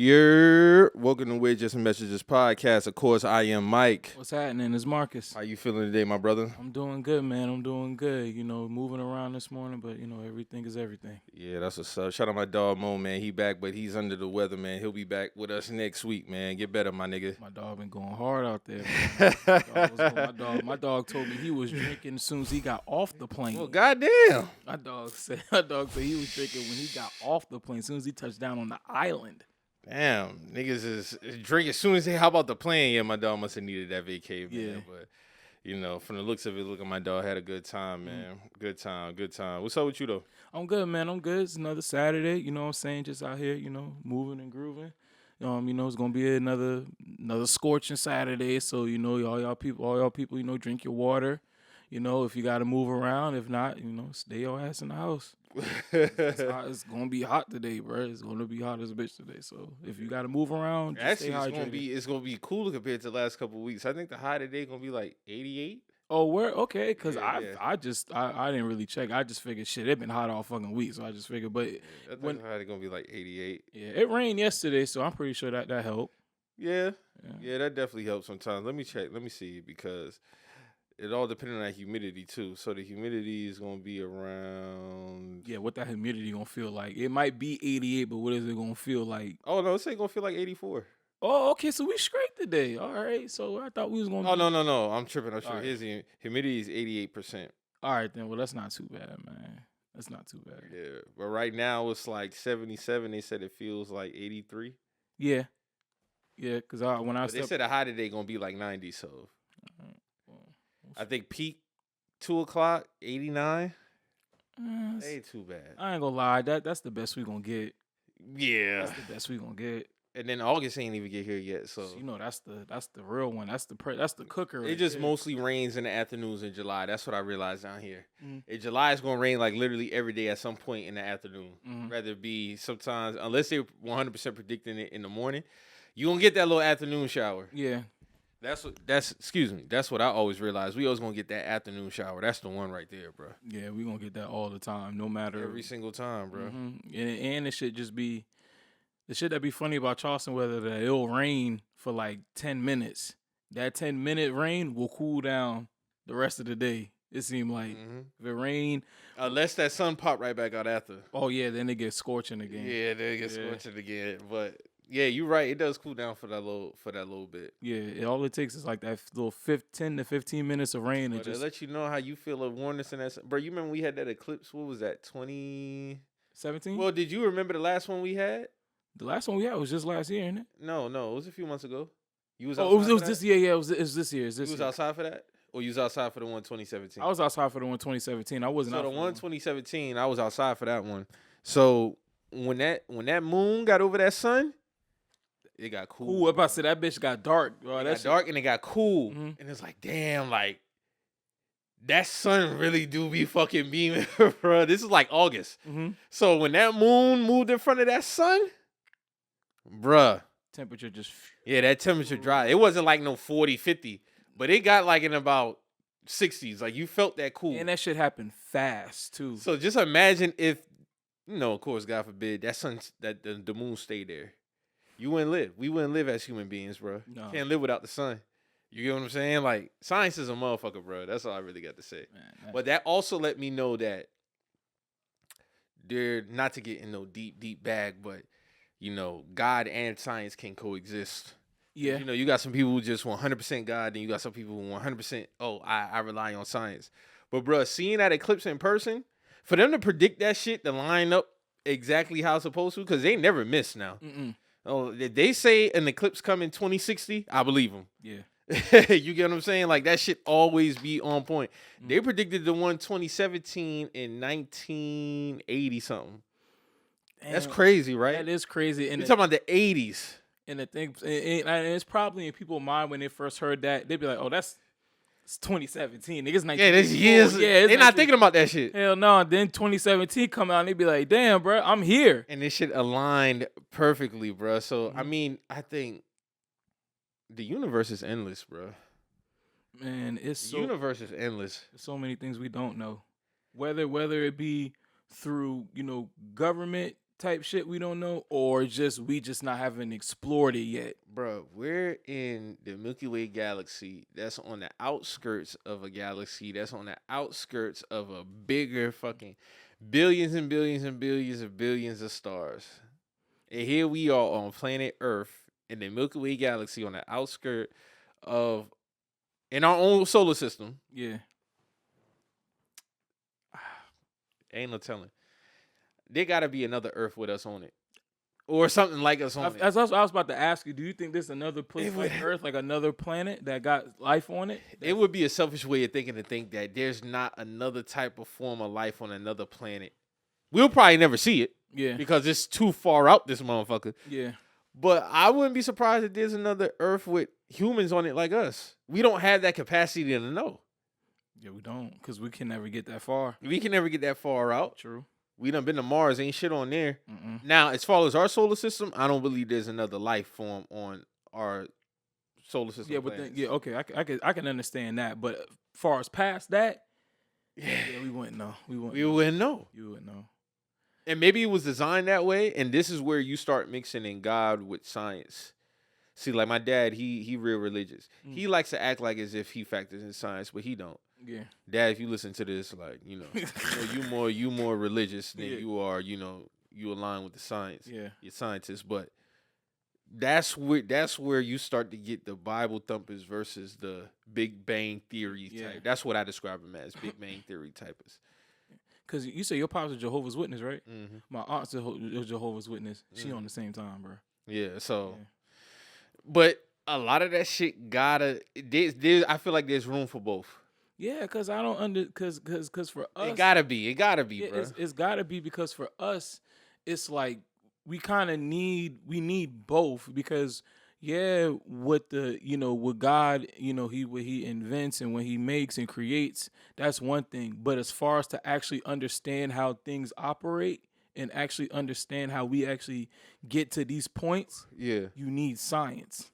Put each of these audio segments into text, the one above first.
Welcome to We're Just Messages podcast. Of course, I am Mike. What's happening? It's Marcus. How you feeling today, my brother? I'm doing good, man. I'm doing good. You know, moving around this morning, but, everything is everything. Yeah, that's what's up. Shout out my dog, Mo, man. He back, but he's under the weather, man. He'll be back with us next week, man. Get better, my nigga. My dog been going hard out there, man. My dog told me he was drinking as soon as he got off the plane. Well, goddamn. My dog said he was drinking when he got off the plane, as soon as he touched down on the island. Damn, niggas is drinking as soon as they hop out the plane. Yeah, my dog must have needed that vacay, man. Yeah. But, from the looks of it, look at my dog had a good time, man. Good time. What's up with you, though? I'm good, man. I'm good. It's another Saturday, you know what I'm saying? Just out here, moving and grooving. It's gonna be another scorching Saturday. So, all y'all people, drink your water. If you gotta move around. If not, stay your ass in the house. It's gonna be hot today, bro. It's gonna be hot as a bitch today. So if you gotta move around, just stay hydrated. It's gonna be cooler compared to the last couple of weeks. I think the high today gonna be like 88. Oh, where? Okay, because Yeah. I didn't really check. I just figured shit. It been hot all fucking week, so I just figured. But I think the high gonna be like 88. Yeah, it rained yesterday, so I'm pretty sure that helped. Yeah, that definitely helps sometimes. Let me check. Let me see because it all depends on that humidity too. So the humidity is gonna be around. Yeah, what that humidity gonna feel like? It might be 88, but what is it gonna feel like? Oh no, it's gonna feel like 84. Oh, okay, so we scraped today. All right, so I thought we was gonna. Oh no, I'm tripping. Right. His humidity is 88%. All right then, well that's not too bad, man. That's not too bad. Yeah, but right now it's like 77. They said it feels like 83. Yeah, because they said the high today gonna be like 90. So. I think peak 2:00, 89. Ain't too bad. I ain't gonna lie, that's the best we gonna get. Yeah, that's the best we gonna get. And then August ain't even get here yet, so that's the real one. That's the cooker. It just mostly rains in the afternoons in July. That's what I realized down here. In July, it's gonna rain like literally every day at some point in the afternoon. Rather be sometimes, unless they're 100% predicting it in the morning, you gonna get that little afternoon shower. Yeah. That's what I always realize. We always gonna get that afternoon shower. That's the one right there, bro. Yeah, we gonna get that all the time, no matter every single time, bro. And it should just be the shit that be funny about Charleston weather that it'll rain for like 10 minutes. That 10-minute rain will cool down the rest of the day. It seemed like if it rain, unless that sun pop right back out after. Oh yeah, then it gets scorching again. Yeah, then it gets scorching again, but. Yeah, you're right. It does cool down for that little bit. Yeah, all it takes is like that little 10 to 15 minutes of rain. But just let you know how you feel of warmness in that. Bro, you remember we had that eclipse? What was that, 2017? Well, did you remember the last one we had? The last one we had was just last year, isn't it? No, it was a few months ago. You was outside it was this year. Yeah, it was this year. You was outside for that? Or you was outside for the one 2017? I was outside for the one 2017. I wasn't out for the one 2017, I was outside for that one. So when that moon got over that sun, it got cool. Ooh, I'm about to say that bitch got dark. Bro. It got dark and it got cool. And it's like, damn, like, that sun really do be fucking beaming, bro. This is like August. So when that moon moved in front of that sun, bruh. Temperature just... Yeah, that temperature dropped. It wasn't like no 40, 50. But it got like in about 60s. Like, you felt that cool. And that shit happened fast, too. So just imagine if, of course, God forbid, that the moon stayed there. You wouldn't live. We wouldn't live as human beings, bro. No. Can't live without the sun. You get what I'm saying? Like, science is a motherfucker, bro. That's all I really got to say. Man, but that also let me know that they're not to get in no deep bag, but, God and science can coexist. Yeah. You got some people who just 100% God, and you got some people who 100%, I rely on science. But, bro, seeing that eclipse in person, for them to predict that shit, to line up exactly how it's supposed to, because they never miss now. Oh, they say an eclipse come in 2060, I believe them. Yeah. You get what I'm saying? Like, that shit always be on point. They predicted the one 2017 in 1980 something. That's crazy, right? That is crazy. And you're talking about the 80s. And the thing, and it's probably in people's mind when they first heard that, they'd be like, "Oh, it's 2017. Niggas 19. Yeah, that's years. Yeah, they're not thinking about that shit. Hell no. Then 2017 come out and they be like, damn, bro, I'm here. And this shit aligned perfectly, bro. So, I mean, I think the universe is endless, bro. Man, the universe is endless. There's so many things we don't know. Whether it be through, government type shit we don't know, or we just not haven't explored it yet. Bro, we're in the Milky Way galaxy that's on the outskirts of a galaxy that's on the outskirts of a bigger fucking billions and billions and billions and billions of stars. And here we are on planet Earth in the Milky Way galaxy on the outskirts of in our own solar system. Yeah. Ain't no telling. There gotta be another Earth with us on it. Or something like us on it. As I was about to ask you, do you think there's another place like Earth, like another planet that got life on it? It would be a selfish way of thinking to think that there's not another type of form of life on another planet. We'll probably never see it. Yeah. Because it's too far out, this motherfucker. Yeah. But I wouldn't be surprised if there's another Earth with humans on it like us. We don't have that capacity to know. Yeah, we don't, because we can never get that far. We can never get that far out. True. We done been to Mars, ain't shit on there. Mm-mm. Now, as far as our solar system, I don't believe there's another life form on our solar system. Yeah, but okay, I can understand that. But as far as past that, yeah, we wouldn't know. We wouldn't know. You wouldn't know. And maybe it was designed that way, and this is where you start mixing in God with science. See, like my dad, he real religious. He likes to act like as if he factors in science, but he don't. Yeah. Dad, if you listen to this, like, you more religious than you are, you align with the science. Yeah. You're scientists, but that's where you start to get the Bible thumpers versus the Big Bang Theory type. That's what I describe them as, Big Bang Theory typers. Because you say your pop's a Jehovah's Witness, right? Mm-hmm. My aunt's a Jehovah's Witness. She on the same time, bro. Yeah, so. Yeah. But a lot of that shit I feel like there's room for both. Yeah, because I don't because for us. It gotta be, bro. It's gotta be because for us, it's like we kind of need both because what God, what he invents and when he makes and creates, that's one thing. But as far as to actually understand how things operate and actually understand how we actually get to these points, you need science.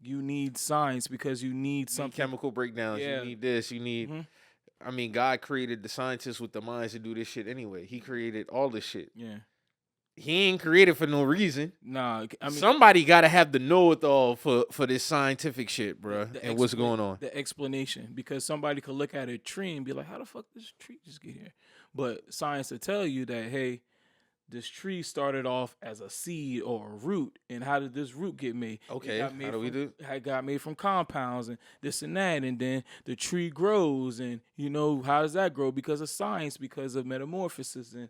You need science because you need something. Chemical breakdowns. You need this. You need. Mm-hmm. I mean, God created the scientists with the minds to do this shit anyway. He created all this shit. Yeah. He ain't created for no reason. Nah, I mean, somebody got to have the know-it-all for this scientific shit, bro, and what's going on. The explanation, because somebody could look at a tree and be like, how the fuck did this tree just get here? But science will tell you that, hey, this tree started off as a seed or a root, and how did this root get made? Okay, how do we do? It got made from compounds and this and that, and then the tree grows, and how does that grow? Because of science, because of metamorphosis, and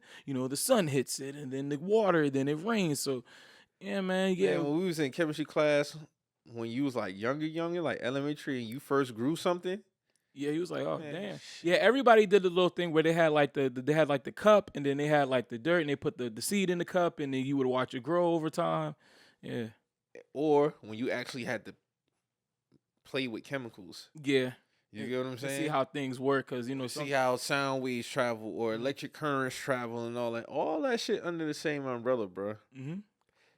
the sun hits it, and then the water, then it rains. So, yeah, man, yeah. Man, when we was in chemistry class, when you was like younger, like elementary, and you first grew something. Yeah, he was like, oh, man, damn. Yeah, everybody did the little thing where they had like the cup, and then they had like the dirt, and they put the seed in the cup, and then you would watch it grow over time. Yeah. Or when you actually had to play with chemicals. Yeah. You get what I'm saying? See how things work, because see how sound waves travel or electric currents travel and all that. All that shit under the same umbrella, bro. Mm-hmm.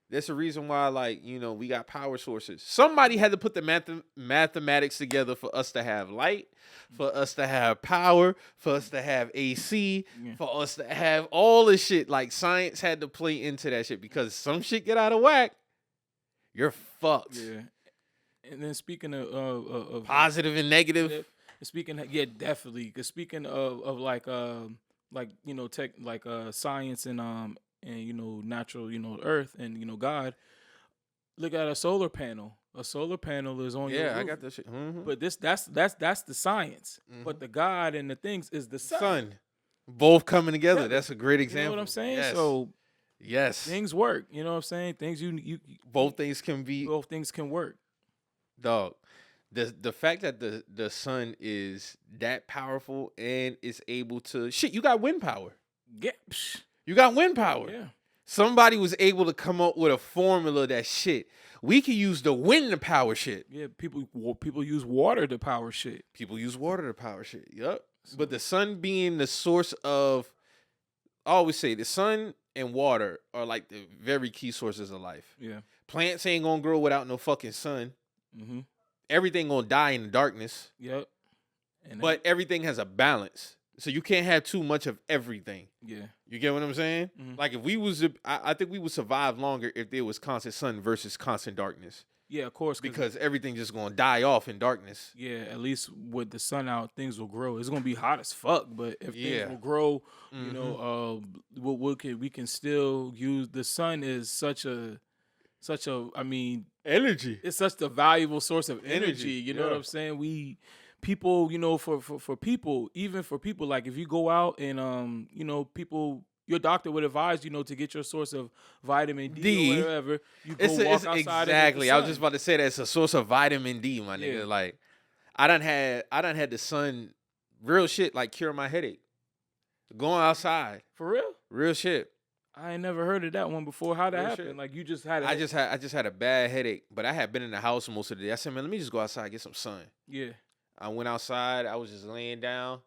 That's the reason why, like, we got power sources. Somebody had to put the mathematics together for us to have light, for us to have power, for us to have AC, for us to have all this shit. Like, science had to play into that shit because some shit get out of whack, you're fucked. Yeah. And then speaking of positive and negative. Definitely. Because speaking of science and natural, Earth and God. Look at a solar panel. A solar panel is on your roof. I got that shit. Mm-hmm. But that's the science. Mm-hmm. But the God and the things is the sun. Both coming together. That's a great example. You know what I'm saying? Yes. So yes, things work. You know what I'm saying? Things you both things can work. Dog. The fact that the sun is that powerful and is able to you got wind power. Yeah. You got wind power. Yeah. Somebody was able to come up with a formula that we can use the wind to power shit. Yeah, people use water to power shit. Yup. So. But the sun being the source of, I always say the sun and water are like the very key sources of life. Yeah. Plants ain't gonna grow without no fucking sun. Mm-hmm. Everything gonna die in the darkness. Yep. But everything has a balance. So you can't have too much of everything. Yeah. You get what I'm saying? Mhm. Like if we was, I think we would survive longer if there was constant sun versus constant darkness. Yeah, of course. Because everything just gonna die off in darkness. Yeah, at least with the sun out, things will grow. It's gonna be hot as fuck, but if things will grow, you know, we can still use the sun is such a I mean, energy. It's such a valuable source of energy. You know what I'm saying? People, you know, for people, even for people, like if you go out and you know, people. Your doctor would advise, you know, to get your source of vitamin D or whatever. You go walk outside. Exactly. I was just about to say that it's a source of vitamin D, my nigga. Like, I done had the sun, real shit, like cure my headache. Going outside. For real? Real shit. I ain't never heard of that one before. How'd that happen? Shit. Like you just had. I just had a bad headache, but I had been in the house most of the day. I said, man, let me just go outside and get some sun. Yeah. I went outside. I was just laying down,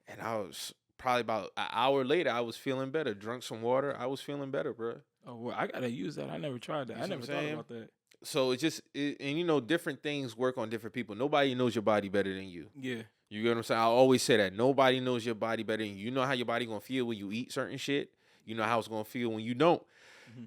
and I was. Probably about an hour later, I was feeling better. Drunk some water. I was feeling better, bro. Oh, well, I gotta use that. I never tried that. I never thought about that. So and you know, different things work on different people. Nobody knows your body better than you. Yeah. You get what I'm saying? I always say that. Nobody knows your body better than you. You know how your body gonna feel when you eat certain shit. You know how it's gonna feel when you don't. Mm-hmm.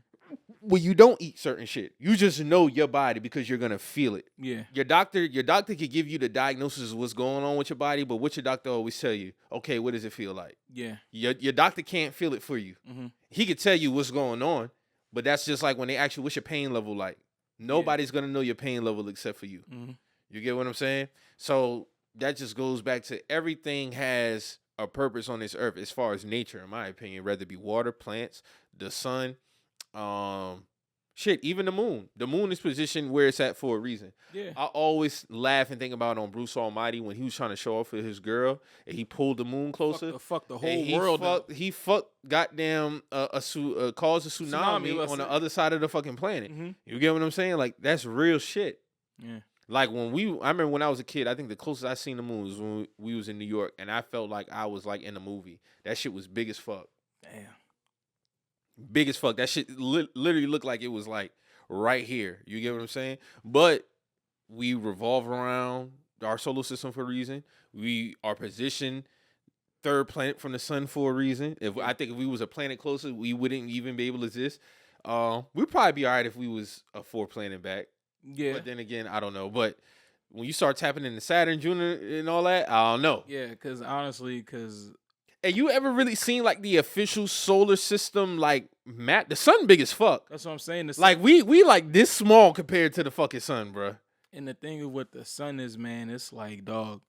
When you don't eat certain shit, you just know your body because you're gonna feel it. Yeah. Your doctor could give you the diagnosis of what's going on with your body, but what your doctor always tell you, okay, what does it feel like? Yeah. Your doctor can't feel it for you. Mm-hmm. He could tell you what's going on, but that's just like when they ask you what's your pain level like. Nobody's gonna know your pain level except for you. Mm-hmm. You get what I'm saying? So that just goes back to everything has a purpose on this earth as far as nature, in my opinion, whether it be water, plants, the sun. Even the moon. The moon is positioned where it's at for a reason. Yeah. I always laugh and think about on Bruce Almighty when he was trying to show off with his girl and he pulled the moon closer. Fuck the whole world. He fucked goddamn caused a tsunami on the other side of the fucking planet. Mm-hmm. You get what I'm saying? Like that's real shit. Yeah. Like I remember when I was a kid, I think the closest I seen the moon was when we was in New York, and I felt like I was like in a movie. That shit was big as fuck. Damn. Big as fuck. That shit literally looked like it was like right here. You get what I'm saying? But we revolve around our solar system for a reason. We are positioned third planet from the sun for a reason. I think if we was a planet closer, we wouldn't even be able to exist. We'd probably be all right if we was a 4 planet back. Yeah. But then again, I don't know. But when you start tapping into Saturn, Jupiter, and all that, I don't know. Yeah, because honestly, Hey, you ever really seen like the official solar system like map? The sun big as fuck. That's what I'm saying. Like we like this small compared to the fucking sun, bro. And the thing with the sun is, man, it's like, dog,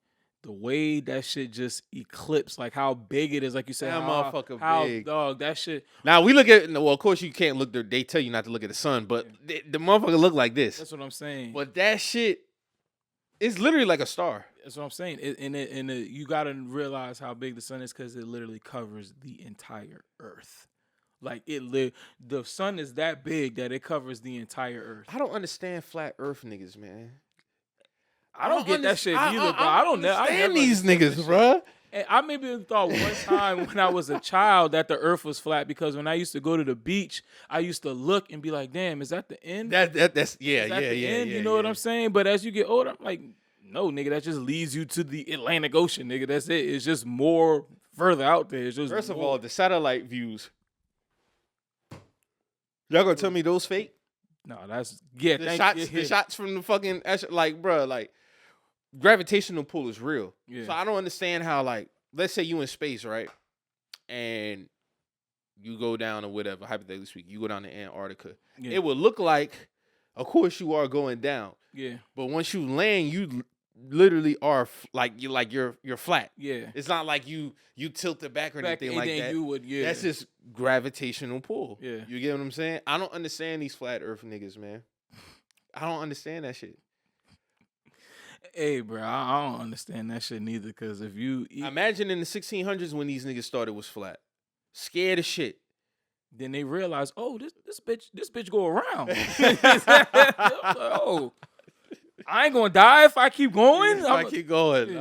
the way that shit just eclipse, like how big it is, like you said, that motherfucker big. Dog, that shit. Now we look at, well, of course you can't look. They tell you not to look at the sun, but the motherfucker look like this. That's what I'm saying. But that shit, it's literally like a star. That's what I'm saying. You gotta realize how big the sun is because it literally covers the entire Earth. Like the sun is that big that it covers the entire Earth. I don't understand flat Earth niggas, man. I don't get that shit either, bro. I don't understand these niggas, bro. And I maybe thought one time when I was a child that the Earth was flat because when I used to go to the beach, I used to look and be like, "Damn, is that the end?" That's yeah. You know what I'm saying? But as you get older, I'm like, no, nigga, that just leads you to the Atlantic Ocean, nigga. That's it. It's just more further out there. It's just First of all, the satellite views. Y'all gonna tell me those fake? No, that's the shots from the fucking like, bro, like gravitational pull is real. Yeah. So I don't understand how, like, let's say you in space, right? And you go down or whatever, hypothetically speaking, you go down to Antarctica. Yeah. It would look like, of course, you are going down. Yeah. But once you land, you literally are you're flat. Yeah. It's not like you tilt it back or anything like that. You would, yeah. That's just gravitational pull. Yeah. You get what I'm saying? I don't understand these flat earth niggas, man. I don't understand that shit. Hey, bro, I don't understand that shit neither. Because if you imagine in the 1600s when these niggas started was flat, scared of shit. Then they realize, oh, this bitch go around. Oh, I ain't gonna die if I keep going. If I keep going,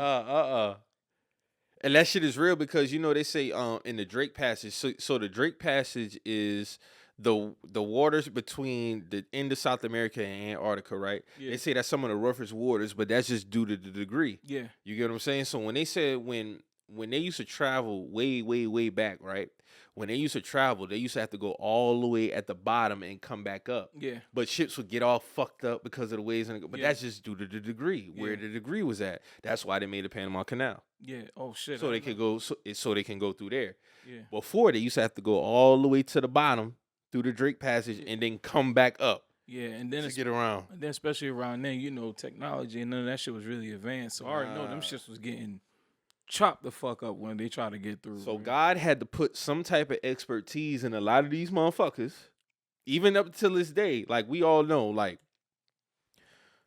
And that shit is real because, you know, they say in the Drake Passage. So the Drake Passage is the waters between the end of South America and Antarctica, right? Yeah. They say that's some of the roughest waters, but that's just due to the degree. Yeah. You get what I'm saying? So when they said when when they used to travel way, way, way back, right? When they used to travel, they used to have to go all the way at the bottom and come back up. Yeah. But ships would get all fucked up because of the waves. But Yeah. that's just due to the degree, where the degree was at. That's why they made the Panama Canal. Yeah. Oh shit. So they could go, so they can go through there. Yeah. Before, they used to have to go all the way to the bottom through the Drake Passage and then come back up. Yeah, and then to get around. And then especially around then, you know, technology and none of that shit was really advanced. So I already know them shits was getting chopped the fuck up when they try to get through. So God had to put some type of expertise in a lot of these motherfuckers, even up till this day. Like we all know, like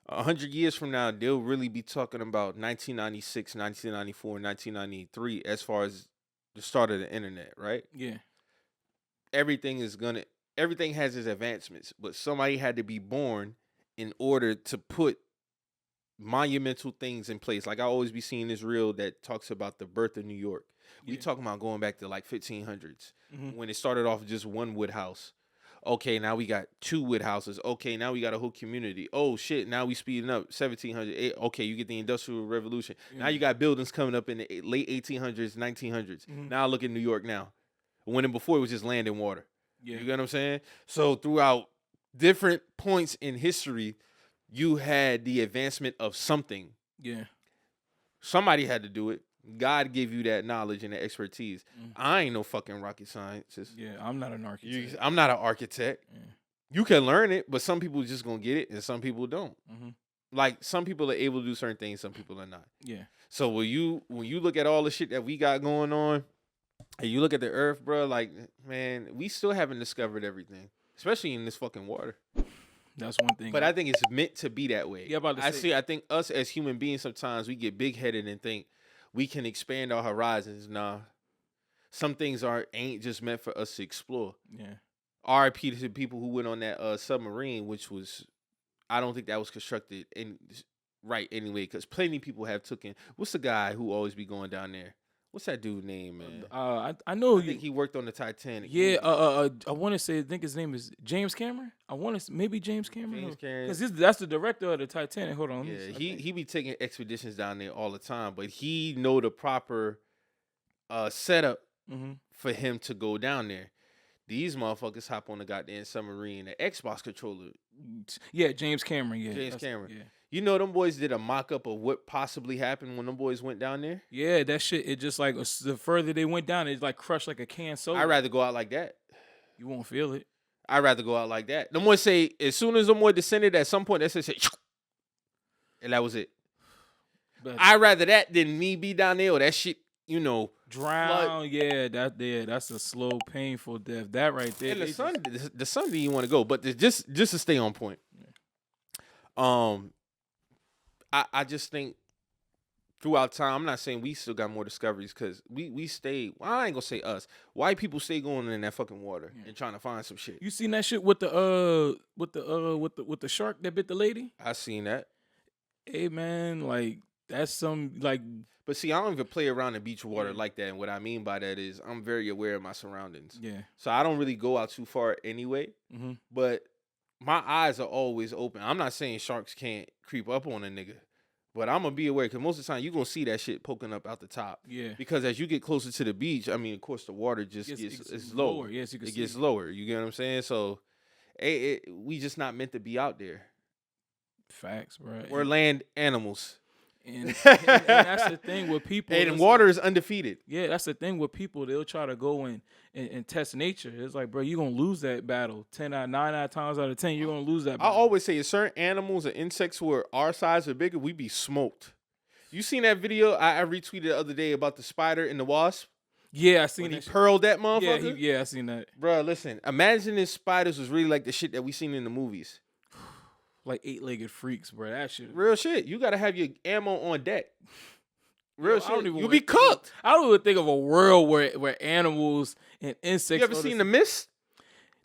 100 years from now, they'll really be talking about 1996, 1994, 1993 as far as the start of the internet, right? Yeah. Everything has its advancements, but somebody had to be born in order to put monumental things in place. Like I always be seeing this reel that talks about the birth of New York. We talking about going back to like 1500s when it started off with just one wood house. Okay, now we got 2 wood houses. Okay, now we got a whole community. Oh shit, now we speeding up 1700. Okay, you get the Industrial Revolution. Now you got buildings coming up in the late 1800s, 1900s. Now look at New York now. When before it was just land and water. Yeah. You get what I'm saying? So throughout different points in history, you had the advancement of something. Yeah. Somebody had to do it. God gave you that knowledge and that expertise. I ain't no fucking rocket scientist. Yeah, I'm not an architect. I'm not an architect. Yeah. You can learn it, but some people just gonna get it and some people don't. Like some people are able to do certain things, some people are not. Yeah. So when you look at all the shit that we got going on, and you look at the earth, bro, like, man, we still haven't discovered everything, especially in this fucking water. That's one thing. But I think it's meant to be that way. Yeah, I think us as human beings sometimes we get big headed and think we can expand our horizons. Nah, some things ain't just meant for us to explore. Yeah. R.I.P. to the people who went on that submarine, which was, I don't think that was constructed right anyway, because plenty of people have taken. What's the guy who always be going down there? What's that dude's name, man? I know. I think he worked on the Titanic. Yeah. I want to say. I think his name is James Cameron. Maybe James Cameron. James Cameron. Because that's the director of the Titanic. Hold on. Yeah, he be taking expeditions down there all the time, but he know the proper setup for him to go down there. These motherfuckers hop on the goddamn submarine, the Xbox controller. Yeah, James Cameron. Yeah, James Cameron. Yeah. You know them boys did a mock-up of what possibly happened when them boys went down there? Yeah, that shit, it just like, the further they went down, it like crushed like a can soda. I'd rather go out like that. You won't feel it. I'd rather go out like that. Them boys say, as soon as them boys descended, at some point, they say, and that was it. But I'd rather that than me be down there or that shit, you know, drown. Yeah, that's a slow, painful death. That right there. And the sun didn't want to go, but just to stay on point. Yeah. I just think throughout time, I'm not saying we still got more discoveries because we stay. Well, I ain't gonna say us. White people stay going in that fucking water and trying to find some shit. You seen that shit with the shark that bit the lady? I seen that. Hey man, like that's some like. But see, I don't even play around in beach water like that. And what I mean by that is I'm very aware of my surroundings. Yeah. So I don't really go out too far anyway. But my eyes are always open. I'm not saying sharks can't creep up on a nigga, but I'm gonna be aware because most of the time you're gonna see that shit poking up out the top. Yeah. Because as you get closer to the beach, I mean, of course, the water just gets lower. Yes, you can it gets lower. You get what I'm saying? So, we just not meant to be out there. Facts, bro. We're land animals. And that's the thing with people. And water is undefeated. Yeah, that's the thing with people. They'll try to go and test nature. It's like, bro, you're going to lose that battle. 9 times out of 10, you're going to lose that battle. I always say, certain animals or insects who are our size or bigger, we be smoked. You seen that video I retweeted the other day about the spider and the wasp? Yeah, I seen that. He pearled that motherfucker? Yeah, I seen that. Bro, listen. Imagine if spiders was really like the shit that we seen in the movies. Like 8-legged freaks, bro. That shit. Real shit. You gotta have your ammo on deck. Real shit. You be cooked. I don't even think of a world where animals and insects. You ever seen The Mist?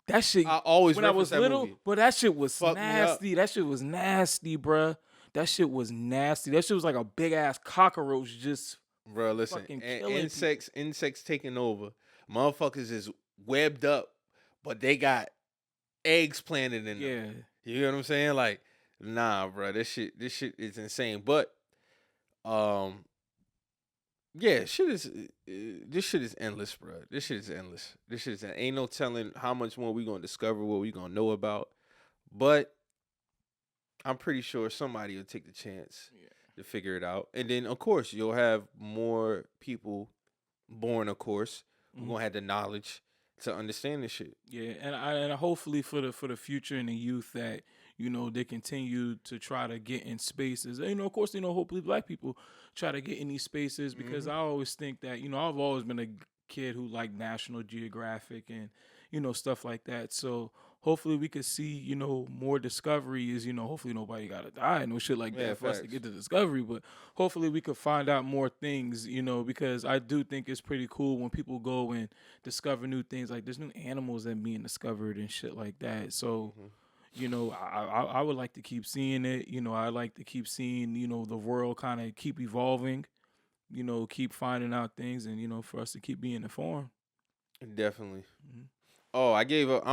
That shit. I always when I was little, movie. But that shit was nasty. That shit was nasty, bro. That shit was nasty. That shit was like a big ass cockroach just. Bro, listen. Insects taking over. Motherfuckers is webbed up, but they got eggs planted in them. Yeah. You know what I'm saying? Like, nah, bro, this shit is insane. But, Yeah, shit is this shit is endless, bro. This shit is endless. This shit is ain't no telling how much more we gonna discover, what we gonna know about. But I'm pretty sure somebody will take the chance Yeah. to figure it out, and then of course you'll have more people born. Of course, who Mhm. gonna have the knowledge to understand this shit. Yeah, and hopefully for the future and the youth that they continue to try to get in spaces. And, of course, hopefully black people try to get in these spaces because Mhm. I always think that I've always been a kid who liked National Geographic and stuff like that. So hopefully we could see more discoveries. Hopefully nobody gotta die, no shit like Yeah, that for us to facts. get the discovery. But hopefully we could find out more things. Because I do think it's pretty cool when people go and discover new things. Like there's new animals that being discovered and shit like that. So Mhm. I would like to keep seeing it. I like to keep seeing the world kind of keep evolving. Keep finding out things, and for us to keep being informed. Definitely. Mhm. Oh, I gave up.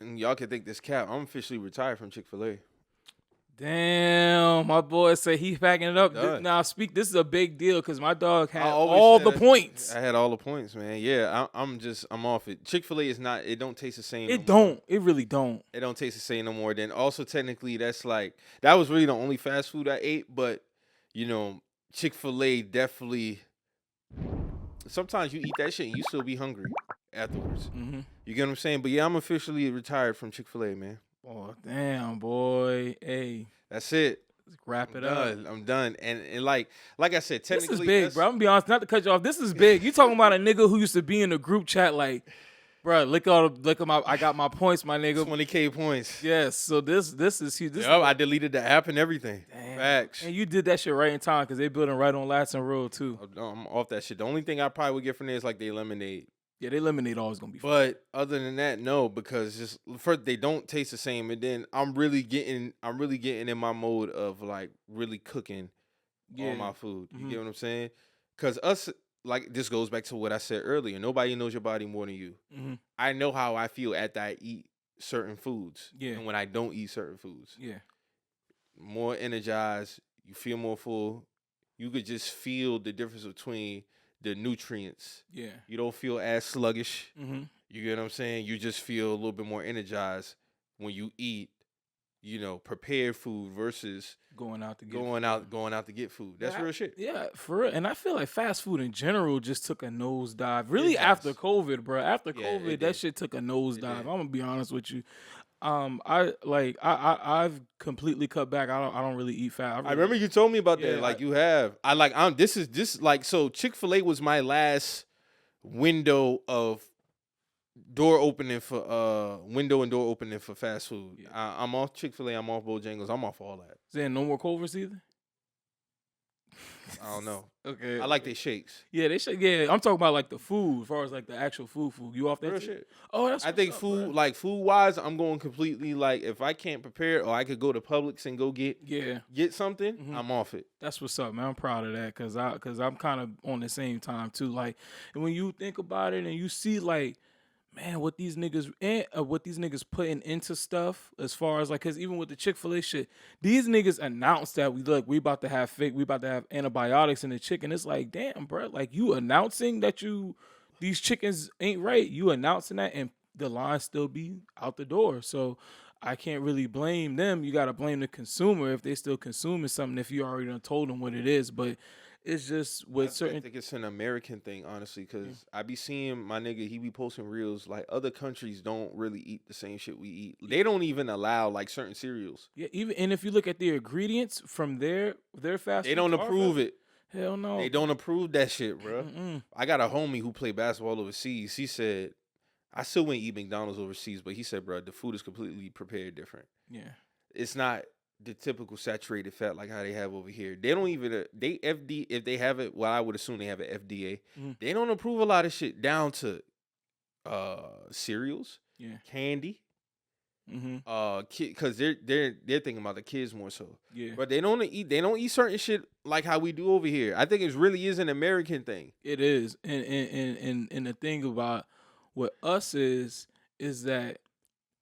Y'all can think this cap. I'm officially retired from Chick Fil A. Damn, my boy said he's packing it up. Done. Now, this is a big deal because my dog I had always all said the points. I had all the points, man. Yeah, I'm off it. Chick Fil A is not. It don't taste the same. It No more. don't. It really don't. It don't taste the same no more. Then also technically that was really the only fast food I ate. But Chick Fil A definitely. Sometimes you eat that shit and you still be hungry afterwards. Mm-hmm. You get what I'm saying? But yeah, I'm officially retired from Chick Fil A, man. Oh, damn, boy. Hey, That's it. let's wrap I'm it up. done. I'm done. And like I said, This is technically, big, bro. I'm gonna be honest, not to cut you off. This is big. You talking about a nigga who used to be in the group chat like, bro, look at my, I got my points, my nigga. 20K points. Yes. So this is huge. This Yup, I deleted the app and everything. damn. Facts. And you did that shit right in time because they building right on Latson Road too. I'm off that shit. The only thing I probably would get from there is like the lemonade. Yeah, they lemonade always gonna be. But other than that, no, because just first they don't taste the same, and then I'm really getting in my mode of like really cooking all my food. You get what I'm saying? Because us, like, this goes back to what I said earlier. Nobody knows your body more than you. Mm-hmm. I know how I feel after I eat certain foods, Yeah. and when I don't eat certain foods. Yeah. More energized, you feel more full. You could just feel the difference between the nutrients. Yeah. You don't feel as sluggish. Mm-hmm. You get what I'm saying? You just feel a little bit more energized when you eat, prepared food versus Going out to get going out to get food. That's real shit. Yeah, for real. And I feel like fast food in general just took a nosedive. Really, It after has. COVID, bro. After Yeah, COVID, it that did. shit took a nosedive. did. I'm gonna be honest with you. I've completely cut back. I don't really eat fat. I remember you told me about that. Yeah, Like you have. So Chick-fil-A was my last window of door opening for door opening for fast food. Yeah. I'm off Chick-fil-A, I'm off Bojangles, I'm off all that. Is there no more Culvers either? I don't know. Okay. I like their shakes. Yeah, they should. Yeah, I'm talking about like the food, as far as like the actual food. You off that Real too? shit. Oh, that's. I think what's up, food, bro. like food wise, I'm going completely like if I can't prepare it or I could go to Publix and go get something, Mhm. I'm off it. That's what's up, man. I'm proud of that because I'm kind of on the same time too. Like, and when you think about it and you see like, man, what these niggas putting into stuff as far as like, because even with the Chick-fil-A shit, these niggas announced that we about to have antibiotics in the chicken. It's like, damn, bro, like you announcing that these chickens ain't right. You announcing that, and the line still be out the door. So I can't really blame them. You got to blame the consumer if they still consuming something if you already done told them what it is. But it's just with I certain. think it's an American thing, honestly, because I be seeing my nigga, he be posting reels like other countries don't really eat the same shit we eat. They don't even allow like certain cereals. Yeah, even and if you look at the ingredients from their fast They food don't to our approve fast- it. Hell no. They don't approve that shit, bro. Mm-mm. I got a homie who played basketball overseas. He said, I still wouldn't eat McDonald's overseas, but he said, bro, the food is completely prepared different. Yeah. It's not the typical saturated fat like how they have over here. They don't even if they have it. Well, I would assume they have an FDA. Mhm. They don't approve a lot of shit down to cereals, Yeah. candy, Mm-hmm. because they're thinking about the kids more so. Yeah. But they don't eat certain shit like how we do over here. I think it really is an American thing. It is. And the thing about with us is that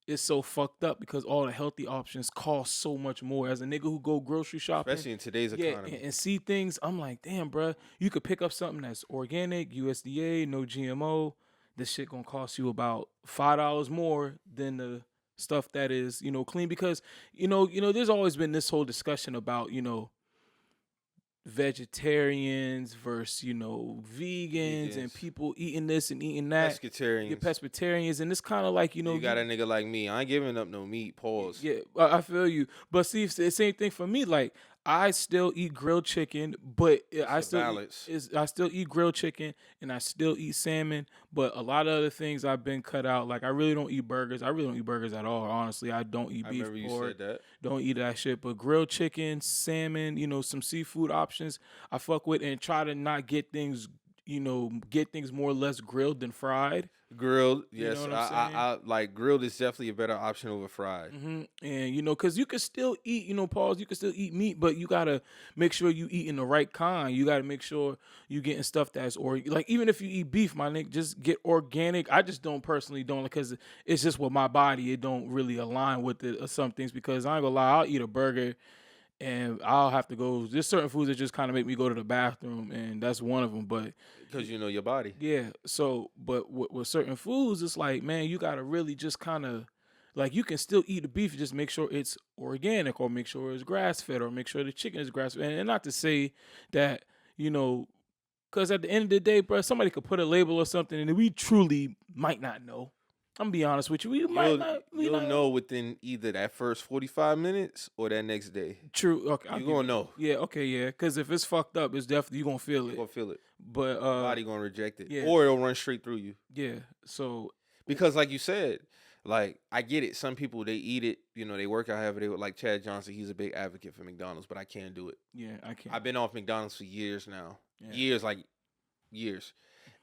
it's so fucked up because all the healthy options cost so much more. As a nigga who go grocery shopping, especially in today's economy, and see things, I'm like, damn, bro, you could pick up something that's organic, USDA, no GMO. This shit gonna cost you about $5 more than the stuff that is, clean. Because there's always been this whole discussion about, vegetarians versus vegans and people eating this and eating that. Pescatarians, and it's kind of like you got a nigga like me. I ain't giving up no meat. Pause. Yeah, I feel you. But see, it's the same thing for me. Like I still eat grilled chicken, but I still eat grilled chicken and I still eat salmon. But a lot of other things I've been cut out. Like I really don't eat burgers. I really don't eat burgers at all. Honestly, I don't eat beef. I remember you said that. Don't eat that shit. But grilled chicken, salmon, some seafood options I fuck with, and try to not get things, get things more or less grilled than fried. Grilled, yes. I like grilled is definitely a better option over fried. Mm-hmm. And because you can still eat, pause. You can still eat meat, but you gotta make sure you eating the right kind. You gotta make sure you getting stuff that's like even if you eat beef, my nigga, just get organic. I just personally don't because it's just with my body. It don't really align with it or some things because I ain't gonna lie. I'll eat a burger. And I'll have to go. There's certain foods that just kind of make me go to the bathroom, and that's one of them. But because you know your body, yeah. So, but with certain foods, it's like, man, you gotta really just kind of like you can still eat the beef, just make sure it's organic, or make sure it's grass fed, or make sure the chicken is grass fed. And not to say that because at the end of the day, bro, somebody could put a label or something, and we truly might not know. I'm gonna be honest with you. You'll know within either that first 45 minutes or that next day. True. Okay. You're gonna know. Yeah. Okay. Yeah. Because if it's fucked up, it's definitely you're gonna feel it. You're gonna feel it. But body gonna reject it. Yeah. Or it'll run straight through you. Yeah. So because like you said, like I get it. Some people they eat it. They work out however they would. Like Chad Johnson, he's a big advocate for McDonald's, but I can't do it. Yeah, I can't. I've been off McDonald's for years now. Yeah. Years.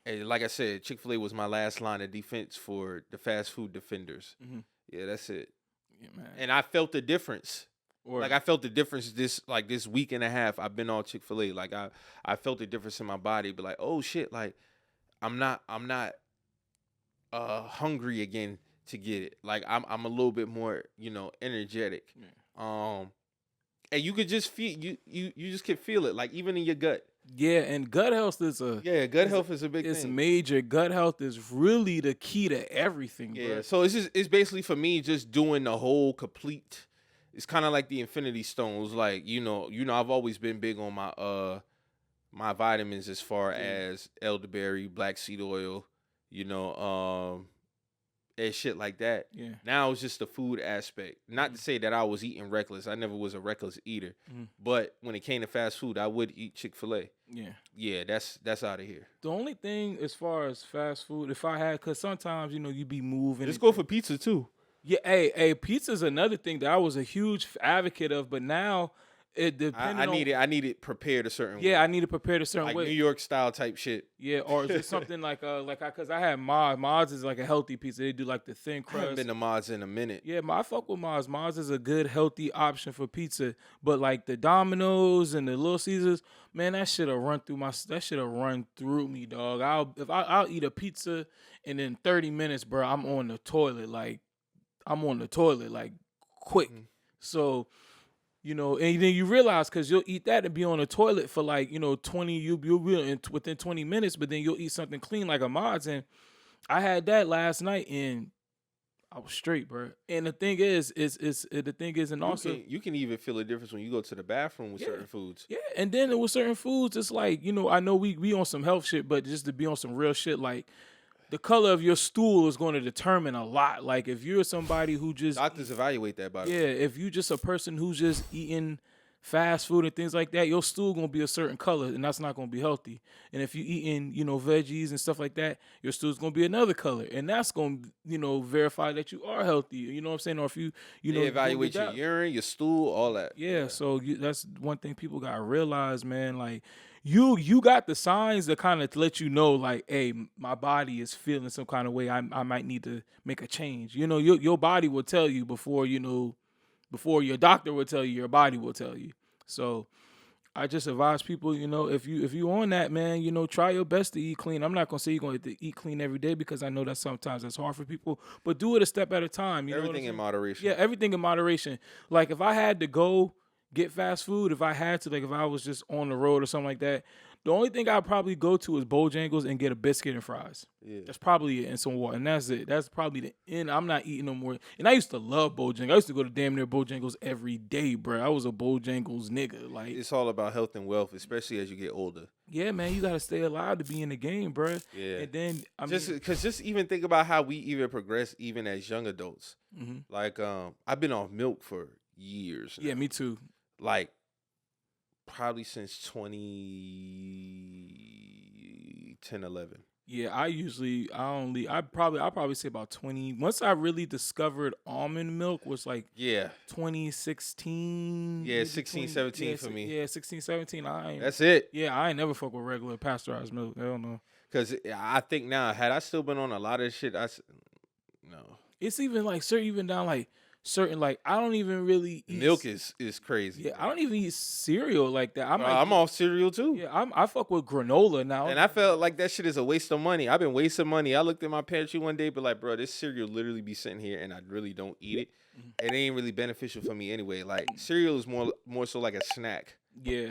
And like I said, Chick Fil was my last line of defense for the fast food defenders. Mm-hmm. Yeah, that's it. Yeah, man. And I felt the difference. I felt the difference this week and a half. I've been on Chick Fil. Like I felt the difference in my body. But like, oh shit, like I'm not hungry again to get it. Like I'm a little bit more energetic. Yeah. And you could just feel you just can feel it. Like even in your gut. Yeah, and gut health is gut health is a big thing. It's major. Gut health is really the key to everything. Yeah, bro. So it's basically for me just doing the whole complete. It's kind of like the Infinity Stones. Like I've always been big on my vitamins as far as elderberry, black seed oil, and shit like that. Yeah. Now it's just the food aspect. Not to say that I was eating reckless. I never was a reckless eater. Mm. But when it came to fast food, I would eat Chick Fil. Yeah. Yeah, that's out of here. The only thing as far as fast food, if I had, because sometimes you be moving. Just go for pizza too. Yeah. Hey, pizza's another thing that I was a huge advocate of, but now. It depending I need it prepared a certain way. Yeah, I need it prepared a certain way. way. New York style type shit. Yeah, or is it something because I had Mods. Mods is like a healthy pizza. They do like the thin crust. I haven't been to Mods in a minute. Yeah, I fuck with Mods. Mods is a good healthy option for pizza. But like the Domino's and the Little Caesars, man, that shit'll run through me, dog. I'll eat a pizza and in 30 minutes, bro, I'm on the toilet like quick. Mm-hmm. So. And then you realize because you'll eat that and be on the toilet for like 20. You'll be within 20 minutes, but then you'll eat something clean like a Mods. And I had that last night and I was straight, bro. And the thing is, and also you can even feel a difference when you go to the bathroom with certain foods. Yeah, and then with certain foods, it's like I know we on some health shit, but just to be on some real shit, like. The color of your stool is going to determine a lot. Like if you're somebody who just doctors evaluate that by the way. Yeah, if you just a person who's just eating fast food and things like that, your stool gonna be a certain color, and that's not gonna be healthy. And if you eating veggies and stuff like that, your stool's gonna be another color, and that's gonna verify that you are healthy. You know what I'm saying? Or if you they evaluate your urine, your stool, all that. Yeah. So that's one thing people gotta realize, man. Like. You got the signs that kind of let you know, like, hey, my body is feeling some kind of way. I might need to make a change. Your body will tell you before your doctor will tell you. Your body will tell you. So, I just advise people, you know, if you on that, man, you know, try your best to eat clean. I'm not gonna say you're going to eat clean every day because I know that sometimes that's hard for people, but do it a step at a time. You know what I'm Everything in saying? moderation. Yeah, everything in moderation. Like if I had to go get fast food, if I had to, like if I was just on the road or something like that, the only thing I'd probably go to is Bojangles and get a biscuit and fries. Yeah. That's probably it, and some water, and that's it. That's probably the end. I'm not eating no more. And I used to love Bojangles. I used to go to damn near Bojangles every day, bro. I was a Bojangles nigga. Like, It's all about health and wealth, especially as you get older. yeah, man, you gotta stay alive to be in the game, bro. Yeah. And then Just even think about how we even progress even as young adults. Mhm. Like I've been off milk for years. Yeah, me too. Like probably since 2010, 11. Yeah, I probably say about 20. Once I really discovered almond milk was like Yeah. 2016. Yeah, maybe 16, 20 17 yeah, for me. Yeah, 16, 17. That's it. I ain't never fuck with regular pasteurized milk. Hell no. Because I think now, had I still been on a lot of shit, no. It's even like even down like certain like I don't even really eat Milk is crazy. Yeah, I don't even eat cereal like that. I'm off cereal too. Yeah, I fuck with granola now. And I felt like that shit is a waste of money. I've been wasting money. I looked at my pantry one day, but like, bro, this cereal literally be sitting here and I really don't eat it. It ain't really beneficial for me anyway. Like cereal is more so like a snack. Yeah.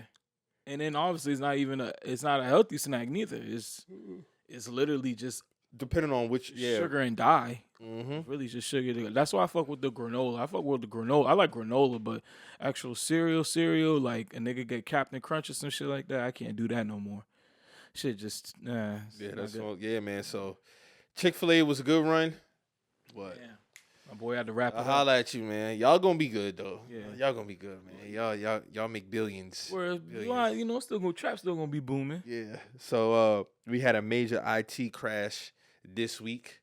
And then obviously it's not a healthy snack neither. It's literally just Depending on which sugar and dye. Mm-hmm. Really just sugar. That's why I fuck with the granola. I fuck with the granola. I like granola, but actual cereal, like a nigga get Captain Crunch or some shit like that, I can't do that no more. Shit just Yeah, man. So Chick Fil was a good run. What? Yeah. My boy had to wrap it I'll up. holla at you, man. Y'all gonna be good though. Yeah. Y'all gonna be good, man. Y'all make billions. Whereas, Billions. you know, trap still gonna be booming. Yeah. So we had a major IT crash this week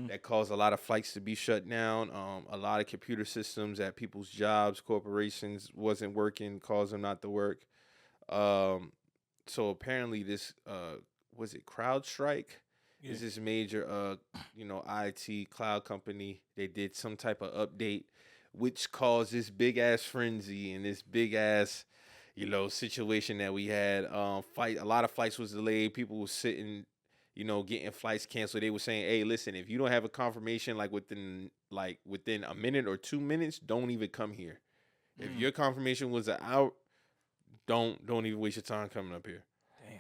that caused a lot of flights to be shut down. A lot of computer systems at people's jobs, corporations wasn't working, caused them not to work. So apparently this was it CrowdStrike? Yeah. Is this major IT cloud company? They did some type of update which caused this big ass frenzy and this big ass situation that we had. A lot of flights was delayed. People were sitting, getting flights canceled. They were saying, hey, listen, if you don't have a confirmation within a minute or 2 minutes, don't even come here. If your confirmation was out, don't even waste your time coming up here. Damn.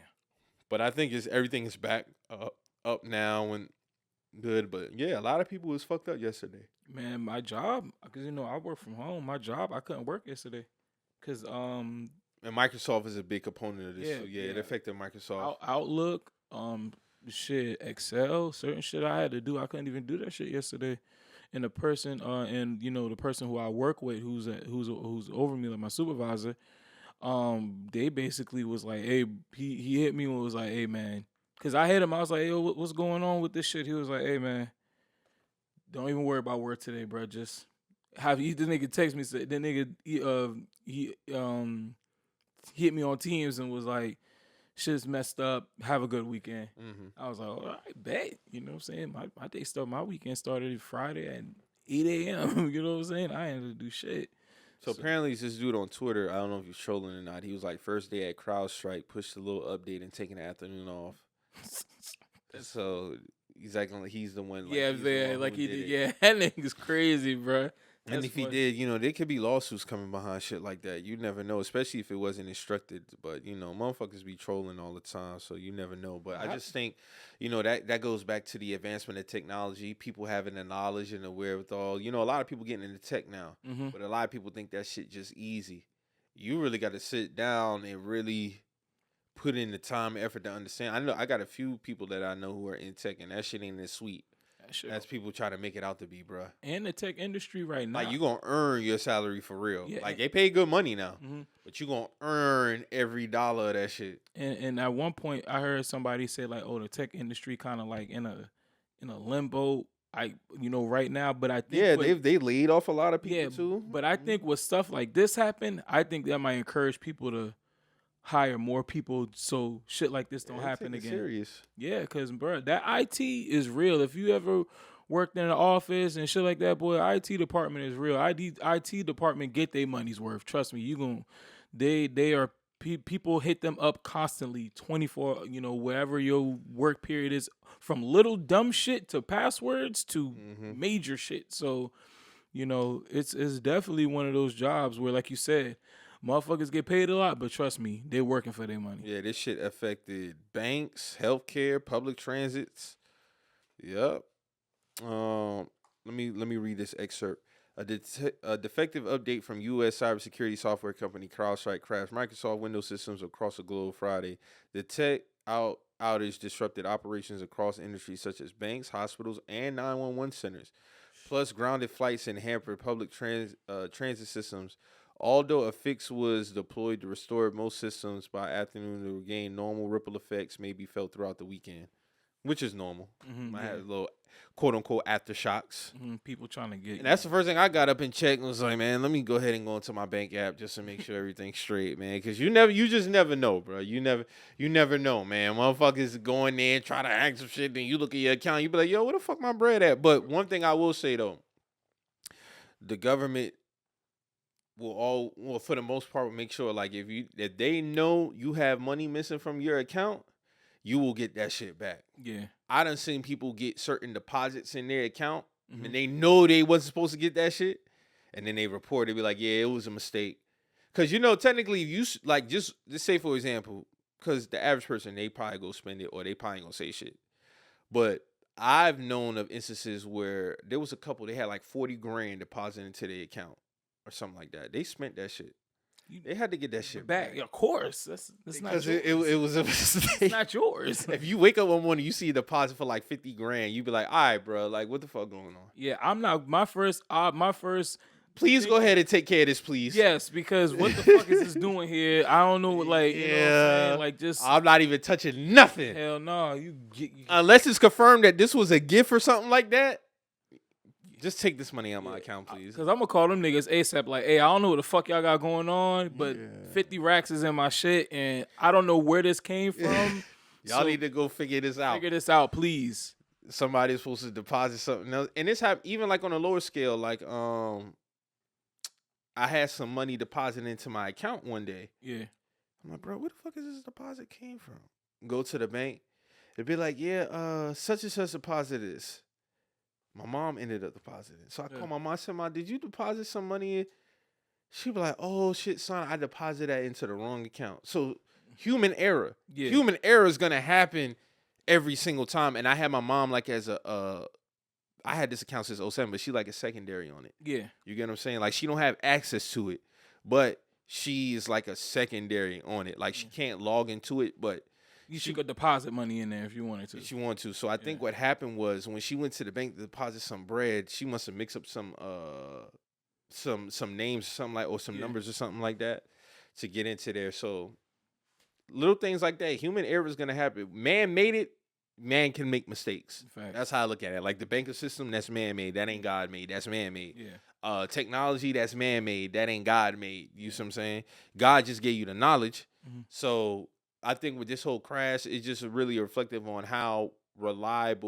But I think everything is back up now and good. But yeah, a lot of people was fucked up yesterday. Man, my job, because I work from home. My job, I couldn't work yesterday, because And Microsoft is a big component of this. Yeah, so yeah, it yeah. affected Microsoft. Outlook, Excel, certain shit I had to do. I couldn't even do that shit yesterday. And the person, the person who I work with, who's over me, like my supervisor, they basically was like, hey, he hit me and was like, hey man, because I hit him. I was like, yo, what's going on with this shit? He was like, hey man, don't even worry about work today, bro. Just have you. This nigga text me, said the nigga he hit me on Teams and was like, shit's messed up. Have a good weekend. I was like, all right, bet. You know what I'm saying? My weekend started Friday at 8 a.m. You know what I'm saying? I ain't had to do shit. So apparently this dude on Twitter, I don't know if he's trolling or not. He was like, first day at CrowdStrike, pushed a little update and taking the afternoon off. So he's like, he's the one. Yeah, man. Like he did. Yeah, that nigga's crazy, bro. And if he did, there could be lawsuits coming behind shit like that. You never know, especially if it wasn't instructed. But, motherfuckers be trolling all the time, so you never know. But I just think, that goes back to the advancement of technology, people having the knowledge and the wherewithal. A lot of people getting into tech now, but a lot of people think that shit just easy. You really got to sit down and really put in the time and effort to understand. I got a few people that I know who are in tech, and that shit ain't as sweet. That's people trying to make it out to be, bro. And the tech industry right now. Like, you going to earn your salary for real. Yeah, like, they pay good money now. But you going to earn every dollar of that shit. And at one point, I heard somebody say, like, oh, the tech industry kind of, like, in a limbo, right now. But I think... Yeah, they laid off a lot of people, too. But I think with stuff like this happen, I think that might encourage people to hire more people so shit like this don't happen again. Serious. Yeah, because, bro, that IT is real. If you ever worked in an office and shit like that, boy, IT department is real. IT department get their money's worth. Trust me, they are people hit them up constantly, 24. Wherever your work period is, from little dumb shit to passwords to major shit. So, it's definitely one of those jobs where, like you said, motherfuckers get paid a lot, but trust me, they're working for their money. Yeah, this shit affected banks, healthcare, public transits. Yep. Let me read this excerpt. A defective update from U.S. cybersecurity software company CrowdStrike crashed Microsoft Windows systems across the globe Friday. The tech outage disrupted operations across industries such as banks, hospitals, and 911 centers, plus grounded flights and hampered public transit systems. Although a fix was deployed to restore most systems by afternoon to regain normal, ripple effects may be felt throughout the weekend, which is normal. I had a little quote-unquote aftershocks. People trying to get... And that's the first thing I got up and checked and was like, man, let me go ahead and go into my bank app just to make sure everything's straight, man. Because you just never know, bro. You never know, man. Motherfuckers go in there and try to act some shit, then you look at your account, you be like, yo, where the fuck my bread at? But one thing I will say, though, the government will for the most part, make sure, like, if they know you have money missing from your account, you will get that shit back. Yeah. I done seen people get certain deposits in their account, and they know they wasn't supposed to get that shit, and then they report it, be like, yeah, it was a mistake. Because, technically, if you, like, just say, for example, because the average person, they probably go spend it, or they probably gonna say shit. But I've known of instances where there was a couple, they had like 40 grand deposited into their account or something like that. They spent that shit. They had to get that shit back. Of course. That's not yours. Because it was a mistake. It's not yours. If you wake up one morning, you see a deposit for like 50 grand, you be like, all right, bro, like, what the fuck going on? Yeah, I'm not, my first. Please go ahead and take care of this, please. Yes, because what the fuck is this doing here? I don't know what, like, you know what I'm saying? Like, just... I'm not even touching nothing. Hell no. Unless it's confirmed that this was a gift or something like that. Just take this money out my account, please. Because I'm going to call them niggas ASAP. Like, hey, I don't know what the fuck y'all got going on, but 50 racks is in my shit, and I don't know where this came from. Y'all need to go figure this out. Figure this out, please. Somebody's supposed to deposit something else. And this happened even, like, on a lower scale. Like, I had some money deposited into my account one day. Yeah. I'm like, bro, where the fuck is this deposit came from? Go to the bank. It'd be like, yeah, such and such deposited this. My mom ended up depositing. So I called my mom. I said, Mom, did you deposit some money in? She be like, oh, shit, son, I deposited that into the wrong account. So human error. Yeah. Human error is going to happen every single time. And I had my mom like as I had this account since 2007, but she like a secondary on it. Yeah. You get what I'm saying? Like she don't have access to it, but she is like a secondary on it. Like she can't log into it, but she could deposit money in there if you wanted to. If she wanted to. So I think what happened was when she went to the bank to deposit some bread, she must have mixed up some names or something like, or some numbers or something like that to get into there. So little things like that, human error is gonna happen. Man made it. Man can make mistakes. Facts. That's how I look at it. Like the banking system, that's man-made. That ain't God-made. That's man-made. Yeah. Technology, that's man-made. That ain't God-made. You see what I'm saying? God just gave you the knowledge. Mm-hmm. So I think with this whole crash, it's just really reflective on how reliant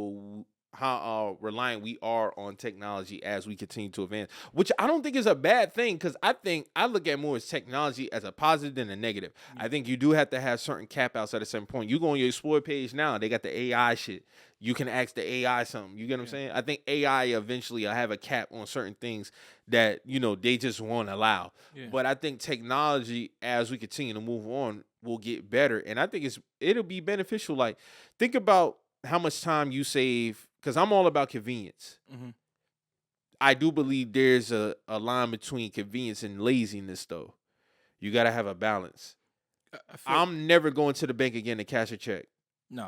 we are on technology as we continue to advance, which I don't think is a bad thing, because I look at more as technology as a positive than a negative. Mm-hmm. I think you do have to have certain cap outs at a certain point. You go on your Explore page now, they got the AI shit. You can ask the AI something. You get what I'm saying? I think AI eventually will have a cap on certain things that, they just won't allow. Yeah. But I think technology, as we continue to move on, will get better. And I think it'll be beneficial. Like, think about how much time you save, because I'm all about convenience. Mm-hmm. I do believe there's a line between convenience and laziness, though. You got to have a balance. I'm never going to the bank again to cash a check. No.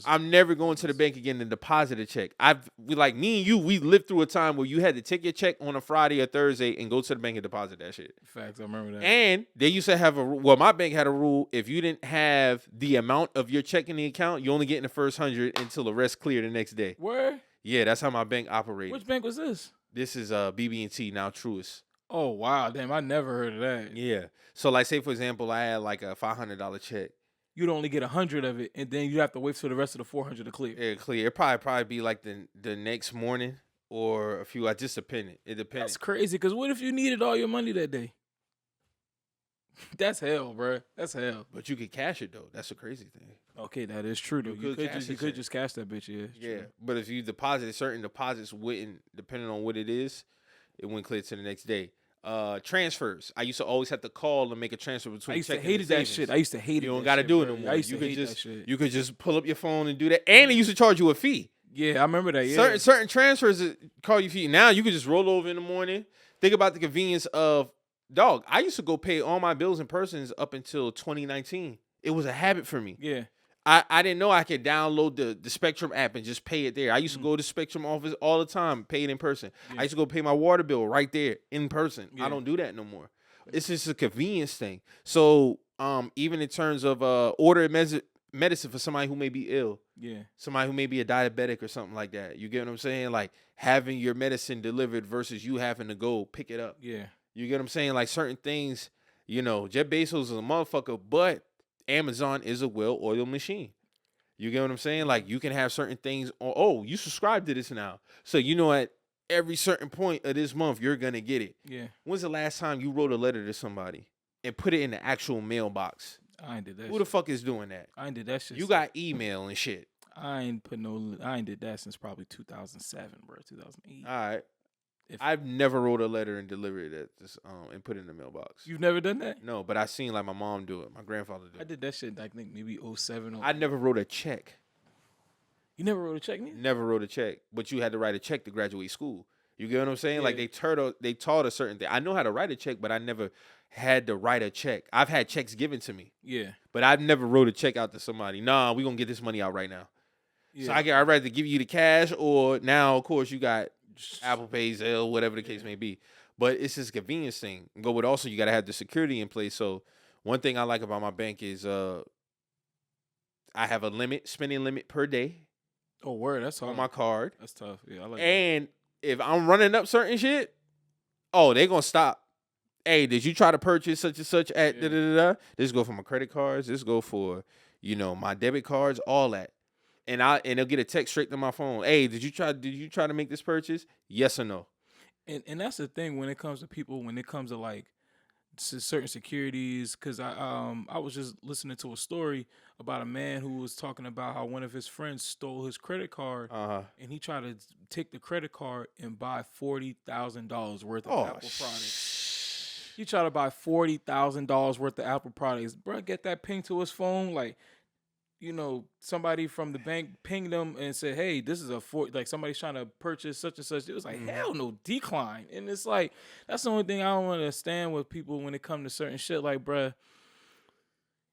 I'm never going to the bank again to deposit a check. Like me and you, we lived through a time where you had to take your check on a Friday or Thursday and go to the bank and deposit that shit. Facts, I remember that. And they used to have my bank had a rule, if you didn't have the amount of your check in the account, you only get in the first 100 until the rest clear the next day. Where? Yeah, that's how my bank operated. Which bank was this? This is BB&T, now Truist. Oh, wow. Damn, I never heard of that. Yeah. So, like, say, for example, I had like a $500 check. You'd only get 100 of it, and then you have to wait for the rest of the 400 to clear. Yeah, clear. It probably be like the next morning or a few. I just depended. It depended. That's crazy. Because what if you needed all your money that day? That's hell, bro. That's hell. But you could cash it though. That's the crazy thing. Okay, that is true though. You could just cash that bitch. Yeah. Yeah, True. but if you deposit certain deposits wouldn't, depending on what it is, it wouldn't clear to the next day. Transfers. I used to always have to call and make a transfer between. I used to checking and hated that savings. shit. I used to hate it. You don't got to do it no more. I used You to could hate just that shit. you could just pull up your phone and do that, and they used to charge you a fee. Yeah, I remember that. Yeah. Certain transfers that call you fee. Now you can just roll over in the morning. Think about the convenience of dog. I used to go pay all my bills in persons up until 2019. It was a habit for me. Yeah. I didn't know I could download the Spectrum app and just pay it there. I used to go to Spectrum office all the time, pay it in person. Yeah. I used to go pay my water bill right there in person. Yeah. I don't do that no more. It's just a convenience thing. So even in terms of ordering medicine for somebody who may be ill, Yeah. somebody who may be a diabetic or something like that. You get what I'm saying? Like having your medicine delivered versus you having to go pick it up. Yeah. You get what I'm saying? Like certain things, Jeff Bezos is a motherfucker, but Amazon is a well-oiled machine. You get what I'm saying? Like you can have certain things. Oh, you subscribe to this now, so at every certain point of this month you're gonna get it. Yeah. When's the last time you wrote a letter to somebody and put it in the actual mailbox? I ain't did that. Who the fuck is doing that? I ain't did that shit. You got email and shit. I ain't did that since probably 2007, bro. 2008. All right. I've never wrote a letter and delivered it and put it in the mailbox. You've never done that? No, but I seen like my mom do it. My grandfather did. I did that shit. I think maybe 07. I never wrote a check. You never wrote a check, neither? Never wrote a check, but you had to write a check to graduate school. You get what I'm saying? Yeah. Like they taught a certain thing. I know how to write a check, but I never had to write a check. I've had checks given to me, Yeah. but I've never wrote a check out to somebody. Nah, we gonna get this money out right now. Yeah. So I'd rather give you the cash, or now of course you got Apple Pay, Zelle, whatever the case may be. But it's this convenience thing. Go with also you gotta have the security in place. So one thing I like about my bank is I have a spending limit per day. Oh, word. That's hard. On my card. That's tough. Yeah, I like and if I'm running up certain shit, they gonna stop. Hey, did you try to purchase such and such at da-da-da-da? This go for my credit cards. This go for, my debit cards, all that. And they'll get a text straight to my phone. Hey, did you try to make this purchase? Yes or no? And that's the thing when it comes to people, when it comes to like certain securities, because I was just listening to a story about a man who was talking about how one of his friends stole his credit card, and he tried to take the credit card and buy $40,000 worth of Apple products. He tried to buy $40,000 worth of Apple products. Bro, get that ping to his phone, like, somebody from the bank pinged them and said, hey, this is somebody's trying to purchase such and such. It was like, hell no, decline. And it's like, that's the only thing I don't understand with people when it comes to certain shit. Like, bruh,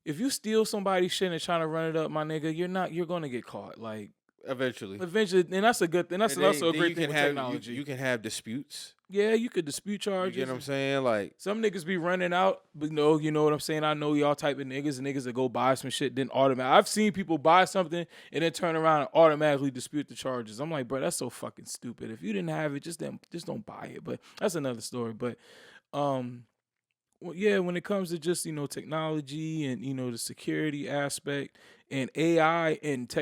if you steal somebody's shit and trying to run it up, my nigga, you're going to get caught. Like, Eventually. And that's a good thing. That's also a great thing with technology. You can have disputes. Yeah, you could dispute charges. You get what I'm saying? Like, some niggas be running out, but you know what I'm saying? I know y'all type of niggas that go buy some shit, then automatically. I've seen people buy something and then turn around and automatically dispute the charges. I'm like, bro, that's so fucking stupid. If you didn't have it, just don't buy it. But that's another story. But when it comes to just, technology and, the security aspect and AI and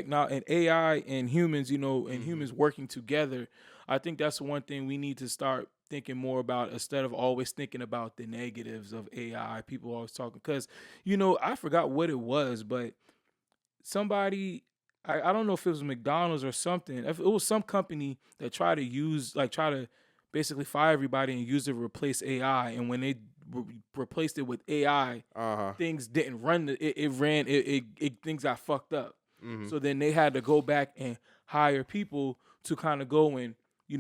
AI and humans, and humans working together, I think that's one thing we need to start thinking more about instead of always thinking about the negatives of AI. People always talking because, I forgot what it was, but somebody, I don't know if it was McDonald's or something. If it was some company that try to basically fire everybody and use it to replace AI. And when they replaced it with AI, things didn't run. Things got fucked up. Mm-hmm. So then they had to go back and hire people to kind of go and,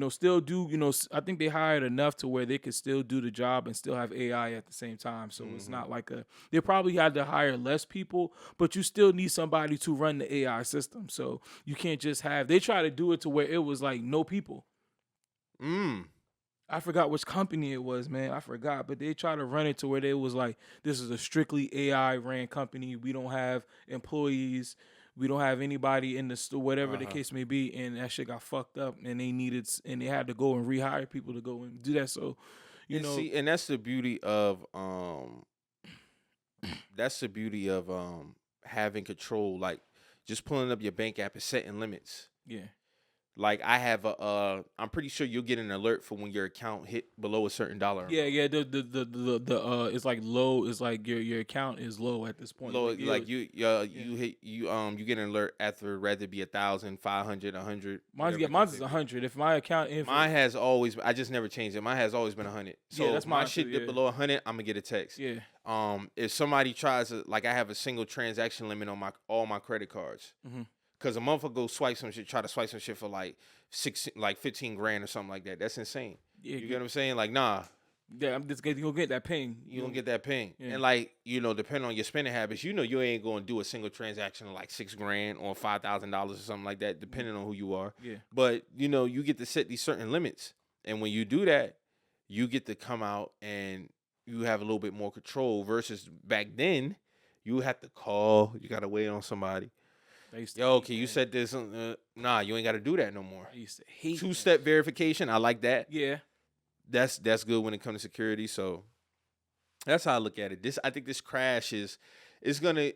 still do, I think they hired enough to where they could still do the job and still have AI at the same time. So it's not like they probably had to hire less people, but you still need somebody to run the AI system. So you can't just they try to do it to where it was like no people. I forgot which company it was, man. I forgot, but they try to run it to where they was like, this is a strictly AI ran company. We don't have employees. We don't have anybody in the store, whatever the case may be. And that shit got fucked up, and they had to go and rehire people to go and do that. So, and that's the beauty of having control, like just pulling up your bank app and setting limits. Yeah. Like I have I'm pretty sure you'll get an alert for when your account hit below a certain dollar Yeah, amount. yeah. The it's like low. It's like your account is low at this point. Low, Like, like you hit you get an alert after rather be 1,000, 500, 100, whatever the case mine's is may be. 100. If my account, Mine has always. I just never changed it. Mine has always been 100. yeah, So that's if my mine too. shit dip Yeah, below 100, I'm gonna get a text. yeah. If somebody tries to, like, I have a single transaction limit on all my credit cards. Mhm. Cause a motherfucker go swipe some shit, try to swipe some shit for like 15 grand or something like that. That's insane. Yeah, You get what I'm saying? Like, nah, yeah. I'm just gonna get that ping. you don't get that ping. Yeah. And like, depending on your spending habits, you ain't gonna do a single transaction of like 6 grand or $5,000 or something like that, depending on who you are. Yeah. But you get to set these certain limits, and when you do that, you get to come out and you have a little bit more control. Versus back then, you have to call, you gotta wait on somebody. Yo, can you set this? Nah, you ain't got to do that no more. I used to hate 2-step verification. I like that. Yeah. That's good when it comes to security. So that's how I look at it. I think this crash is gonna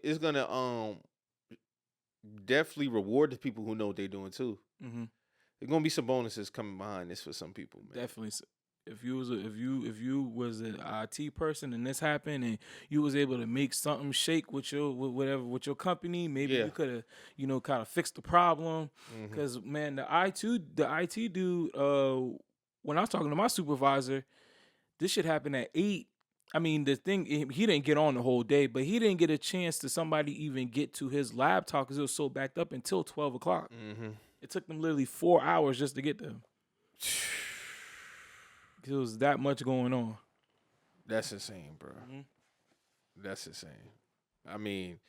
definitely reward the people who know what they're doing too. Mm-hmm. There's gonna be some bonuses coming behind this for some people, man. Definitely. If you was an IT person and this happened and you was able to make something shake with your company, maybe you could have kind of fixed the problem. Because man, the IT dude, when I was talking to my supervisor, this shit happened at 8. I mean, the thing, he didn't get on the whole day, but he didn't get a chance to somebody even get to his laptop because it was so backed up until 12 o'clock. It took them literally 4 hours just to get there. It was that much going on. That's insane, bro. That's insane. I mean,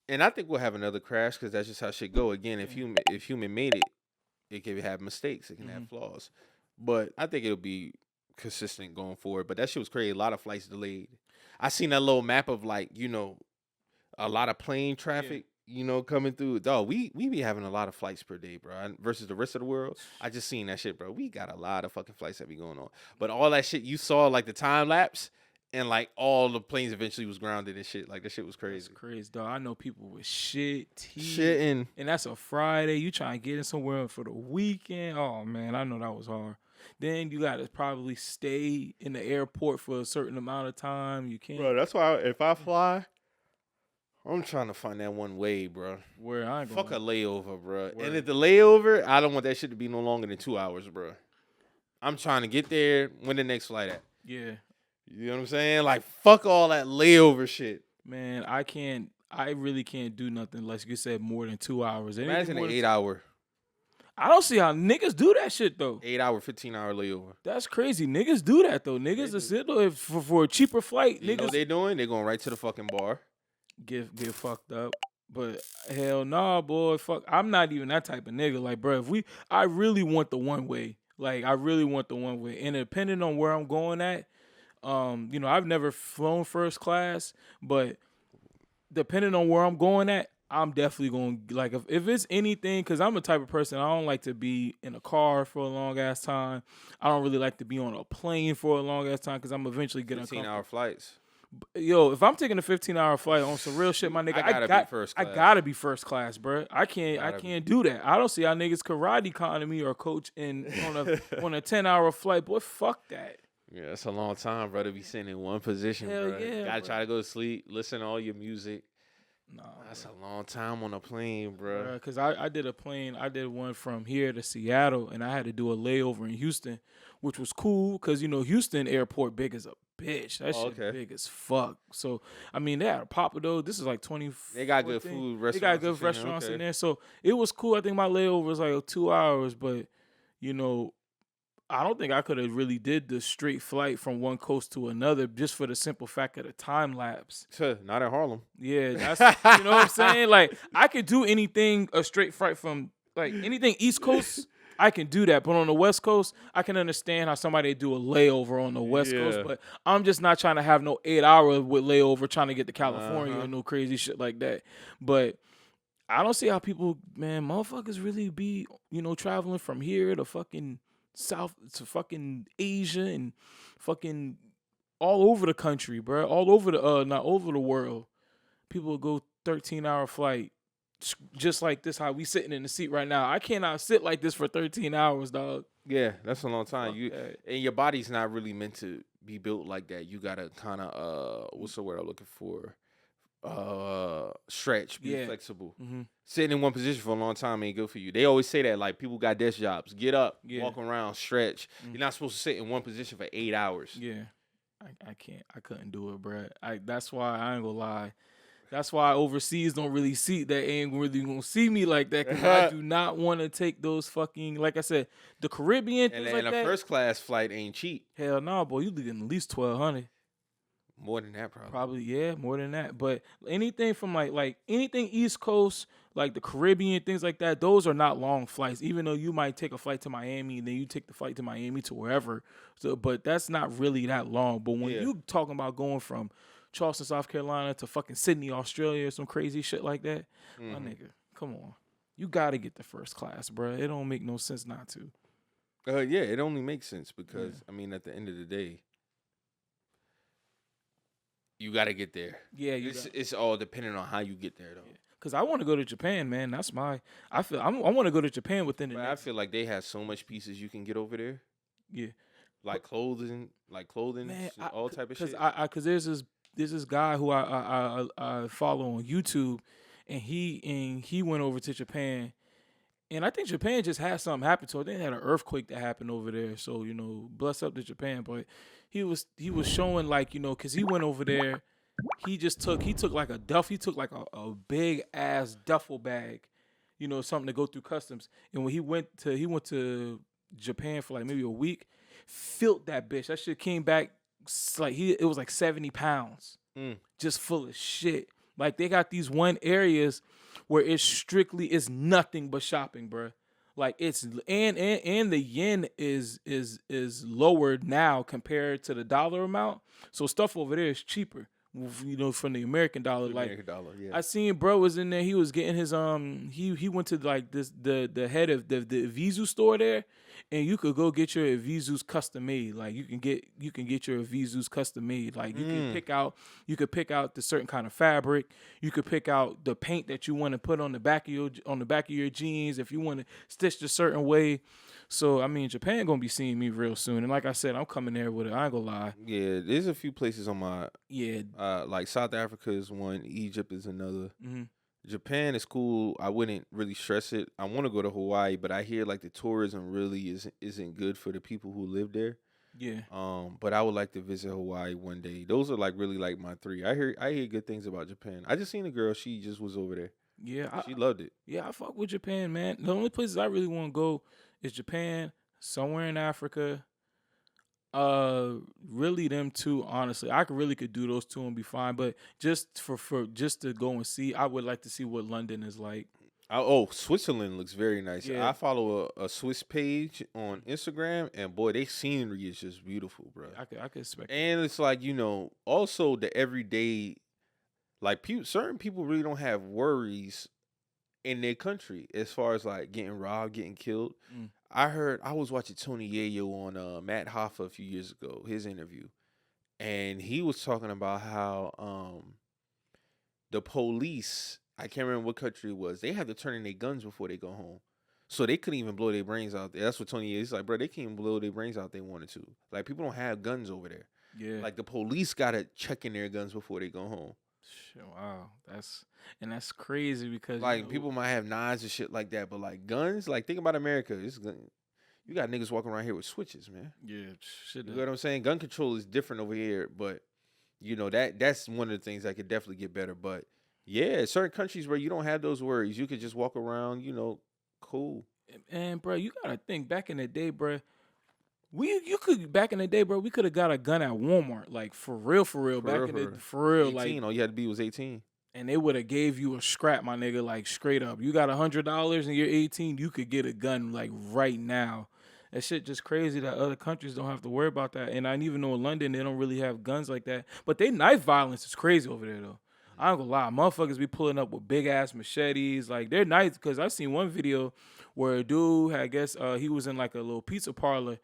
and I think we'll have another crash because that's just how shit go. Again, if human made it, it can have mistakes, it can have flaws, but I think it'll be consistent going forward. But that shit was crazy. A lot of flights delayed. I seen that little map of like a lot of plane traffic. Coming through. Dog, we be having a lot of flights per day, bro. Versus the rest of the world. I just seen that shit, bro. We got a lot of fucking flights that be going on. But all that shit you saw, like the time lapse, and like all the planes eventually was grounded and shit. Like that shit was crazy. That's crazy, dog. I know people with shitting. And that's a Friday. You trying to get in somewhere for the weekend. Oh man, I know that was hard. Then you gotta probably stay in the airport for a certain amount of time. You can't. Bro, that's why if I fly, I'm trying to find that one way, bro. Where I ain't fuck going. a layover, bro. Word. And if the layover, I don't want that shit to be no longer than 2 hours, bro. I'm trying to get there. When the next flight at? Yeah. You know what I'm saying? Like fuck all that layover shit. Man, I really can't do nothing unless you said more than 2 hours. Imagine an 8 hour. I don't see how niggas do that shit though. 8 hour, 15 hour layover. That's crazy. Niggas do that though. Niggas are sit there for a cheaper flight. You niggas know what they doing? They going right to the fucking bar. Get fucked up. But hell nah, boy. Fuck. I'm not even that type of nigga. Like, bro, I really want the one way. Like, I really want the one way. And depending on where I'm going at, I've never flown first class, but depending on where I'm going at, I'm definitely going to, like, if it's anything, because I'm the type of person, I don't like to be in a car for a long ass time. I don't really like to be on a plane for a long ass time because I'm eventually getting 15-hour flights. Yo, if I'm taking a 15-hour flight on some real shit, my nigga, I gotta be first class, bro. I can't do that. I don't see how niggas karate con me or coach on a 10-hour flight. Boy, fuck that. Yeah, that's a long time, bro, to be sitting in one position, Hell bro. yeah, Gotta bro. try to go to sleep, listen to all your music. Nah, that's a long time on a plane, bro. Because I did one from here to Seattle, and I had to do a layover in Houston, which was cool because, Houston airport big as a bitch. That shit big as fuck. So, I mean, they had a Papa though. This is like 20. They got good food restaurants. They got good restaurants in there. So, it was cool. I think my layover was like 2 hours, but, I don't think I could have really did the straight flight from one coast to another just for the simple fact of the time lapse. Not in Harlem. Yeah, that's you know what I'm saying? Like, I could do anything a straight flight from, like, anything East Coast, I can do that. But on the West Coast, I can understand how somebody do a layover on the West Coast. But I'm just not trying to have no 8 hours with layover trying to get to California or no crazy shit like that. But I don't see how people, man, motherfuckers really be, traveling from here to fucking South to fucking Asia and fucking all over the country, bro. All over the not over the world. People go 13-hour flight just like this, how we sitting in the seat right now. I cannot sit like this for 13 hours, dog. Yeah, that's a long time. That. And your body's not really meant to be built like that. You gotta kind of what's the word I'm looking for? Stretch, be flexible. Mm-hmm. Sitting in one position for a long time ain't good for you. They always say that, like, people got desk jobs. Get up, walk around, stretch. Mm-hmm. You're not supposed to sit in one position for 8 hours. Yeah, I can't. I couldn't do it, bro. That's why I ain't gonna lie. That's why overseas don't really see that ain't really gonna see me like that, because I do not want to take those fucking, like I said, the Caribbean things like that. And a first class flight ain't cheap. Hell no, boy, you getting at least $1,200. More than that, probably. Probably, yeah, more than that. But anything from like anything East Coast, like the Caribbean, things like that, those are not long flights. Even though you might take a flight to Miami and then you take the flight to Miami to wherever. So, but that's not really that long. But when you talking about going from Charleston, South Carolina to fucking Sydney, Australia, or some crazy shit like that, my nigga, come on, you gotta get the first class, bro. It don't make no sense not to. Yeah, it only makes sense because I mean, at the end of the day, you got to get there. Yeah, it's all dependent on how you get there, though. Yeah. Cause I want to go to Japan, man. That's my. I want to go to Japan within. I feel like they have so much pieces you can get over there. Yeah, like clothing, man, all type of shit. Cause there's this guy who I follow on YouTube, and he went over to Japan, and I think Japan just had something happen to it. They had an earthquake that happened over there, so bless up to Japan, but. He was showing, like, cause he went over there, he took like a big ass duffel bag, something to go through customs. And when he went to Japan for like maybe a week, filled that bitch. That shit came back like it was like 70 pounds, just full of shit. Like they got these one areas where it's nothing but shopping, bruh. Like it's and the yen is lowered now compared to the dollar amount. So stuff over there is cheaper, from the American dollar. I seen bro was in there. He was getting his he went to like the head of the Vizu store there, and you could go get your Vizus custom made. Like you can get your Vizus custom made. Like you could pick out the certain kind of fabric. You could pick out the paint that you want to put on the back of your jeans if you want to stitch a certain way. So I mean, Japan gonna be seeing me real soon, and like I said, I'm coming there with it. I ain't gonna lie. Yeah, there's a few places on my like South Africa is one, Egypt is another. Mm-hmm. Japan is cool. I wouldn't really stress it. I want to go to Hawaii, but I hear like the tourism really isn't good for the people who live there. Yeah. But I would like to visit Hawaii one day. Those are like really like my three. I hear good things about Japan. I just seen a girl. She just was over there. Yeah, she loved it. Yeah, I fuck with Japan, man. The only places I really want to go is Japan, somewhere in Africa. Really them two, honestly. I could do those two and be fine, but just for just to go and see, I would like to see what London is like. Switzerland looks very nice. Yeah. I follow a Swiss page on Instagram, and boy, their scenery is just beautiful, bro. I could expect. And it's like, also the everyday, like certain people really don't have worries in their country as far as like getting robbed, getting killed. I was watching Tony Yayo on Matt Hoffa a few years ago, his interview, and he was talking about how the police, I can't remember what country it was, they have to turn in their guns before they go home. So they couldn't even blow their brains out there. That's what Tony is. He's like, bro, they can't even blow their brains out if they wanted to. Like, people don't have guns over there. Yeah. Like, the police got to check in their guns before they go home. Wow, that's crazy because like people might have knives and shit like that, but like guns, like think about America. You got niggas walking around here with switches, man. Yeah, shit. You know what I'm saying? Gun control is different over here, but that's one of the things that could definitely get better. But yeah, certain countries where you don't have those worries, you could just walk around, cool. And bro, you gotta think back in the day, bro. Back in the day, bro, we could have got a gun at Walmart, like for real. Back in the 18, like all you had to be was 18, and they would have gave you a scrap, my nigga, like straight up. You got $100 and you're 18, you could get a gun like right now. That shit just crazy that other countries don't have to worry about that. And I even know in London they don't really have guns like that, but they knife violence is crazy over there though. I ain't gonna lie, motherfuckers be pulling up with big ass machetes, like they're nice. Because I seen one video where a dude, I guess he was in like a little pizza parlor.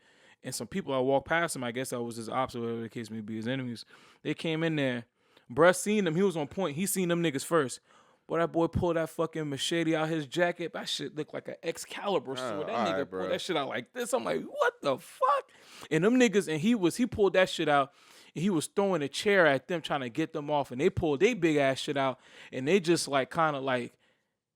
And some people, I walked past him, I guess that was his ops or whatever the case may be, his enemies. They came in there. Bruh seen them. He was on point. He seen them niggas first. Boy, that boy pulled that fucking machete out his jacket. That shit looked like an Excalibur sword. That nigga pulled that shit out like this. I'm like, what the fuck? And them niggas, and he pulled that shit out, and he was throwing a chair at them, trying to get them off, and they pulled they big ass shit out, and they just like kind of like,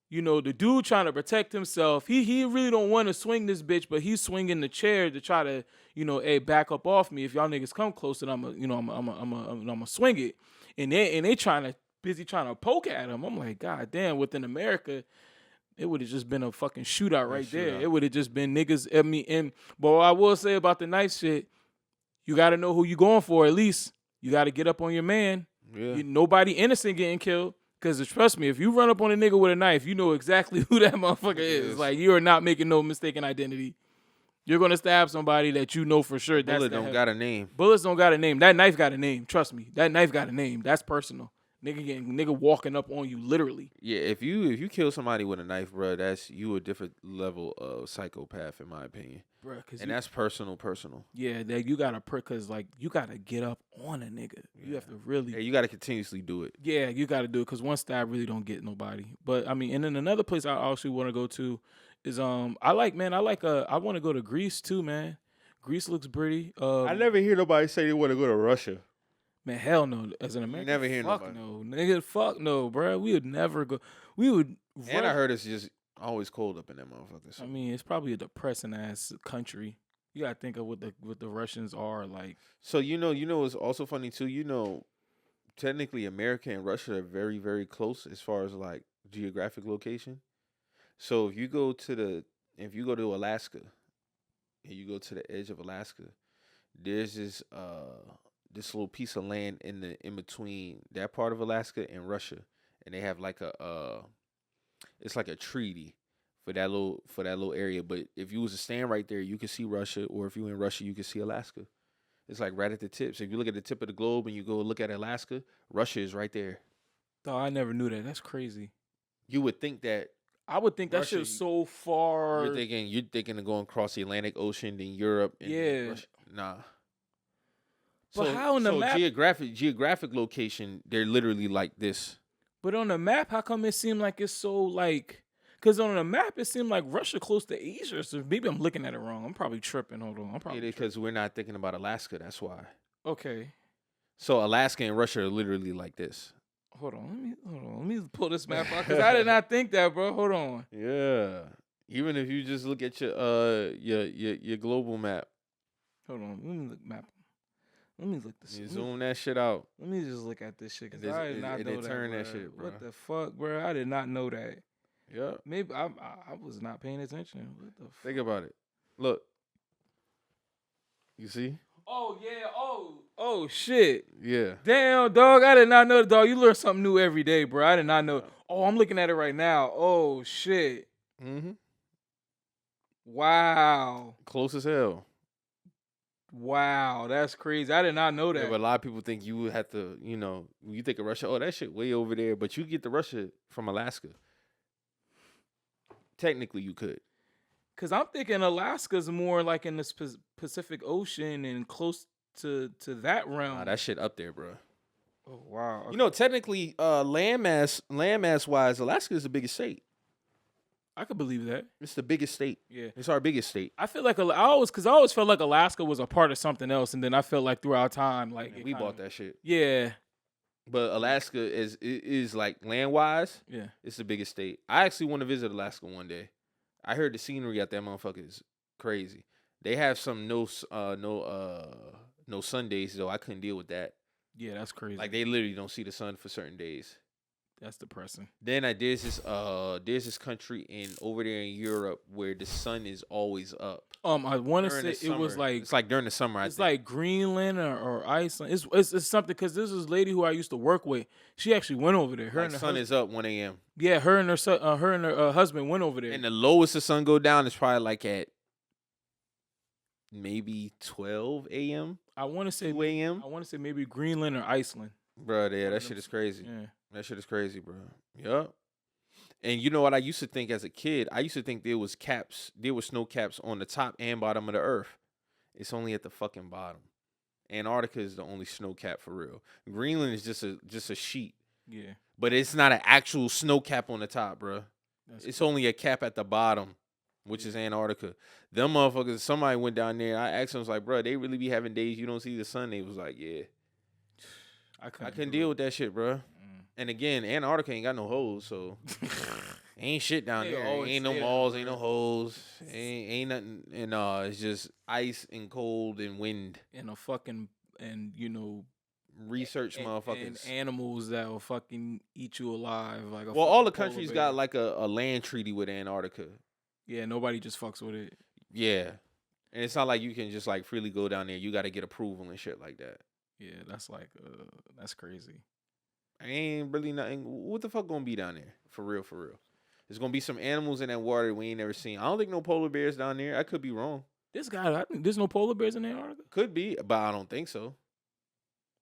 you know, the dude trying to protect himself. He really don't want to swing this bitch, but he's swinging the chair to try to, you know, hey, back up off me. If y'all niggas come close, then I'm a swing it. And they busy trying to poke at him. I'm like, God damn, within America, it would have just been a fucking shootout right there. It would have just been niggas at me. But what I will say about the knife shit, you got to know who you going for at least. You got to get up on your man. Yeah. Nobody innocent getting killed. Because trust me, if you run up on a nigga with a knife, you know exactly who that motherfucker is. Like, you are not making no mistaken identity. You're going to stab somebody that you know for sure. Bullet don't got a name. Bullets don't got a name. That knife got a name. Trust me. That knife got a name. That's personal. Nigga walking up on you, literally. Yeah, if you kill somebody with a knife, bro, that's you a different level of psychopath, in my opinion. Bro, and that's personal. Yeah, that you gotta because like you gotta get up on a nigga. You have to really. Yeah, you gotta continuously do it. Yeah, you gotta do it because one stab really don't get nobody. But I mean, and then another place I actually want to go to is I want to go to Greece too, man. Greece looks pretty. I never hear nobody say they want to go to Russia. Man, hell no. As an American, never hear fuck nobody. No, nigga, fuck no, bro. We would never go. We would. And I heard it's just always cold up in that motherfucker. So. I mean, it's probably a depressing ass country. You gotta think of what the Russians are like. So you know, it's also funny too. You know, technically America and Russia are very, very close as far as like geographic location. So if you go to Alaska, and you go to the edge of Alaska, there's this little piece of land in between that part of Alaska and Russia, and they have like it's like a treaty for that little area. But if you was to stand right there, you could see Russia, or if you in Russia, you could see Alaska. It's like right at the tip. So if you look at the tip of the globe and you go look at Alaska, Russia is right there. Oh, I never knew that. That's crazy. You would think that. I would think that shit was so far. You're thinking of going across the Atlantic Ocean, then Europe. And Russia. Nah. But how on the map? Geographic location, they're literally like this. But on the map, how come it seemed like it's so like? Because on the map, it seemed like Russia close to Asia. So maybe I'm looking at it wrong. I'm probably tripping. Hold on. Because we're not thinking about Alaska. That's why. Okay. So Alaska and Russia are literally like this. Hold on. Let me pull this map out because I did not think that, bro. Hold on. Yeah. Even if you just look at your global map. Hold on. Let me look map. Let me look this. Zoom that shit out. Let me just look at this shit because I did not know that. Turn that shit, bro. What the fuck, bro? I did not know that. Yeah. Maybe I was not paying attention. What the fuck? Think about it. Look. You see? Oh yeah. Oh shit. Yeah. Damn, dog. I did not know, dog. You learn something new every day, bro. I did not know. Oh, I'm looking at it right now. Oh shit. Mm-hmm. Wow. Close as hell. Wow, that's crazy. I did not know that. Yeah, but a lot of people think you would have to, when you think of Russia, oh, that shit way over there. But you get to Russia from Alaska. Technically, you could. Because I'm thinking Alaska's more like in the Pacific Ocean and close to that realm. Nah, that shit up there, bro. Oh, wow. Okay. Technically, landmass wise, Alaska is the biggest state. I could believe that. It's the biggest state. Yeah. It's our biggest state. I feel like I always felt like Alaska was a part of something else, and then I felt like throughout time, like we bought that shit. Yeah. But Alaska is like land wise. Yeah. it's the biggest state. I actually want to visit Alaska one day. I heard the scenery out there, motherfucker, is crazy. They have some no sun days though. I couldn't deal with that. Yeah, that's crazy. Like they literally don't see the sun for certain days. That's depressing. Then there's this country over there in Europe where the sun is always up. I want to say it was like it's like during the summer. It's like Greenland or Iceland. It's something because this is a lady who I used to work with. She actually went over there. Her sun is up 1 a.m. Yeah, her and her husband went over there. And the lowest the sun go down is probably like at maybe 12 a.m. I want to say 2 a.m. I want to say maybe Greenland or Iceland. Bro, yeah, that shit is crazy. Yeah. That shit is crazy, bro. Yup. And you know what I used to think as a kid? I used to think there was snow caps on the top and bottom of the earth. It's only at the fucking bottom. Antarctica is the only snow cap for real. Greenland is just a sheet. Yeah. But it's not an actual snow cap on the top, bro. It's only a cap at the bottom, which is Antarctica. Them motherfuckers, somebody went down there. I asked them, I was like, bro, they really be having days you don't see the sun? They was like, yeah. I couldn't deal with that shit, bro. And again, Antarctica ain't got no holes, so ain't shit down there. Ain't no malls, ain't no holes, ain't nothing. And it's just ice and cold and wind. And a fucking, and you know, research motherfuckers. And animals that will fucking eat you alive. Like all the countries got like a land treaty with Antarctica. Yeah, nobody just fucks with it. Yeah. And it's not like you can just like freely go down there. You got to get approval and shit like that. Yeah, that's like, that's crazy. Ain't really nothing. What the fuck gonna be down there? For real, for real. There's gonna be some animals in that water we ain't never seen. I don't think no polar bears down there. I could be wrong. I think there's no polar bears in Antarctica? Could be, but I don't think so.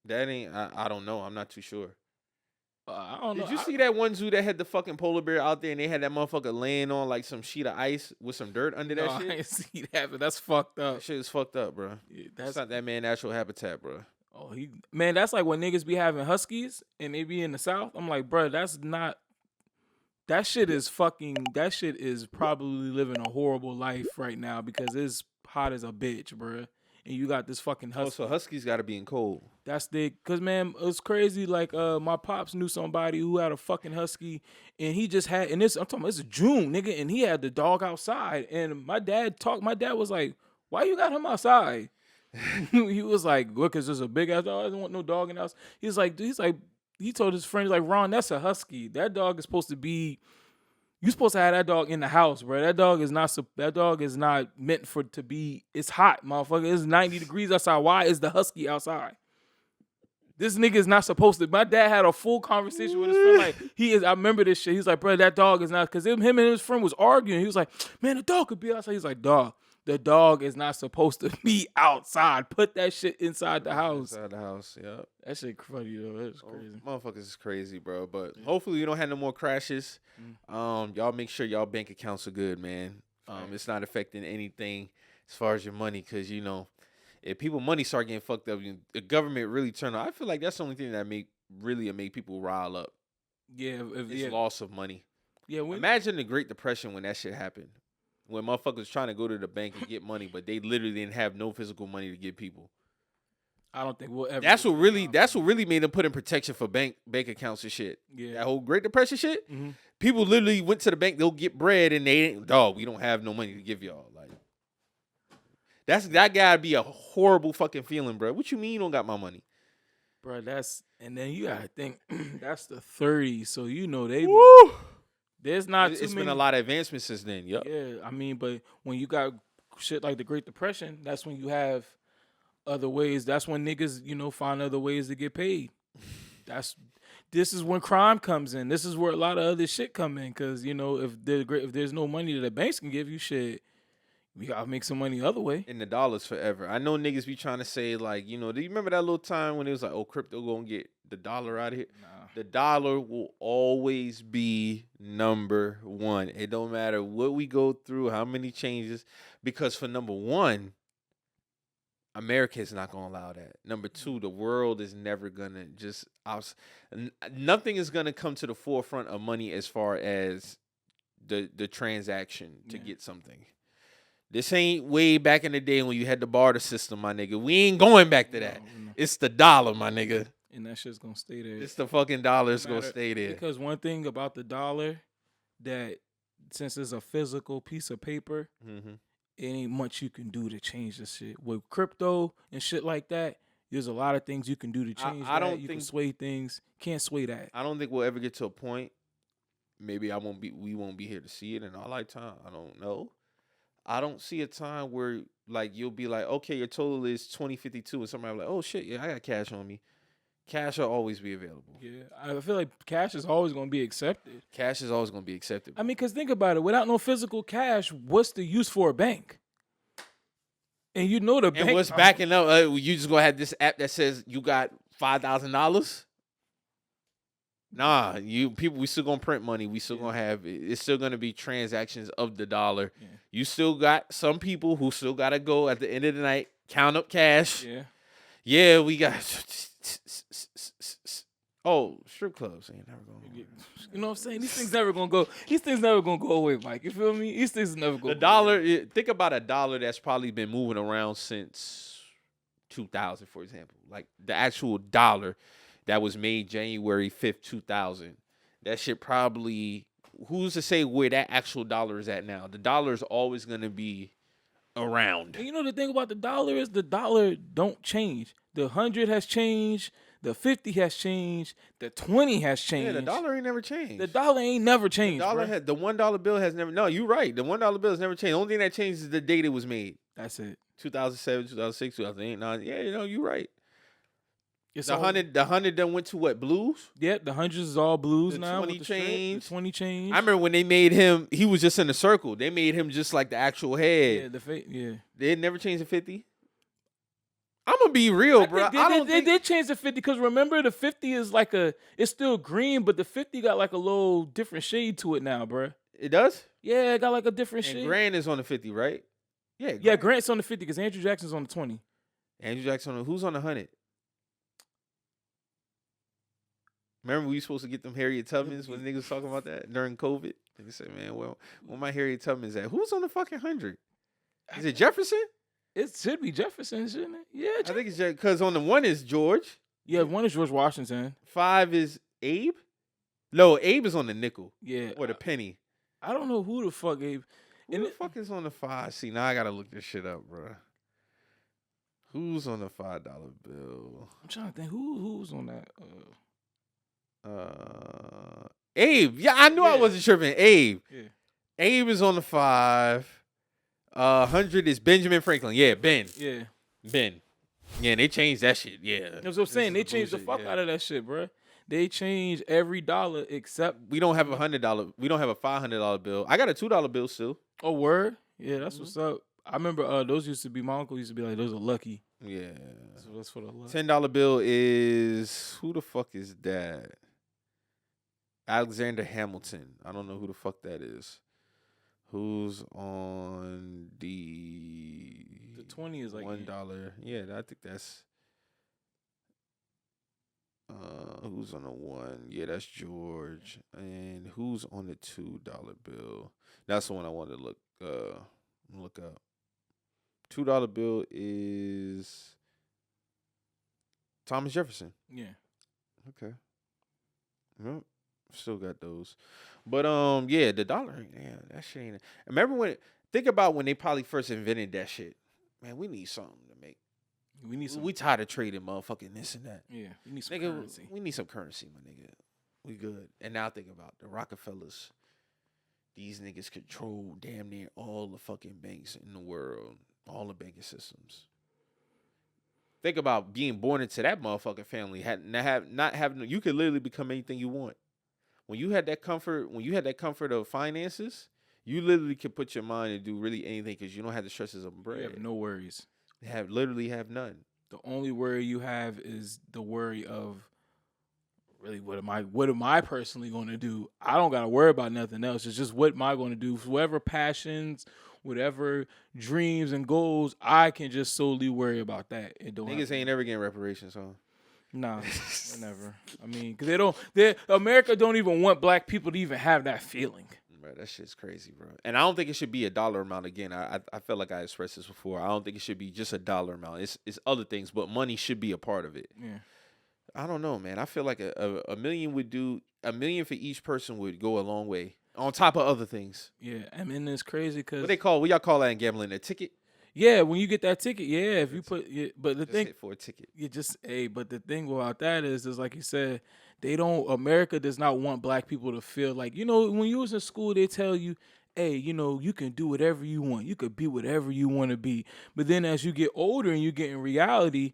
That ain't, I don't know. I'm not too sure. I don't know. Did you see that one zoo that had the fucking polar bear out there and they had that motherfucker laying on like some sheet of ice with some dirt under that shit? I didn't see that, but that's fucked up. That shit is fucked up, bro. Yeah, that's not that man natural habitat, bro. Oh, man, that's like when niggas be having huskies and they be in the South. I'm like, bro, that shit is probably living a horrible life right now because it's hot as a bitch, bro. And you got this fucking husky. Oh, so huskies got to be in cold. Cause man, it's crazy. Like, my pops knew somebody who had a fucking husky, and he just had, and I'm talking about, it's June, nigga, and he had the dog outside. And my dad was like, "Why you got him outside?" He was like, "Look, cause there's a big ass dog. I don't want no dog in the house." He told his friends, like, "Ron, that's a husky. That dog is supposed to be. You supposed to have that dog in the house, bro. That dog is not meant to be. It's hot, motherfucker. It's 90 degrees outside. Why is the husky outside? This nigga is not supposed to." My dad had a full conversation with his friend. Like, I remember this shit. He's like, "Bro, that dog is not," because him and his friend was arguing. He was like, "Man, the dog could be outside." He's like, "Dog, the dog is not supposed to be outside. Put that shit inside the house." Inside the house, yeah. That shit funny, though. That's crazy. Motherfuckers is crazy, bro. But hopefully you don't have no more crashes. Y'all make sure y'all bank accounts are good, man. It's not affecting anything as far as your money, because, you know, if people money start getting fucked up, the government really turn on. I feel like that's the only thing that make people rile up. Yeah. It's loss of money. Yeah. Imagine the Great Depression when that shit happened. When motherfuckers trying to go to the bank and get money, but they literally didn't have no physical money to give people. I don't think we'll ever. That's what really made them put in protection for bank accounts and shit. Yeah. That whole Great Depression shit. Mm-hmm. People literally went to the bank, they'll get bread, and they ain't, dog, we don't have no money to give y'all. Like, that gotta be a horrible fucking feeling, bro. What you mean you don't got my money? Bro, and then you gotta think that's the 30s, so you know they. Woo! There's not It's been a lot of advancements since then. Yep. Yeah, I mean, but when you got shit like the Great Depression, that's when you have other ways. That's when niggas, you know, find other ways to get paid. This is when crime comes in. This is where a lot of other shit come in, because, you know, if there's no money that the banks can give you, shit, we gotta make some money the other way. And the dollar's forever. I know niggas be trying to say, like, you know, do you remember that little time when it was like, oh, crypto gonna get the dollar out of here? Nah. The dollar will always be number one. It don't matter what we go through, how many changes, because for number one, America is not gonna allow that. Number two, the world is never gonna nothing is gonna come to the forefront of money as far as the transaction to get something. This ain't way back in the day when you had the barter system, my nigga. We ain't going back to that. No. It's the dollar, my nigga. And that shit's gonna stay there. It's the fucking dollar. It's gonna stay there. Because one thing about the dollar, that since it's a physical piece of paper, it ain't much you can do to change this shit. With crypto and shit like that, there's a lot of things you can do to change that. You can sway things. Can't sway that. I don't think we'll ever get to a point. Maybe we won't be here to see it in our lifetime. I don't know. I don't see a time where, like, you'll be like, okay, your total is 2052, and somebody will be like, oh shit, yeah, I got cash on me. Cash will always be available. Yeah, I feel like cash is always going to be accepted. Cash is always going to be accepted. I mean, because think about it. Without no physical cash, what's the use for a bank? And you know the bank. And what's backing up? You just going to have this app that says you got $5,000? Nah, we still gonna print money. We still gonna have it's still gonna be transactions of the dollar. Yeah. You still got some people who still gotta go at the end of the night, count up cash. Yeah, we got. Oh, strip clubs ain't never going. You know what I'm saying? These things never gonna go. These things never gonna go away, Mike. You feel me? These things never go. The dollar. Think about a dollar that's probably been moving around since 2000, for example. Like the actual dollar that was made January 5th, 2000. That shit probably. Who's to say where that actual dollar is at now? The dollar is always gonna be around. And you know the thing about the dollar is the dollar don't change. The 100 has changed. The 50 has changed. The 20 has changed. Yeah, the dollar ain't never changed. The dollar ain't never changed. The $1 bill has never. No, you're right. The $1 bill has never changed. The only thing that changed is the date it was made. That's it. 2007, 2006, 2008, 9. Yeah, you're right. It's the hundred done went to what, blues? Yep, the hundreds is all blues the now. 20 change. The 20 change. I remember when they made him. He was just in a circle. They made him just like the actual head. Yeah, They never changed the 50. I'm gonna be real, bro. They did change the 50 because remember the 50 is like it's still green, but the 50 got like a little different shade to it now, bro. It does? Yeah, it got like a different and shade. Grant is on the 50, right? Yeah, Grant's on the 50 because Andrew Jackson's on the 20. Andrew Jackson, who's on the 100? Remember we supposed to get them Harriet Tubmans when niggas was talking about that during COVID? Niggas said, man, well, where my Harriet Tubmans at? Who's on the fucking 100? Is it Jefferson? It should be Jefferson, shouldn't it? Yeah, I think it's because on the 1 is George. Yeah, 1 is George Washington. 5 is Abe. No, Abe is on the nickel. Yeah, or the penny. I don't know who the fuck Abe. Who the fuck is on the 5? See, now I gotta look this shit up, bro. Who's on the $5 bill? I'm trying to think who's on that. Abe. Yeah, I knew I wasn't tripping. Abe. Yeah. Abe is on the 5. 100 is Benjamin Franklin. Yeah, Ben. Yeah. Ben. Yeah, and they changed that shit. Yeah. That's what I'm saying. They changed the fuck out of that shit, bro. They changed every dollar except we don't have a $100. We don't have a $500 bill. I got a $2 bill still. Oh, word? Yeah, that's what's up. I remember those used to be, my uncle used to be like, those are lucky. Yeah. So that's for the luck. $10 bill is, who the fuck is that? Alexander Hamilton. I don't know who the fuck that is. Who's on the 20 is like $1? Yeah, I think that's who's on the 1? Yeah, that's George. And who's on the $2 bill? That's the one I wanted to look up. $2 bill is Thomas Jefferson. Yeah. Okay. Yep. Still got those. But yeah, the dollar, yeah, that shit ain't. Remember think about when they probably first invented that shit. Man, we need something to make. We tired of trading motherfucking this and that. Yeah, we need some currency. We need some currency, my nigga. We good. And now think about the Rockefellers. These niggas control damn near all the fucking banks in the world, all the banking systems. Think about being born into that motherfucking family. Not having you could literally become anything you want. When you had that comfort of finances, you literally can put your mind and do really anything because you don't have the stresses of bread. You have no worries. Literally have none. The only worry you have is the worry of really what am I personally going to do? I don't got to worry about nothing else. It's just what am I going to do? Whatever passions, whatever dreams and goals, I can just solely worry about that. Niggas ain't ever getting reparations, huh? Nah, never. I mean, because America don't even want black people to even have that feeling. Bro, that shit's crazy, bro. And I don't think it should be a dollar amount again. I felt like I expressed this before. I don't think it should be just a dollar amount. It's other things, but money should be a part of it. Yeah. I don't know, man. I feel like a million would do $1 million for each person would go a long way on top of other things. Yeah, I mean it's crazy because what y'all call that in gambling? A ticket? Yeah, when you get that ticket, yeah. If you put, but the thing hit for a ticket, you just But the thing about that is like you said, America does not want black people to feel like when you was in school, they tell you, hey, you can do whatever you want, you could be whatever you want to be. But then as you get older and you get in reality,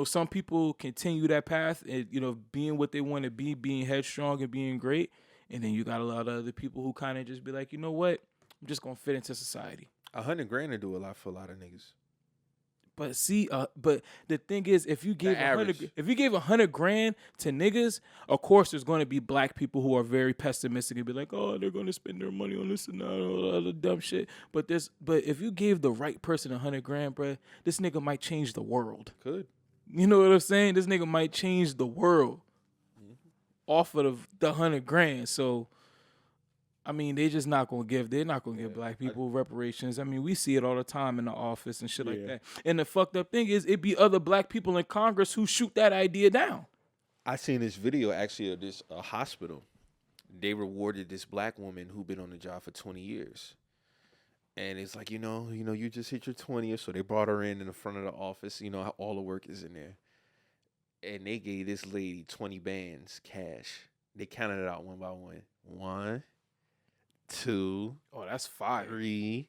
some people continue that path and being what they want to be, being headstrong and being great, and then you got a lot of other people who kind of just be like, you know what, I'm just gonna fit into society. $100 grand to do a lot for a lot of niggas. But see, but the thing is, if you gave $100 grand to niggas, of course there's going to be black people who are very pessimistic and be like, oh, they're going to spend their money on this and that, all other dumb shit. But if you gave the right person $100 grand, bruh, this nigga might change the world. Could. You know what I'm saying? This nigga might change the world. off of the $100,000. So, I mean, they're not gonna give black people reparations. I mean, we see it all the time in the office and shit like that. And the fucked up thing is, it be other black people in Congress who shoot that idea down. I seen this video actually of this hospital. They rewarded this black woman who been on the job for 20 years. And it's like, you just hit your 20th. So they brought her in the front of the office. You know how all the work is in there. And they gave this lady 20 bands cash. They counted it out one by one. 1, 2. Oh, that's fire. 3.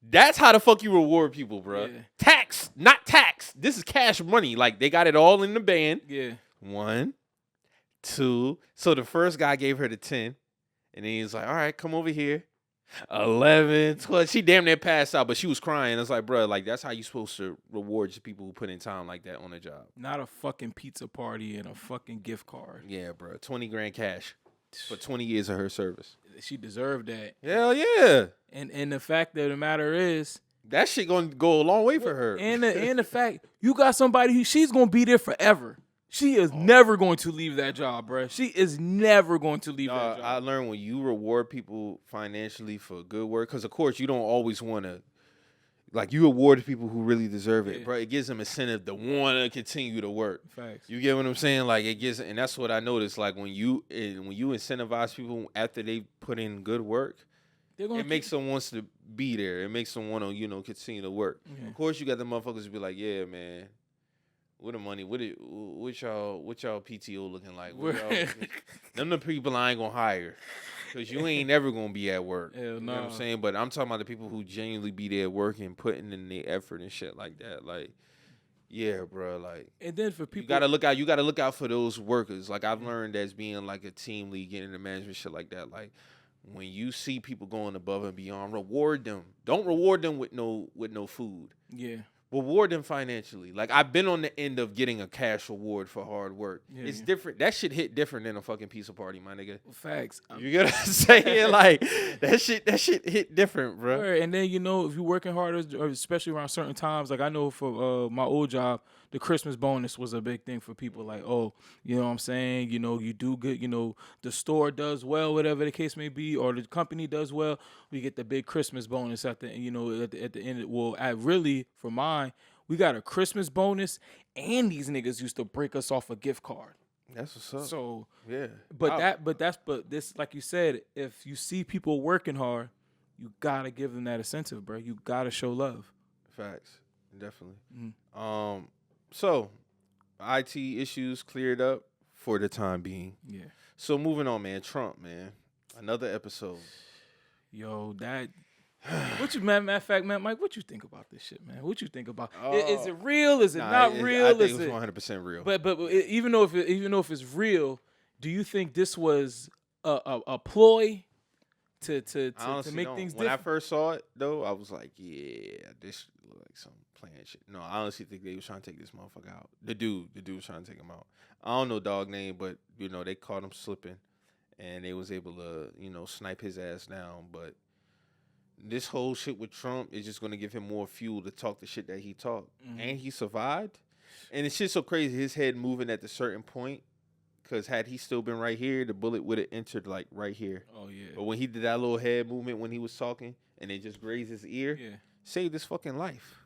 That's how the fuck you reward people, bro. Yeah. Tax, not tax. This is cash money. Like, they got it all in the band. Yeah. 1, 2. So the first guy gave her the 10. And then he was like, all right, come over here. 11, 12. She damn near passed out, but she was crying. It's like, bro, like, that's how you supposed to reward people who put in time like that on a job. Not a fucking pizza party and a fucking gift card. Yeah, bro. 20 grand cash for 20 years of her service. She deserved that. Hell yeah. And the fact of the matter is, that shit gonna go a long way for her. And the fact you got somebody who she's gonna be there forever. She is never going to leave that job, bro. She is never going to leave that job. I learned when you reward people financially for good work, because of course you don't always want to, like, you reward people who really deserve it, bro. It gives them incentive to want to continue to work. Facts. You get what I'm saying? Like, it gives, and that's what I noticed. Like, when you incentivize people after they put in good work, it makes them wants to be there. It makes them want to, continue to work. Yeah. Of course, you got the motherfuckers who be like, yeah, man. What the money? What y'all PTO looking like? Them the people I ain't gonna hire, cause you ain't never gonna be at work. Hell no. You know what I'm saying? But I'm talking about the people who genuinely be there working, putting in the effort and shit like that. Like, yeah, bro. Like, and then for people, you gotta look out for those workers. Like, I've learned as being like a team lead, getting into management, shit like that. Like, when you see people going above and beyond, reward them. Don't reward them with no food. Yeah. Reward them financially. Like, I've been on the end of getting a cash reward for hard work. Yeah, it's different. That shit hit different than a fucking pizza party, my nigga. Facts. You get what I'm saying? Like, that shit hit different, bro. Right. And then, if you're working hard, especially around certain times, like I know for my old job, the Christmas bonus was a big thing for people. Like, oh, you know what I'm saying? You do good. The store does well, whatever the case may be, or the company does well. We get the big Christmas bonus at the end. Well, for mine, we got a Christmas bonus, and these niggas used to break us off a gift card. That's what's up. So yeah, but this, like you said, if you see people working hard, you gotta give them that incentive, bro. You gotta show love. Facts, definitely. Mm-hmm. So, IT issues cleared up for the time being. Yeah. So moving on, man. Trump, man. Another episode. Yo, that. Matter of fact, man, Mike, what you think about this shit, man? What you think about? Is it real? Is it not real? I think it's 100% real. But even though if it's real, do you think this was a ploy to make things different? When I first saw it, though, I was like, yeah, this look like some playing shit. No, I honestly think they was trying to take this motherfucker out. The dude was trying to take him out. I don't know dog name, but they caught him slipping, and they was able to snipe his ass down. But this whole shit with Trump is just gonna give him more fuel to talk the shit that he talked, and he survived. And it's just so crazy. His head moving at a certain point, because had he still been right here, the bullet would have entered like right here. Oh yeah. But when he did that little head movement when he was talking, and it just grazed his ear, saved his fucking life.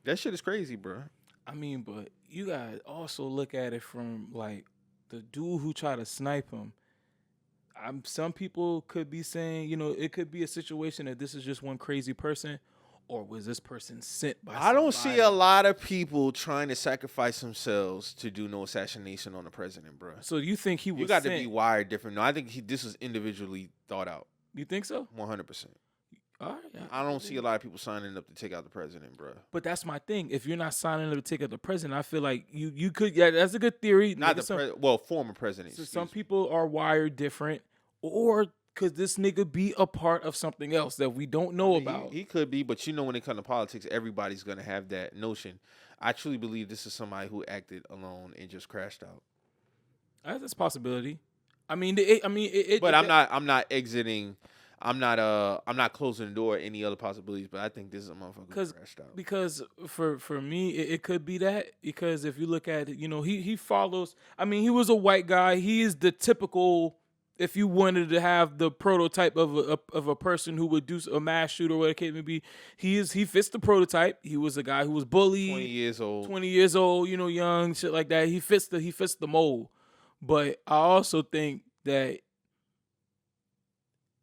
That shit is crazy, bro. I mean, but you gotta also look at it from like the dude who tried to snipe him. Some people could be saying, it could be a situation that this is just one crazy person, or was this person sent by somebody? I don't see a lot of people trying to sacrifice themselves to do no assassination on the president, bro. So you think he was? You got to be wired different. No, I think this was individually thought out. You think so? 100%. All right. I don't see a lot of people signing up to take out the president, bro. But that's my thing. If you're not signing up to take out the president, I feel like you could. Yeah, that's a good theory. Not former president. So some people are wired different, or could this nigga be a part of something else that we don't know about? He could be, but when it comes to politics, everybody's gonna have that notion. I truly believe this is somebody who acted alone and just crashed out. That's a possibility. I mean, but I'm not exiting. I'm not closing the door to any other possibilities, but I think this is a motherfucker crashed out. Because for me, it could be that. Because if you look at it, he follows. I mean, he was a white guy. He is the typical. If you wanted to have the prototype of a person who would do a mass shoot or whatever it may be, he fits the prototype. He was a guy who was bullied, 20 years old, young, shit like that. He fits the mold. But I also think that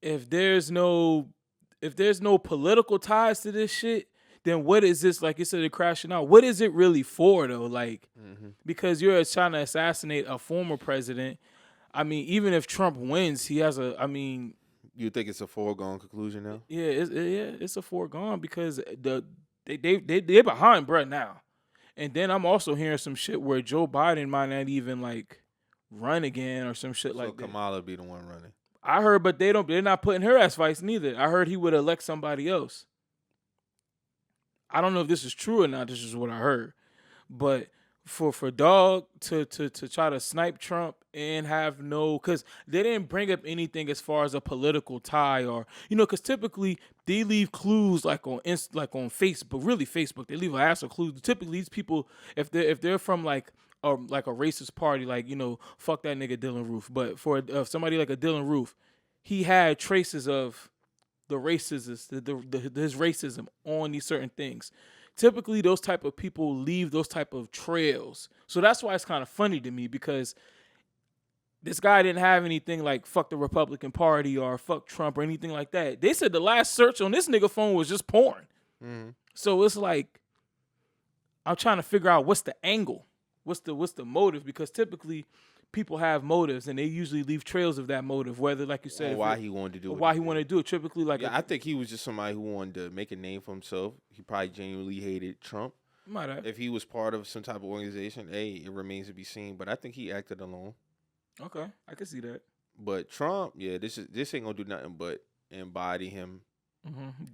if there's no political ties to this shit, then what is this, like you said, it crashing out? What is it really for though? Like, because you're trying to assassinate a former president. I mean, even if Trump wins, he has a. I mean, you think it's a foregone conclusion now? Yeah, it's a foregone because they're behind Brett now, and then I'm also hearing some shit where Joe Biden might not even like run again or some shit like that. Kamala be the one running. I heard, but they're not putting her as vice neither. I heard he would elect somebody else. I don't know if this is true or not. This is what I heard, but for Dog to try to snipe Trump and have because they didn't bring up anything as far as a political tie or because typically they leave clues like on Facebook, really Facebook, they leave an ass of clues. Typically these people, if they're from like a racist party, like fuck that nigga Dylan Roof, but for somebody like a Dylan Roof, he had traces of the racism, his racism on these certain things. Typically, those type of people leave those type of trails. So that's why it's kind of funny to me because this guy didn't have anything like fuck the Republican Party or fuck Trump or anything like that. They said the last search on this nigga phone was just porn. Mm-hmm. So it's like I'm trying to figure out what's the angle, what's the motive, because typically people have motives and they usually leave trails of that motive, whether like you said, why he wanted to do it. Why he wanted to do it. Typically, like I think he was just somebody who wanted to make a name for himself. He probably genuinely hated Trump. Might have. If he was part of some type of organization, it remains to be seen. But I think he acted alone. Okay, I can see that. But Trump, this ain't gonna do nothing but embody him. Mm-hmm.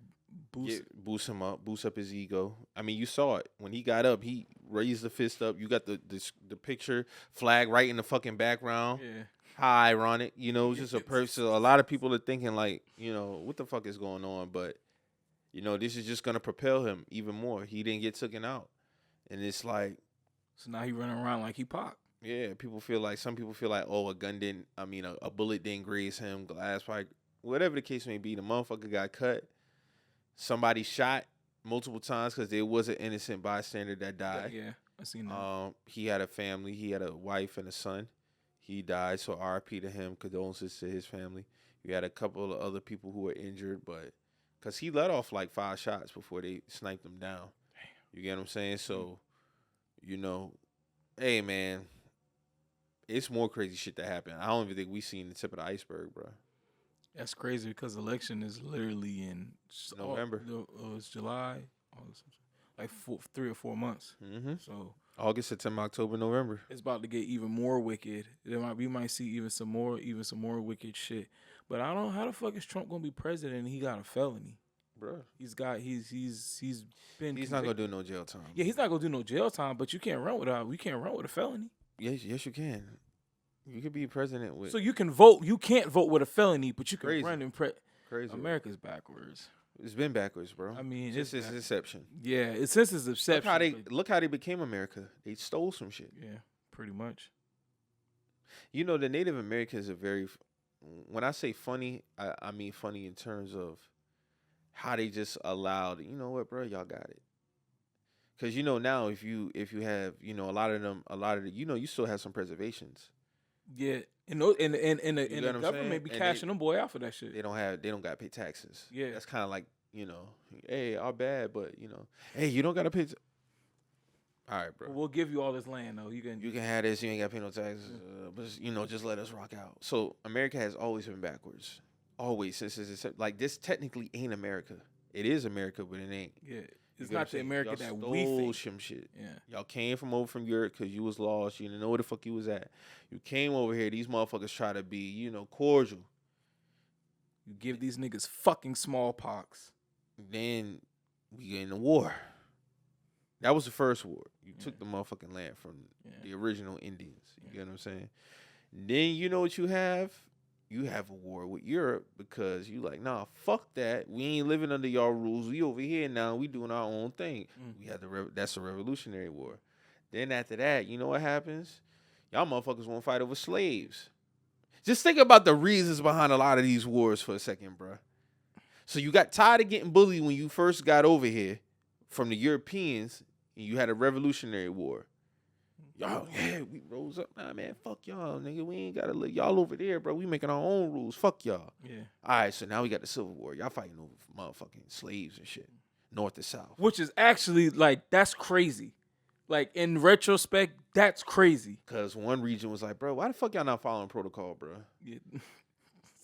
Boost him up, boost up his ego. I mean, you saw it when he got up. He raised the fist up. You got the picture flag right in the fucking background. Yeah. How ironic, it's just a person. A lot of people are thinking like, what the fuck is going on? But this is just gonna propel him even more. He didn't get taken out, and it's like, so now he running around like he Pac. Yeah, some people feel like, oh, a bullet didn't graze him, glass pipe, whatever the case may be. The motherfucker got cut. Somebody shot multiple times because there was an innocent bystander that died. Yeah, I seen that. He had a family. He had a wife and a son. He died, so RIP to him. Condolences to his family. You had a couple of other people who were injured, but because he let off like 5 shots before they sniped him down. Damn. You get what I'm saying? So, hey, man, it's more crazy shit that happened. I don't even think we seen the tip of the iceberg, bro. That's crazy because election is literally in November. It's July, like 3 or 4 months. Mm-hmm. So August, September, October, November. It's about to get even more wicked. We might see even some more wicked shit. But I don't know how the fuck is Trump gonna be president and he got a felony, bro. He's been. He's not gonna do no jail time. Yeah, he's not gonna do no jail time. But you can't run with a felony. Yes, you can. You could be president with. So you can vote. You can't vote with a felony, but you can Crazy. run in Crazy. America's backwards. It's been backwards, bro. I mean, it's its inception. Yeah, since its inception. Look how they became America. They stole some shit. Yeah, pretty much. The Native Americans are very. When I say funny, I mean funny in terms of how they just allowed. You know what, bro? Y'all got it. Because now if you have a lot of you still have some preservations. Yeah, and the government be cashing them boy out for that shit. They don't got to pay taxes. Yeah, that's kind of like hey, our bad, but hey, you don't got to pay. All right, bro. Well, we'll give you all this land though. You can have this. You ain't got to pay no taxes. But just let us rock out. So America has always been backwards. Always since like this technically ain't America. It is America, but it ain't. Yeah. It's not the America that we think. Some shit. Yeah. Y'all came from Europe because you was lost. You didn't know where the fuck you was at. You came over here. These motherfuckers try to be, cordial. You give these niggas fucking smallpox. Then we get in the war. That was the first war. You took the motherfucking land from the original Indians. You get what I'm saying? Then you know what you have? you have a war with Europe because you like, nah, fuck that. We ain't living under y'all rules. We over here now. We doing our own thing. We had that's a revolutionary war. Then after that, you know what happens? Y'all motherfuckers won't fight over slaves. Just think about the reasons behind a lot of these wars for a second, bruh. So you got tired of getting bullied when you first got over here from the Europeans, and you had a revolutionary war. Y'all, yeah, we rose up. Nah, man, fuck y'all, nigga. We ain't gotta let y'all over there, bro. We making our own rules. Fuck y'all. Yeah. All right, so now we got the Civil War. Y'all fighting over motherfucking slaves and shit, north to south. Which is actually like that's crazy. Like in retrospect, that's crazy. Because one region was like, bro, why the fuck y'all not following protocol, bro? Yeah.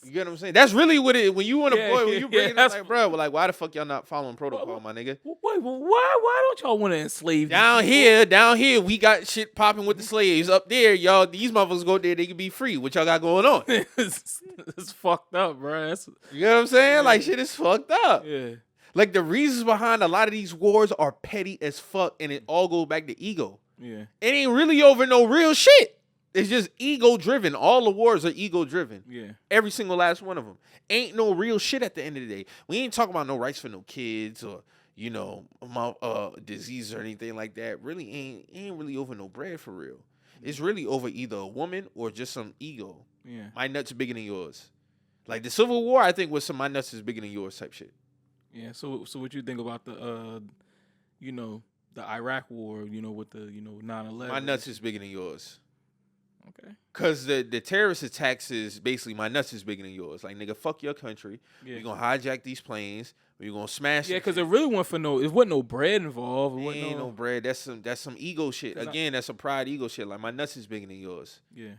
You get what I'm saying? That's really what it. When you want to when you bring it up, that's like, bro, like, why the fuck y'all not following protocol, my nigga? Wait, why don't y'all want to enslave Down here, we got shit popping with the slaves. Up there, y'all, these motherfuckers go there, they can be free. What y'all got going on? It's fucked up, bro. You know what I'm saying? Like, shit is fucked up. Yeah. Like, the reasons behind a lot of these wars are petty as fuck, and it all goes back to ego. Yeah. It ain't really over no real shit. It's just ego driven. All the wars are ego driven. Yeah. Every single last one of them. Ain't no real shit at the end of the day. We ain't talking about no rights for no kids or, you know, disease or anything like that. Really ain't really over no bread for real. It's really over either a woman or just some ego. Yeah. My nuts are bigger than yours. Like the Civil War, I think was some my nuts is bigger than yours type shit. Yeah. So what you think about the you know, the Iraq war, you know, with the, 9/11? My nuts is bigger than yours. Okay. Cause the terrorist attacks is basically my nuts is bigger than yours. Like, nigga, fuck your country. Yeah. We're gonna hijack these planes. We're gonna smash. Yeah, because it really wasn't it wasn't no bread involved. It wasn't ain't no bread. That's some ego shit. Again, that's some pride ego shit. Like, my nuts is bigger than yours. Yeah.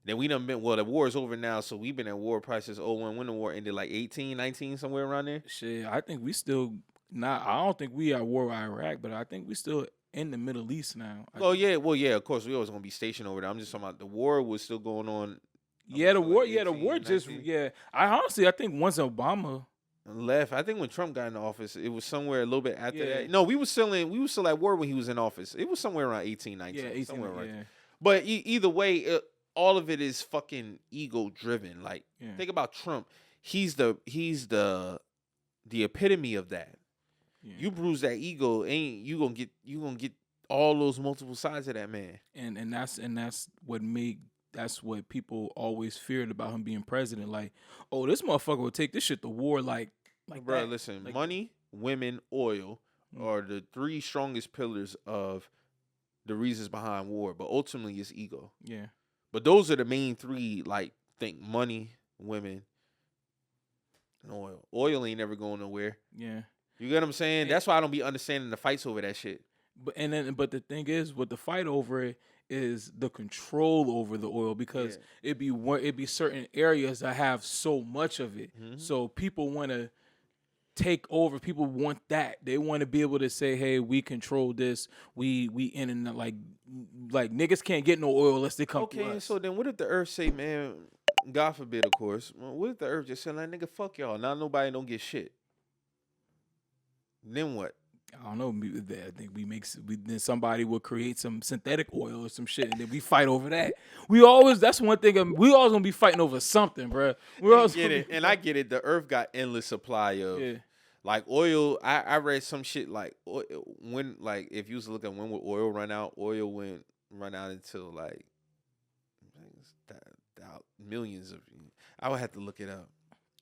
Then we done been, the war is over now, so we've been at war probably since 01 when the war ended, like 18, 19, somewhere around there. Shit, I think we still I don't think we at war with Iraq, but I think we still in the Middle East now. Yeah, of course we always gonna be stationed over there. I'm just talking about the war was still going on. Yeah, the war. Like Yeah, the war 19. just. Yeah, I think once Obama left, I think when Trump got in office, it was somewhere a little bit after Yeah. that. No, we were still at war when he was in office. It was somewhere around 18, 19. Yeah, 18. Somewhere right. Yeah. But either way, all of it is fucking ego driven. Like, Yeah. think about Trump. He's the epitome of that. Yeah. You bruise that ego, you gonna get all those multiple sides of that man. And that's what people always feared about him being president. Like, oh, this motherfucker would take this shit to war. Like bro, that. listen, Like, money, women, oil are the three strongest pillars of the reasons behind war. But ultimately, it's ego. Yeah. But those are the main three. Like, think money, women, and oil. Oil ain't never going nowhere. Yeah. You get what I'm saying? That's why I don't be understanding the fights over that shit. But the thing is, what the fight over it is the control over the oil, because it'd be certain areas that have so much of it. Mm-hmm. So people want to take over. People want that. They want to be able to say, "Hey, we control this. We in and like niggas can't get no oil unless they come to us." Okay, so then what if the earth say, man, God forbid, of course. What if the earth just say, like, nigga, fuck y'all. Now nobody don't get shit. Then what? I don't know. I think then somebody will create some synthetic oil or some shit, and then we fight over that. That's one thing. We always gonna be fighting over something, bro. I get it. The earth got endless supply of like oil. I read some shit like when, like, if you was to look at when would oil run out, oil wouldn't run out until like millions of. I would have to look it up.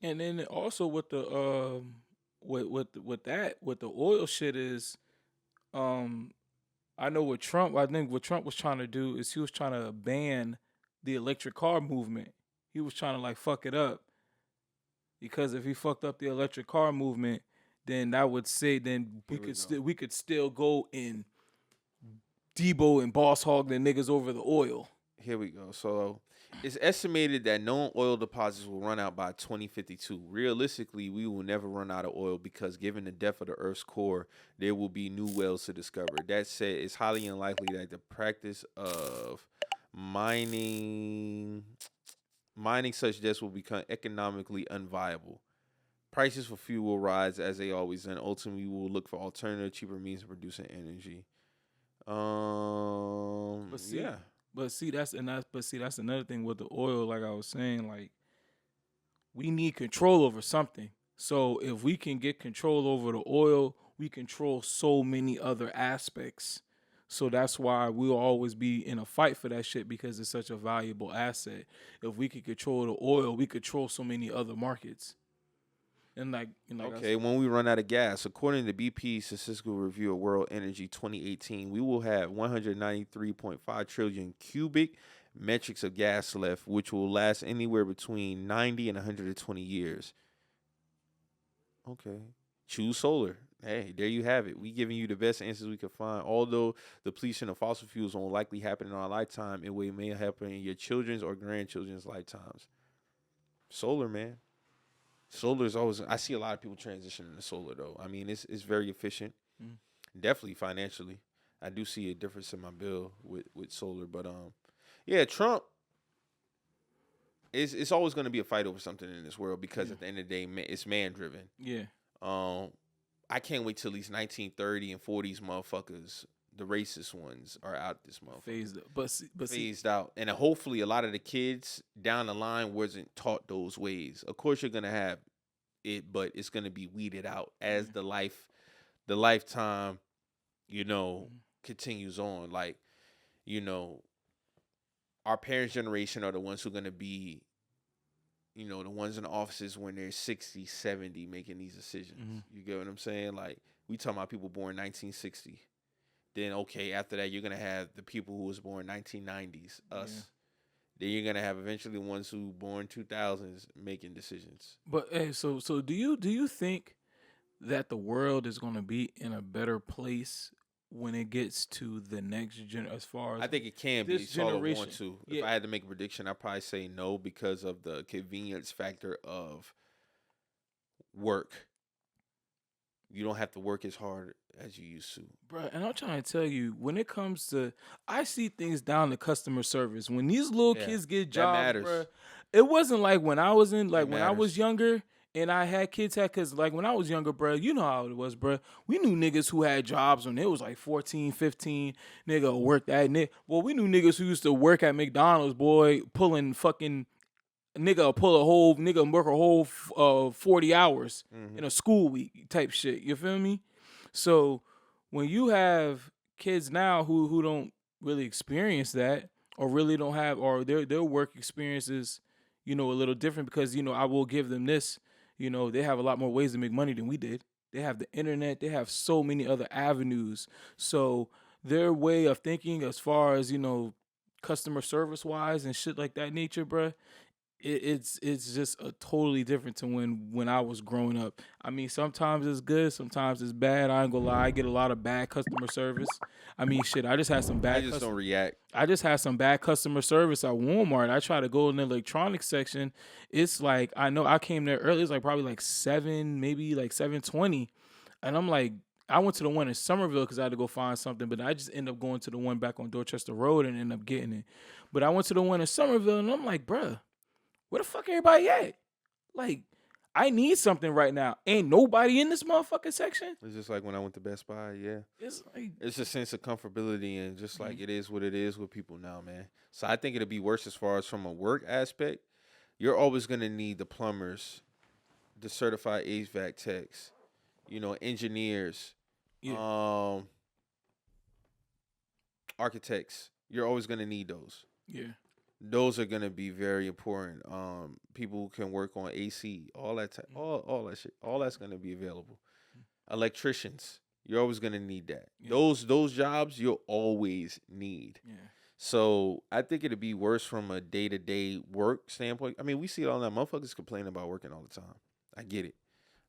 And then also with the with the oil shit is, I know with Trump, I think what Trump was trying to do is he was trying to ban the electric car movement. He was trying to like fuck it up, because if he fucked up the electric car movement, then that would say then we could still go and Debo and Boss Hog the niggas over the oil. Here we go. So it's estimated that known oil deposits will run out by 2052. Realistically, we will never run out of oil because given the depth of the Earth's core, there will be new wells to discover. That said, it's highly unlikely that the practice of mining such depths will become economically unviable. Prices for fuel will rise as they always do, and ultimately we will look for alternative, cheaper means of producing energy. But see, that's another thing with the oil. Like I was saying, like we need control over something. So if we can get control over the oil, we control so many other aspects. So that's why we'll always be in a fight for that shit because it's such a valuable asset. If we could control the oil, we control so many other markets. And Okay, when we run out of gas, according to BP's Statistical Review of World Energy 2018, we will have 193.5 trillion cubic metrics of gas left, which will last anywhere between 90 and 120 years. Okay. Choose solar. Hey, there you have it. We giving you the best answers we could find. Although depletion of fossil fuels won't likely happen in our lifetime, it may happen in your children's or grandchildren's lifetimes. Solar, man. Solar is always. I see a lot of people transitioning to solar though. I mean, it's very efficient. Definitely financially, I do see a difference in my bill with solar. But yeah, Trump. It's always going to be a fight over something in this world because at the end of the day, it's man driven. Yeah. I can't wait till at least 1930 and 40s motherfuckers, the racist ones, are out this motherfucker. Phased out. And hopefully a lot of the kids down the line wasn't taught those ways. Of course you're going to have it, but it's going to be weeded out as the lifetime, continues on. Like, our parents' generation are the ones who are going to be, the ones in the offices when they're 60, 70 making these decisions. You get what I'm saying? Like, we talking about people born 1960. Then, okay, after that, you're going to have the people who was born 1990s, us. Yeah. Then you're going to have eventually ones who born 2000s making decisions. But, hey, so do you think that the world is going to be in a better place when it gets to the next generation? As far as I think it can be. It's all I want to. Yeah. If I had to make a prediction, I'd probably say no because of the convenience factor of work. You don't have to work as hard as you used to. Bro, and I'm trying to tell you, when it comes to, I see things down to customer service. When these little kids get jobs, bro, it wasn't like when I was when I was younger and I had kids because like when I was younger, bro, you know how it was, bro. We knew niggas who had jobs when it was like 14, 15, nigga worked at Well, we knew niggas who used to work at McDonald's, boy, pulling fucking work a whole 40 hours in a school week type shit. You feel me? So when you have kids now who don't really experience that or really don't have, or their work experiences, a little different because, I will give them this, they have a lot more ways to make money than we did. They have the internet. They have so many other avenues. So their way of thinking as far as, customer service wise and shit like that nature, bruh, it's just a totally different to when I was growing up. I mean, sometimes it's good, sometimes it's bad. I ain't gonna lie, I get a lot of bad customer service. I mean, shit, I just had some bad. Don't react. I just had some bad customer service at Walmart. I try to go in the electronics section. It's like I know I came there early. It's like probably like 7:20, and I'm like. I went to the one in Somerville because I had to go find something, but I just ended up going to the one back on Dorchester Road and ended up getting it. But I went to the one in Somerville, and I'm like, bruh, where the fuck everybody at? Like, I need something right now. Ain't nobody in this motherfucking section. It's just like when I went to Best Buy, yeah. It's like it's a sense of comfortability and just like it is what it is with people now, man. So I think it'll be worse as far as from a work aspect. You're always gonna need the plumbers, the certified HVAC techs, engineers, architects. You're always gonna need those. Yeah. Those are gonna be very important. People who can work on AC, all that, all that shit, all that's gonna be available. Electricians, you're always gonna need that. Yeah. Those jobs you'll always need. Yeah. So I think it'd be worse from a day-to-day work standpoint. I mean, we see it all that motherfuckers complain about working all the time. I get it.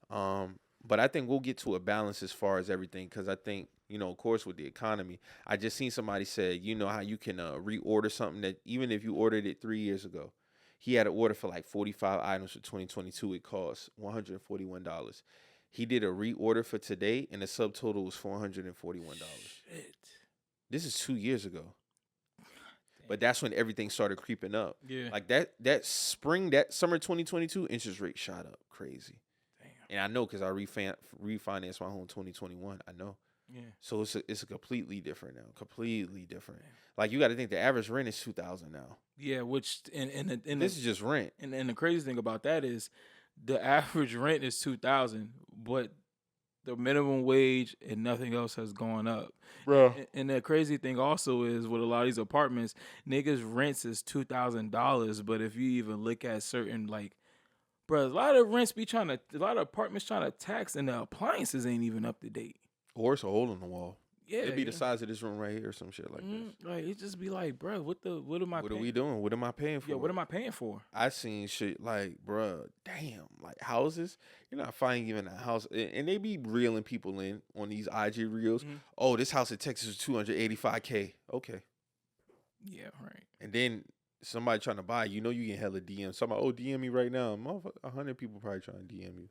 But I think we'll get to a balance as far as everything because I think. Of course, with the economy, I just seen somebody say, how you can reorder something that even if you ordered it 3 years ago, he had an order for like 45 items for 2022. It cost $141. He did a reorder for today, and the subtotal was $441. Shit. This is 2 years ago. But that's when everything started creeping up. Yeah. Like that summer 2022, interest rate shot up crazy. Damn. And I know because I refinanced my home 2021. I know. Yeah. So it's a completely different now. Completely different. Like you got to think the average rent is $2,000 now. Yeah, which This is just rent. And the crazy thing about that is the average rent is 2,000, but the minimum wage and nothing else has gone up. Bro. And the crazy thing also is with a lot of these apartments, niggas rents is $2,000, but if you even look at certain like, bro, a lot of apartments trying to tax, and the appliances ain't even up to date. Or it's a hole in the wall. Yeah, It'd be the size of this room right here or some shit like this. Like it just be like, bro, what am I? What are we doing? What am I paying for? Yeah, what am I paying for? I seen shit like, bro, damn, like houses. You're not finding even a house, and they be reeling people in on these IG reels. Mm-hmm. Oh, this house in Texas is $285K. Okay. Yeah, right. And then somebody trying to buy, you get hella DM. Somebody, DM me right now. 100 people probably trying to DM you.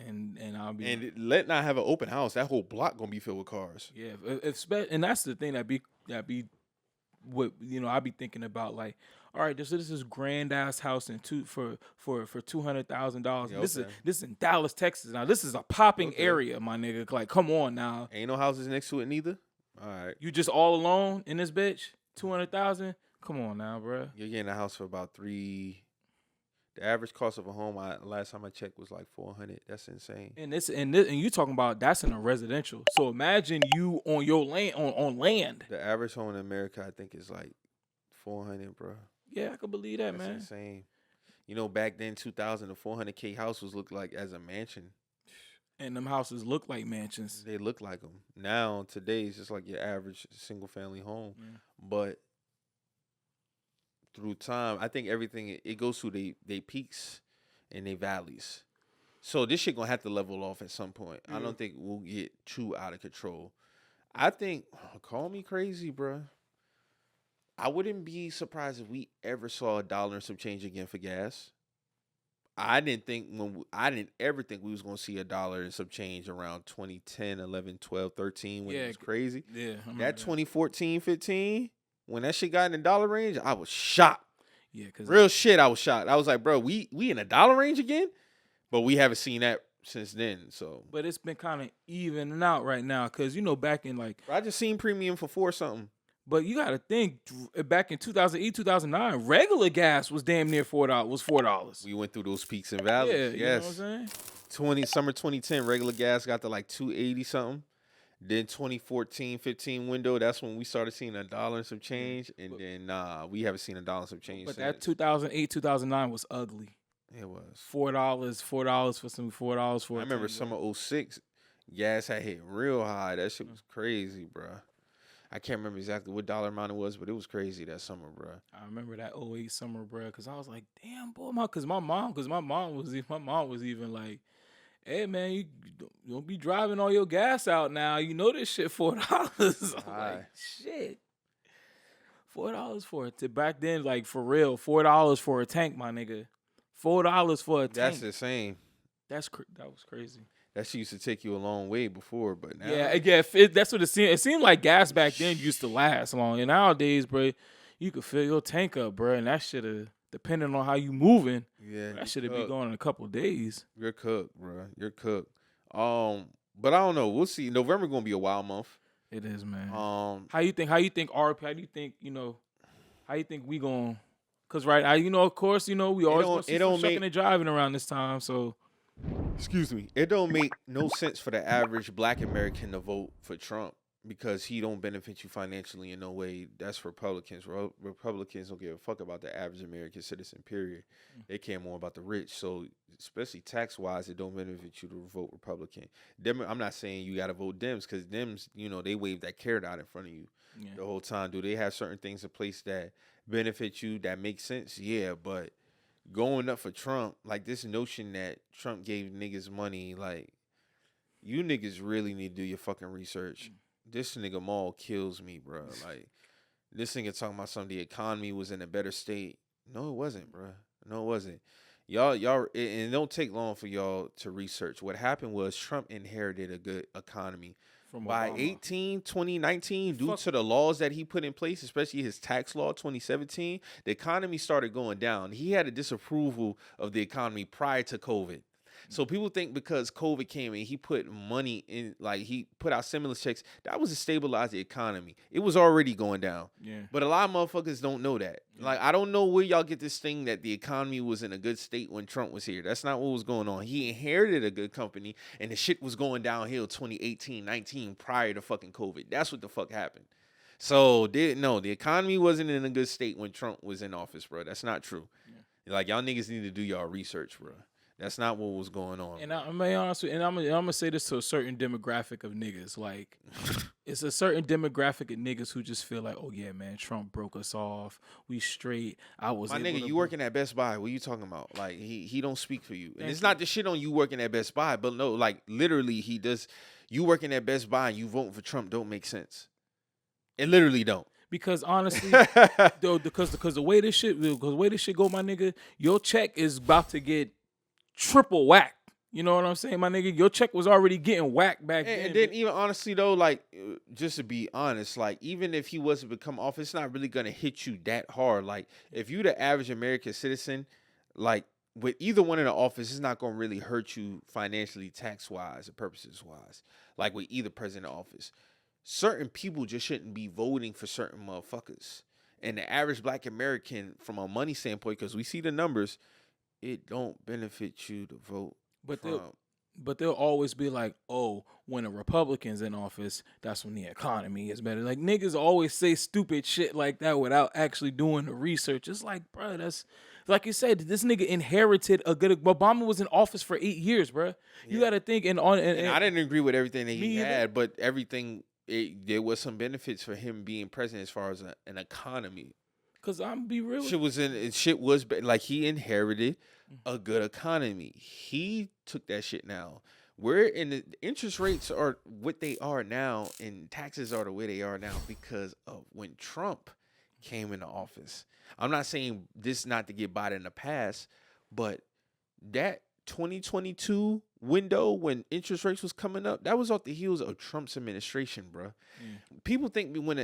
And I'll be let not have an open house. That whole block gonna be filled with cars. Yeah, and that's the thing that be what I be thinking about, like, all right, this is grand ass house for $200,000. Yeah, This is in Dallas, Texas. Now this is a popping area, my nigga. Like, come on now. Ain't no houses next to it neither. All right, you just all alone in this bitch. 200,000. Come on now, bro. You're getting a house for about $3. The average cost of a home, last time I checked, was like $400. That's insane. And you talking about that's in a residential. So imagine you on your land on land. The average home in America, I think, is like $400, bro. Yeah, I can believe that, That's man. insane. Back then, 2000, the $400K house was looked like as a mansion. And them houses look like mansions. They look like them. Now, today, it's just like your average single family home. Yeah. But through time, I think everything, it goes through they peaks and they valleys. So this shit gonna have to level off at some point. I don't think we'll get too out of control. I think, call me crazy, bro. I wouldn't be surprised if we ever saw $1 and some change again for gas. I didn't ever think we was gonna see $1 and some change around 2010, 11, 12, 13 when it was crazy. Yeah, that 2014, 15. When that shit got in the dollar range, I was shocked. Yeah, cause real shit, I was shocked. I was like, bro, we in a dollar range again? But we haven't seen that since then. So, but it's been kind of evening out right now, cause back in like I just seen premium for $4 something. But you got to think, back in 2008, 2009, regular gas was damn near $4. Was $4. We went through those peaks and valleys. Yeah, yes. You know what I'm saying? Summer 2010, regular gas got to like $2.80 something. Then 2014, 15 window, that's when we started seeing $1 and some change. And then we haven't seen $1 and some change. But since. that 2008, 2009 was ugly. It was $4 for some $4 for. I remember summer 06, gas had hit real high. That shit was crazy, bro. I can't remember exactly what dollar amount it was, but it was crazy that summer, bro. I remember that 08 summer, bro, because I was like, damn, boy, my mom was even like, hey, man, you don't be driving all your gas out now. You know this shit $4. I'm like, shit. $4 for it. Back then, like, for real, $4 for a tank, my nigga. $4 for a tank. That's insane. That was crazy. That shit used to take you a long way before, but now... Yeah, that's what it seemed. It seemed like gas back then used to last long. And nowadays, bro, you could fill your tank up, bro, and that shit have, depending on how you moving, that should have been going in a couple of days. You're cooked, bro. You're cooked. But I don't know. We'll see. November gonna be a wild month. It is, man. How you think RP? How do you think how you think we gonna? Cause right, of course, we always gonna see some shucking and driving around this time. So, excuse me, it don't make no sense for the average Black American to vote for Trump because he don't benefit you financially in no way. That's Republicans. Republicans don't give a fuck about the average American citizen. Period. They care more about the rich. So, especially tax wise, it don't benefit you to vote Republican. I'm not saying you got to vote Dems because Dems, they wave that carrot out in front of you the whole time. Do they have certain things in place that benefit you that make sense? Yeah, but going up for Trump, like this notion that Trump gave niggas money, like you niggas really need to do your fucking research. This nigga Maul kills me, bro. Like this nigga talking about the economy was in a better state. No, it wasn't, bro. No, it wasn't. Y'all, and it don't take long for y'all to research. What happened was Trump inherited a good economy. By 2019, due to the laws that he put in place, especially his tax law 2017, the economy started going down. He had a disapproval of the economy prior to COVID. So people think because COVID came and he put money in, like he put out stimulus checks, that was to stabilize the economy. It was already going down. Yeah. But a lot of motherfuckers don't know that. Yeah. Like, I don't know where y'all get this thing that the economy was in a good state when Trump was here. That's not what was going on. He inherited a good company and the shit was going downhill 2018, 19 prior to fucking COVID. That's what the fuck happened. So, the economy wasn't in a good state when Trump was in office, bro. That's not true. Yeah. Like, y'all niggas need to do y'all research, bro. That's not what was going on. And I'm gonna be honest with you, and I'm gonna say this to a certain demographic of niggas. Like, it's a certain demographic of niggas who just feel like, oh yeah, man, Trump broke us off. We straight. I was my nigga. You working at Best Buy? What you talking about? Like, he don't speak for you. And it's not the shit on you working at Best Buy, but no, like literally, he does. You working at Best Buy and you voting for Trump don't make sense. It literally don't. Because honestly, though, because the way this shit go, my nigga, your check is about to get triple whacked. You know what I'm saying, my nigga? Your check was already getting whacked back then. And then even honestly though, like just to be honest, like even if he was to become office, it's not really gonna hit you that hard. Like if you the average American citizen, like with either one in the office, it's not gonna really hurt you financially, tax wise, or purposes wise. Like with either president in office. Certain people just shouldn't be voting for certain motherfuckers. And the average black American, from a money standpoint, because we see the numbers, it don't benefit you to vote. But they'll always be like, oh, when a Republican's in office, that's when the economy is better. Like, niggas always say stupid shit like that without actually doing the research. It's like, bro, that's like you said, this nigga inherited a good. Obama was in office for 8 years, bro. You got to think and I didn't agree with everything that he had, but everything. There was some benefits for him being president as far as an economy. Cause I'm be real. Shit was like he inherited a good economy. He took that shit now. We're in the interest rates are what they are now, and taxes are the way they are now because of when Trump came into office. I'm not saying this not to get Biden in the past, but that 2022 window when interest rates was coming up, that was off the heels of Trump's administration, bro. People think when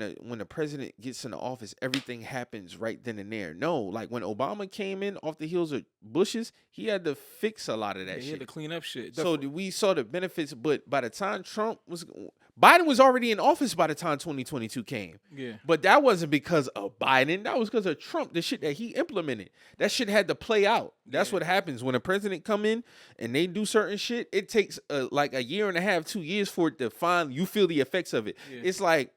a president gets in the office, everything happens right then and there. No, like when Obama came in off the heels of Bush's, he had to fix a lot of that shit. He had to clean up shit. So we saw the benefits, but by the time Biden was already in office by the time 2022 came. Yeah. But that wasn't because of Biden. That was because of Trump, the shit that he implemented. That shit had to play out. That's what happens when a president come in and they do certain shit. It takes like a year and a half, 2 years for it to you feel the effects of it. Yeah. It's like,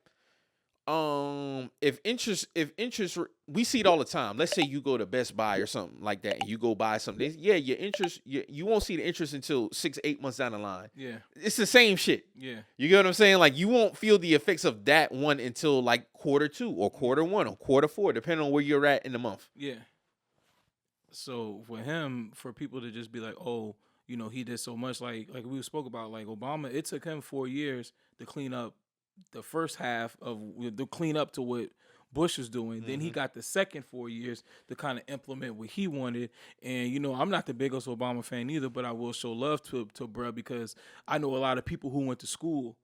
if interest, we see it all the time. Let's say you go to Best Buy or something like that, and you go buy something. Yeah, your interest, you won't see the interest until 6-8 months down the line. Yeah, it's the same shit. Yeah, you get what I'm saying? Like you won't feel the effects of that one until like Q2 or Q1 or Q4, depending on where you're at in the month. Yeah. So for him, for people to just be like, oh, you know, he did so much, like we spoke about, like Obama, it took him 4 years to clean up the first half of the clean up to what Bush is doing. Mm-hmm. Then he got the second 4 years to kind of implement what he wanted. And, you know, I'm not the biggest Obama fan either, but I will show love to bruh because I know a lot of people who went to school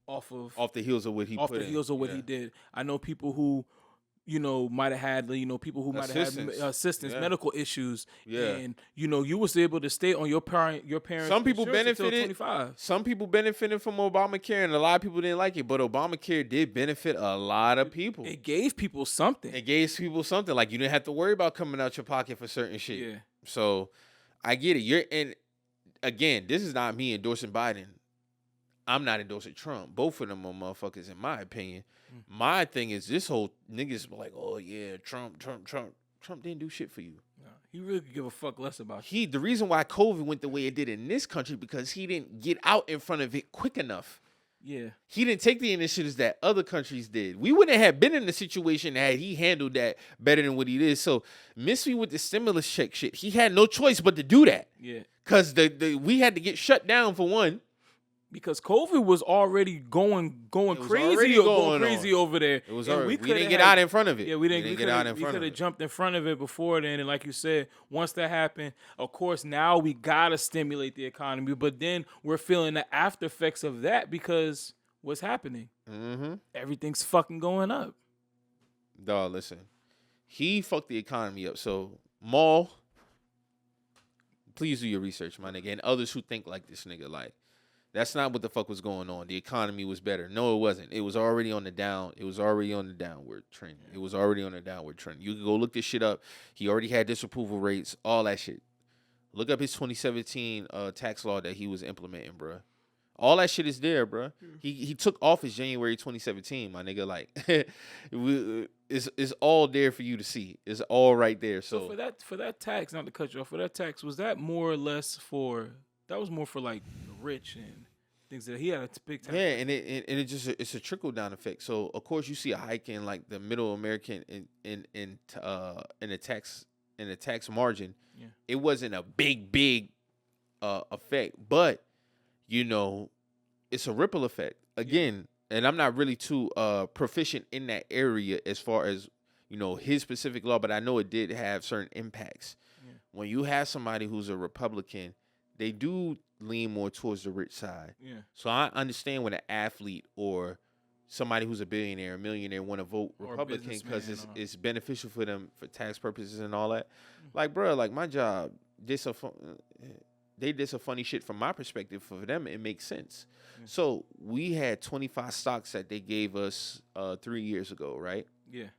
off the heels of what he he did. I know people who, you know, might have had, you know, people who might have had assistance, medical issues. Yeah. And, you know, you was able to stay on your parents' Some people benefited. 25. Some people benefited from Obamacare, and a lot of people didn't like it. But Obamacare did benefit a lot of people. It gave people something. Like, you didn't have to worry about coming out your pocket for certain shit. Yeah. So, I get it. And, again, this is not me endorsing Biden. I'm not endorsing Trump. Both of them are motherfuckers, in my opinion. My thing is this whole niggas like, oh yeah, Trump didn't do shit for you. No, he really could give a fuck less about you. The reason why COVID went the way it did in this country because he didn't get out in front of it quick enough. Yeah. He didn't take the initiatives that other countries did. We wouldn't have been in the situation had he handled that better than what he did. So miss me with the stimulus check shit. He had no choice but to do that. Yeah. Because we had to get shut down for one. Because COVID was already going crazy over there. It was we didn't get out in front of it. Yeah, we didn't get out in front of it. We could have jumped in front of it before then. And like you said, once that happened, of course, now we got to stimulate the economy. But then we're feeling the after effects of that because what's happening? Mm-hmm. Everything's fucking going up. Dog, listen. He fucked the economy up. So, Maul, Please do your research, my nigga, and others who think like this nigga. Like, that's not what the fuck was going on. The economy was better. No, it wasn't. It was already on the down. It was already on the downward trend. It was already on the downward trend. You can go look this shit up. He already had disapproval rates, all that shit. Look up his 2017 tax law that he was implementing, bruh. All that shit is there, bruh. He took office January 2017, my nigga. Like, it's all there for you to see. It's all right there. So for that tax, not to cut you off, for that tax, was that more or less that was more for like the rich and things that he had a big tax? Yeah, and it's a trickle down effect. So of course you see a hike in like the middle American in the tax margin. Yeah. It wasn't a big effect, but it's a ripple effect again. And I'm not really too proficient in that area as far as his specific law, but I know it did have certain impacts. Yeah. When you have somebody who's a Republican, they do lean more towards the rich side. Yeah. So I understand when an athlete or somebody who's a billionaire, a millionaire want to vote Republican because it's beneficial for them for tax purposes and all that. Like, bro, like my job, they did some funny shit from my perspective. For them, it makes sense. Yeah. So we had 25 stocks that they gave us 3 years ago, right? Yeah.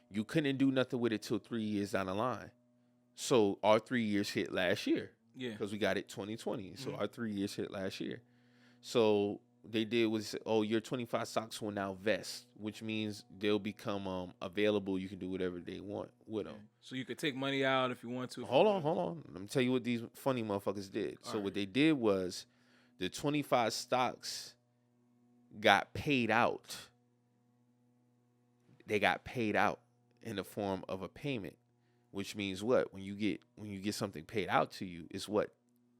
You couldn't do nothing with it till 3 years down the line. So our 3 years hit last year. Yeah. Because we got it 2020. So our 3 years hit last year. So they did was, your 25 stocks will now vest, which means they'll become available. You can do whatever they want with them. So you could take money out if you want to. Hold on. Let me tell you what these funny motherfuckers did. So what they did was the 25 stocks got paid out. They got paid out in the form of a payment, which means what? When you get something paid out to you, it's what?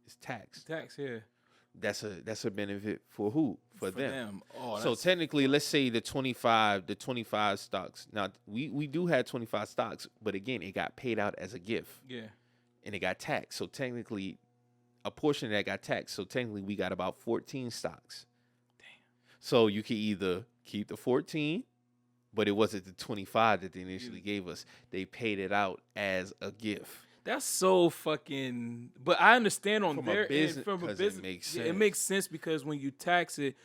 It's tax. Tax, yeah. That's a benefit for who? For them. Oh, so technically, let's say the 25 stocks. Now we do have 25 stocks, but again, it got paid out as a gift. Yeah. And it got taxed. So technically, a portion of that got taxed. So technically, we got about 14 stocks. Damn. So you can either keep the 14, but it wasn't the 25 that they initially gave us. They paid it out as a gift. That's so fucking. But I understand on their end from a business. It makes sense. It makes sense because when you tax it,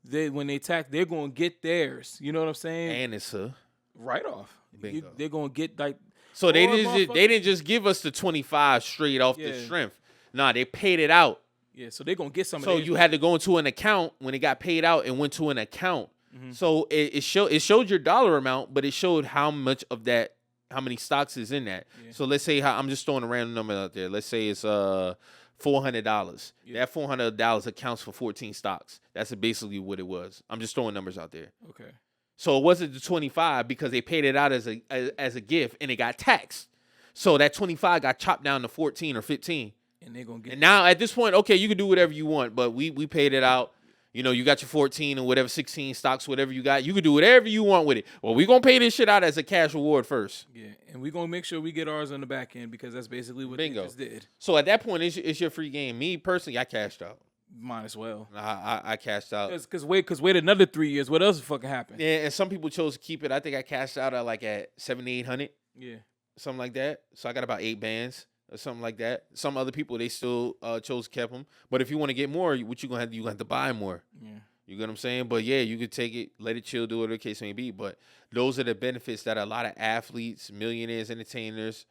they're going to get theirs. You know what I'm saying? And it's a write off. Bingo. They're going to get like. So they didn't just give us the 25 straight off the strength. Nah, they paid it out. Yeah, so they're going to get some of So theirs. you had to go into an account when it got paid out and went to an account. Mm-hmm. So it showed your dollar amount, but it showed how much of that, how many stocks is in that. Yeah. So let's say I'm just throwing a random number out there. Let's say it's $400. Yeah. That $400 accounts for 14 stocks. That's basically what it was. I'm just throwing numbers out there. Okay. So it wasn't the 25 because they paid it out as a gift and it got taxed. So that 25 got chopped down to 14 or 15. And they're gonna get. And now at this point, okay, you can do whatever you want, but we paid it out. You got your 14 or whatever, 16 stocks, whatever you got. You can do whatever you want with it. Well, we're going to pay this shit out as a cash reward first. Yeah, and we're going to make sure we get ours on the back end because that's basically what they just did. So at that point, it's your free game. Me, personally, I cashed out. Might as well. I cashed out. Because wait another 3 years. What else fucking happened? Yeah, and some people chose to keep it. I think I cashed out at $7,800. Yeah. Something like that. So I got about 8 bands. Or something like that. Some other people, they still chose to keep them. But if you want to get more, what you gonna have to do? You gonna have to buy more. Yeah. You get what I'm saying? But yeah, you could take it, let it chill, do whatever the case may be. But those are the benefits that a lot of athletes, millionaires, entertainers,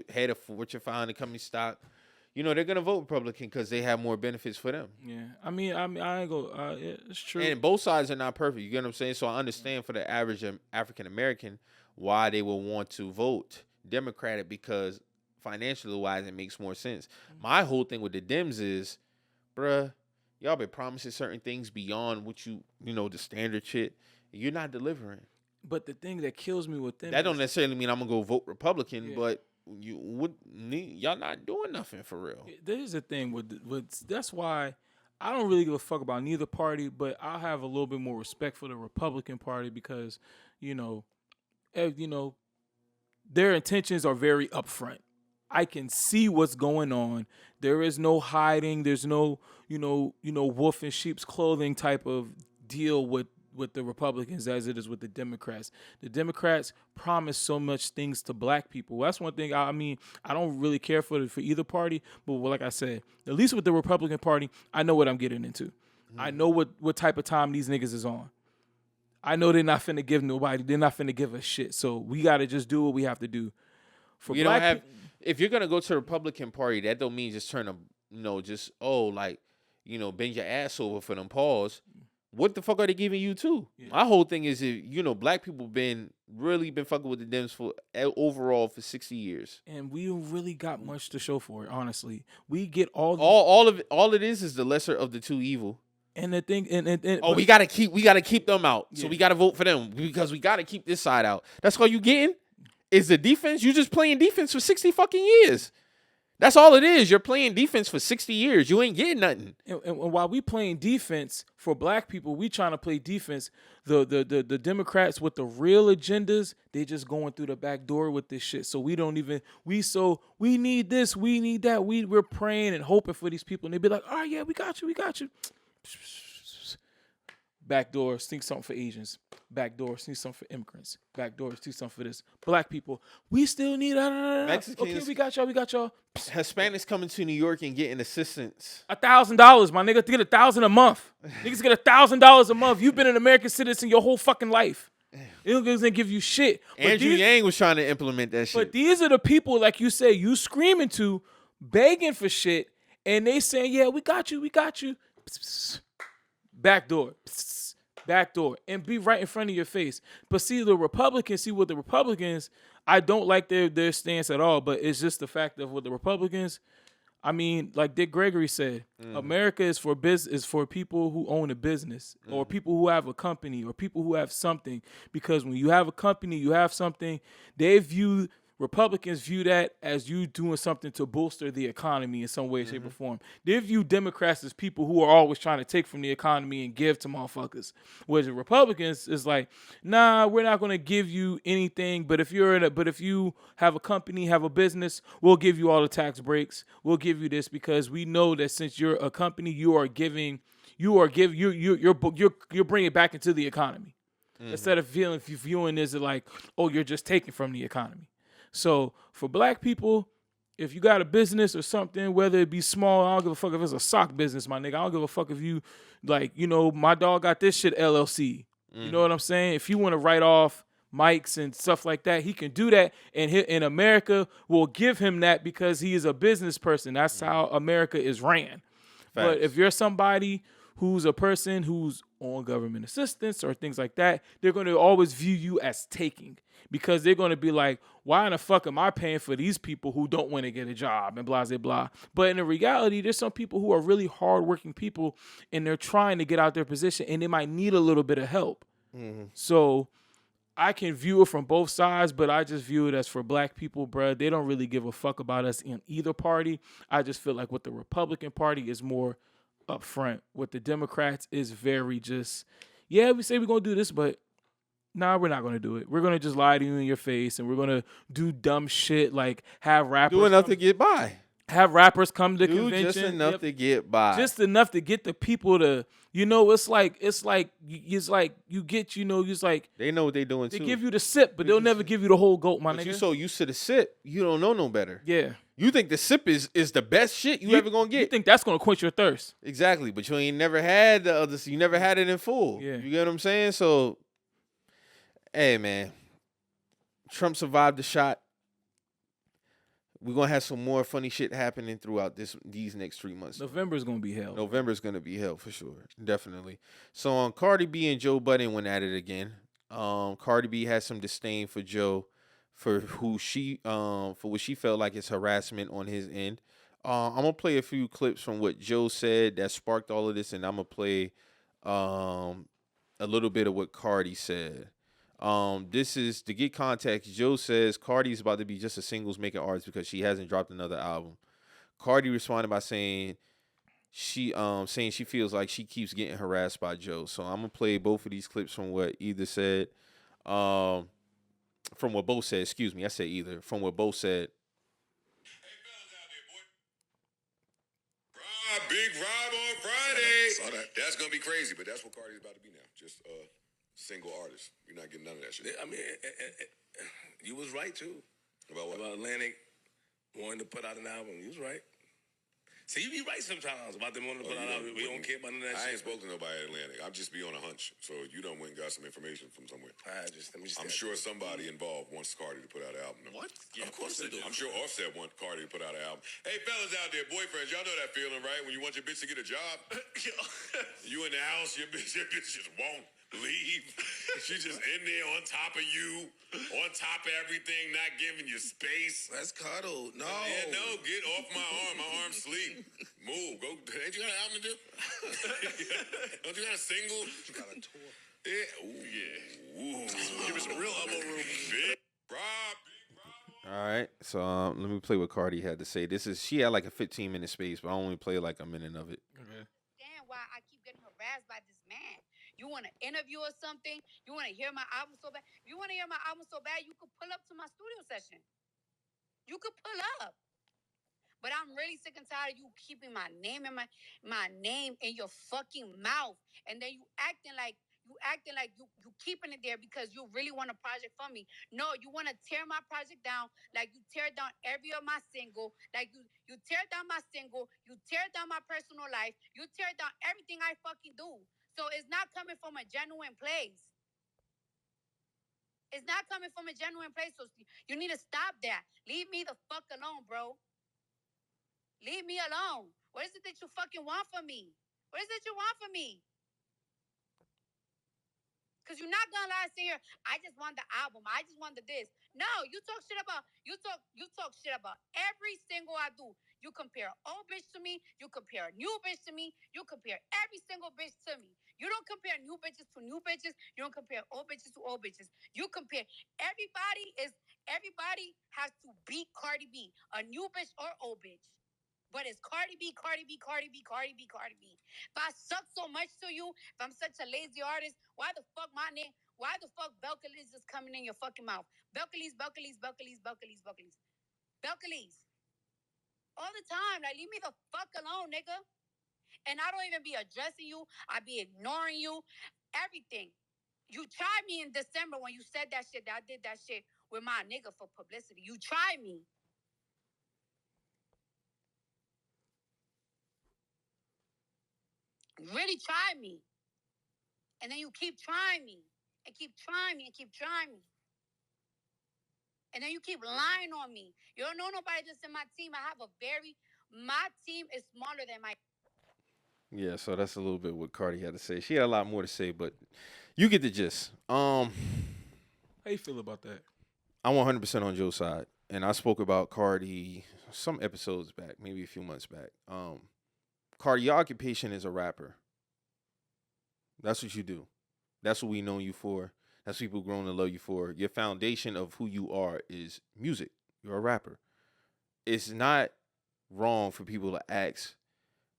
head of Fortune 500 company stock, they're gonna vote Republican because they have more benefits for them. Yeah. I mean, I ain't go. It's true. And both sides are not perfect. You get what I'm saying? So I understand for the average African American why they will want to vote Democratic because financially wise, it makes more sense. My whole thing with the Dems is, bruh, y'all been promising certain things beyond what the standard shit. You're not delivering. But the thing that kills me with them, that don't necessarily mean I'm gonna go vote Republican, but y'all not doing nothing for real. There's the thing with that's why I don't really give a fuck about neither party, but I'll have a little bit more respect for the Republican Party because their intentions are very upfront. I can see what's going on. There is no hiding. There's no, wolf in sheep's clothing type of deal with with the Republicans as it is with the Democrats. The Democrats promise so much things to black people. That's one thing. I mean, I don't really care for either party, but like I said, at least with the Republican Party, I know what I'm getting into. I know what type of time these niggas is on. I know they're not finna give nobody. They're not finna give a shit. So we gotta just do what we have to do. For you black don't have. If you're gonna go to the Republican Party, that don't mean just turn them. Just bend your ass over for them pause. What the fuck are they giving you too? Yeah. My whole thing is, black people been fucking with the Dems for overall for 60 years, and we don't really got much to show for it. Honestly, we get all it is the lesser of the two evil. And the thing, we gotta keep them out. Yeah. So we gotta vote for them because we gotta keep this side out. That's all you getting is the defense. You just playing defense for 60 fucking years. That's all it is. You're playing defense for 60 years. You ain't getting nothing. And while we playing defense for black people, we trying to play defense. The Democrats with the real agendas, they just going through the back door with this shit. So we don't even we need this, we need that. We're praying and hoping for these people, and they be like, oh yeah, we got you. Back door, sneak something for Asians. Back door, sneak something for immigrants. Back door, sneak something for this. Black people, we still need Mexicans. Okay, we got y'all. Hispanics coming to New York and getting assistance. $1,000, my nigga. To get $1,000 a month. Niggas get $1,000 a month. You've been an American citizen your whole fucking life. It doesn't give you shit. Andrew Yang was trying to implement that shit. But these are the people, like you say, you screaming to, begging for shit, and they saying, yeah, we got you. Back door, and be right in front of your face. But see, the Republicans, I don't like their stance at all, but it's just the fact of with the Republicans, I mean, like Dick Gregory said, America is for people who own a business or people who have a company or people who have something. Because when you have a company, you have something, Republicans view that as you doing something to bolster the economy in some way, shape, or form. They view Democrats as people who are always trying to take from the economy and give to motherfuckers. Whereas the Republicans is like, nah, we're not going to give you anything. But if you have a company, have a business, we'll give you all the tax breaks. We'll give you this because we know that since you're a company, you're bringing it back into the economy instead of viewing this as like, oh, you're just taking from the economy. So for black people, if you got a business or something, whether it be small, I don't give a fuck if it's a sock business, my nigga. I don't give a fuck if you, like, my dog got this shit LLC. You know what I'm saying? If you want to write off mics and stuff like that, he can do that. And America will give him that because he is a business person. That's how America is ran. Facts. But if you're somebody who's a person who's on government assistance or things like that, they're going to always view you as taking. Because they're going to be like, why in the fuck am I paying for these people who don't want to get a job and blah, blah, blah. But in the reality, there's some people who are really hardworking people and they're trying to get out their position and they might need a little bit of help. So I can view it from both sides, but I just view it as for black people, bruh. They don't really give a fuck about us in either party. I just feel like with the Republican Party is more upfront. With the Democrats is very just, yeah, we say we're going to do this, but nah, we're not going to do it. We're going to just lie to you in your face, and we're going to do dumb shit like have rappers do enough to get by. Have rappers come to convention. Just enough to get by. Just enough to get the people to, it's like you get, it's like they know what they doing too. They give you the sip, but they'll never give you the whole goat, my nigga. You so used to the sip, you don't know no better. Yeah. You think the sip is the best shit you ever gonna get. You think that's gonna quench your thirst. Exactly, but you ain't never had the other. You never had it in full. Yeah. You get what I'm saying? So, hey man, Trump survived the shot. We're gonna have some more funny shit happening throughout these next 3 months. November's gonna be hell. November's gonna be hell for sure, definitely. So Cardi B and Joe Budden went at it again. Cardi B had some disdain for Joe, for what she felt like is harassment on his end. I'm gonna play a few clips from what Joe said that sparked all of this, and I'm gonna play a little bit of what Cardi said. This is to get context. Joe says Cardi's about to be just a singles making artist because she hasn't dropped another album. Cardi responded by saying she feels like she keeps getting harassed by Joe. So I'm gonna play both of these clips from what either said, from what both said. Excuse me, I said either. From what both said. Big Rob on Friday. That's gonna be crazy, but that's what Cardi's about to be now. Just single artist. You're not getting none of that shit. I mean, you was right too. About what? About Atlantic wanting to put out an album. You was right. See, you be right sometimes about them wanting to put out an album. We don't care about none of that I shit. ain't spoken to nobody at Atlantic. I'm just be on a hunch. So you done went and got some information from somewhere. Let me just I'm sure somebody involved wants Cardi to put out an album. What? Yeah, of course they do. I'm sure Offset wants Cardi to put out an album. Hey, fellas out there, boyfriends, y'all know that feeling, right? When you want your bitch to get a job, you in the house, your bitch just won't leave. She's just in there on top of you, on top of everything, not giving you space. Let's cuddle. No. Yeah, no, get off my arm. My arm's sleep. Move. Go. Ain't you got an album to do? Don't you got a single? You got a tour. Yeah. Ooh, yeah. Ooh. Give us some real elbow room. Big Rob. All right, so let me play what Cardi had to say. She had like a 15-minute space, but I only play like a minute of it. Okay. Understand why I keep getting harassed by this man. You want to interview or something? You want to hear my album so bad? If you want to hear my album so bad, you could pull up to my studio session. You could pull up. But I'm really sick and tired of you keeping my name in my name in your fucking mouth. And then you acting like you keeping it there because you really want a project from me. No, you want to tear my project down like you tear down every of my single. Like you tear down my single, you tear down my personal life, you tear down everything I fucking do. So it's not coming from a genuine place. It's not coming from a genuine place. So you need to stop that. Leave me the fuck alone, bro. Leave me alone. What is it that you fucking want from me? What is it you want from me? Because you're not gonna lie and say here, I just want the album. I just want the this. No, you talk shit about every single I do. You compare old bitch to me, you compare a new bitch to me, you compare every single bitch to me. You don't compare new bitches to new bitches, you don't compare old bitches to old bitches. You compare everybody has to beat Cardi B, a new bitch or old bitch. But it's Cardi B. If I suck so much to you, if I'm such a lazy artist, why the fuck Belcalis is coming in your fucking mouth? Belcalis. All the time. Like, leave me the fuck alone, nigga. And I don't even be addressing you. I be ignoring you. Everything. You tried me in December when you said that shit, that I did that shit with my nigga for publicity. You tried me. Really try me. And then you keep trying me. And keep trying me. And then you keep lying on me. You don't know nobody that's in my team. My team is smaller than my. Yeah, so that's a little bit what Cardi had to say. She had a lot more to say, but you get the gist. How you feel about that? I'm 100% on Joe's side, and I spoke about Cardi some episodes back, maybe a few months back. Cardi, your occupation is a rapper. That's what you do. That's what we know you for. That's what people grown to love you for. Your foundation of who you are is music. You're a rapper. It's not wrong for people to ask